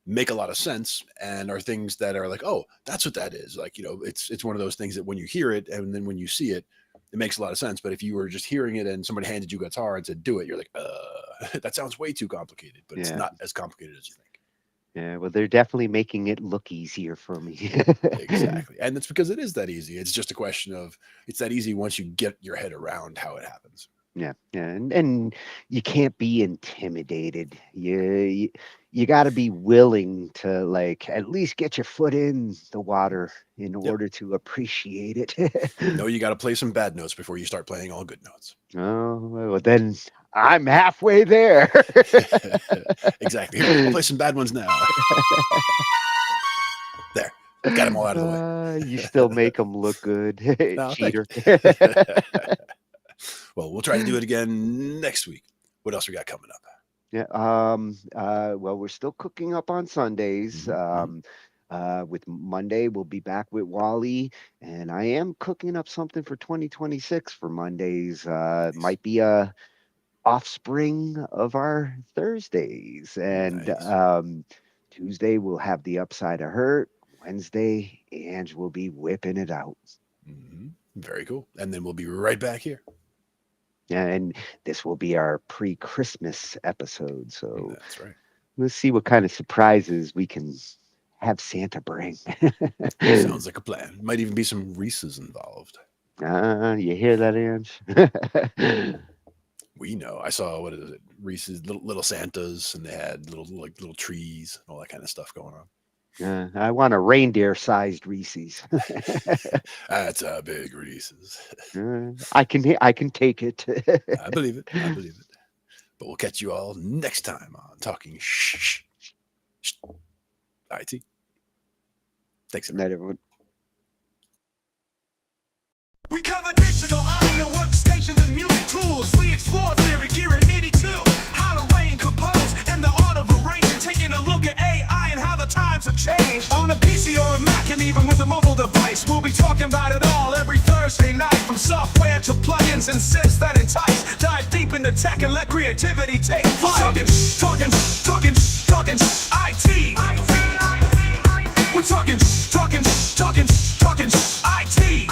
make a lot of sense and are things that are like, oh, that's what that is. Like, it's one of those things that when you hear it and then when you see it, it makes a lot of sense. But if you were just hearing it and somebody handed you guitar and said, do it, you're like, that sounds way too complicated, but it's Yeah. not as complicated as you think. Yeah, well, they're definitely making it look easier for me. Exactly. And it's because it is that easy. It's just a question of it's that easy once you get your head around how it happens. Yeah, yeah, and you can't be intimidated. You got to be willing to like at least get your foot in the water in order to appreciate it. No, you got to play some bad notes before you start playing all good notes. Oh, well, then I'm halfway there. Exactly. I'll play some bad ones now. There. Got them all out of the way. You still make them look good. No, Cheater. Well, we'll try to do it again next week. What else we got coming up? Yeah. Well, we're still cooking up on Sundays. With Monday, we'll be back with Wally, and I am cooking up something for 2026 for Mondays. Might be a offspring of our Thursdays, and Tuesday we'll have the Upside of Hurt. Wednesday, Ange will be whipping it out. Very cool. And then we'll be right back here. Yeah, and this will be our pre-Christmas episode. So that's right. Let's see what kind of surprises we can have Santa bring. Sounds like a plan. Might even be some Reese's involved. You hear that, Ange? We know. I saw, what is it? Reese's little Santas, and they had little trees and all that kind of stuff going on. I want a reindeer-sized Reese's. That's a big Reese's. I can take it. I believe it. But we'll catch you all next time on Talking Shh IT. Thanks, night, everyone. We cover digital audio workstations and music tools. We explore theory, gear, and MIDI too. How to arrange, compose, and the art of arranging. Taking a look at AI and how the times have changed. On a PC or a Mac, and even with a mobile device, we'll be talking about it all every Thursday night. From software to plugins and synths that entice. Dive deep into tech and let creativity take flight. Talking IT. We're talking IT.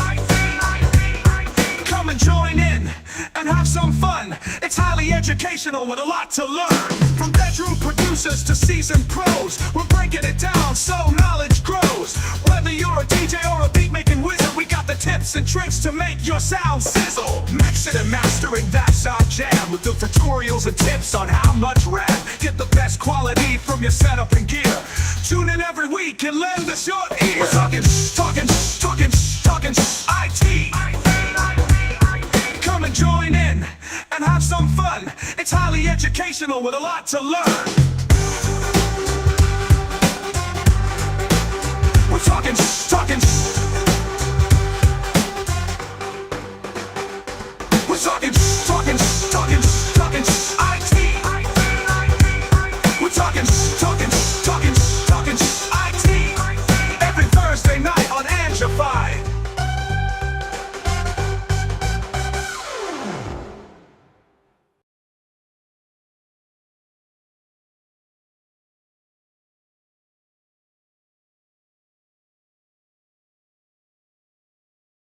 Come and join in and have some fun. It's highly educational with a lot to learn. From bedroom producers to seasoned pros, we're breaking it down so knowledge grows. Whether you're a DJ or a beat making wizard, we got the tips and tricks to make your sound sizzle. Mixing and mastering, that's our jam. With the tutorials and tips on how much rev. Get the best quality from your setup and gear. Tune in every week and lend us your ear. We're talking IT. Come and join in and have some fun. It's highly educational with a lot to learn.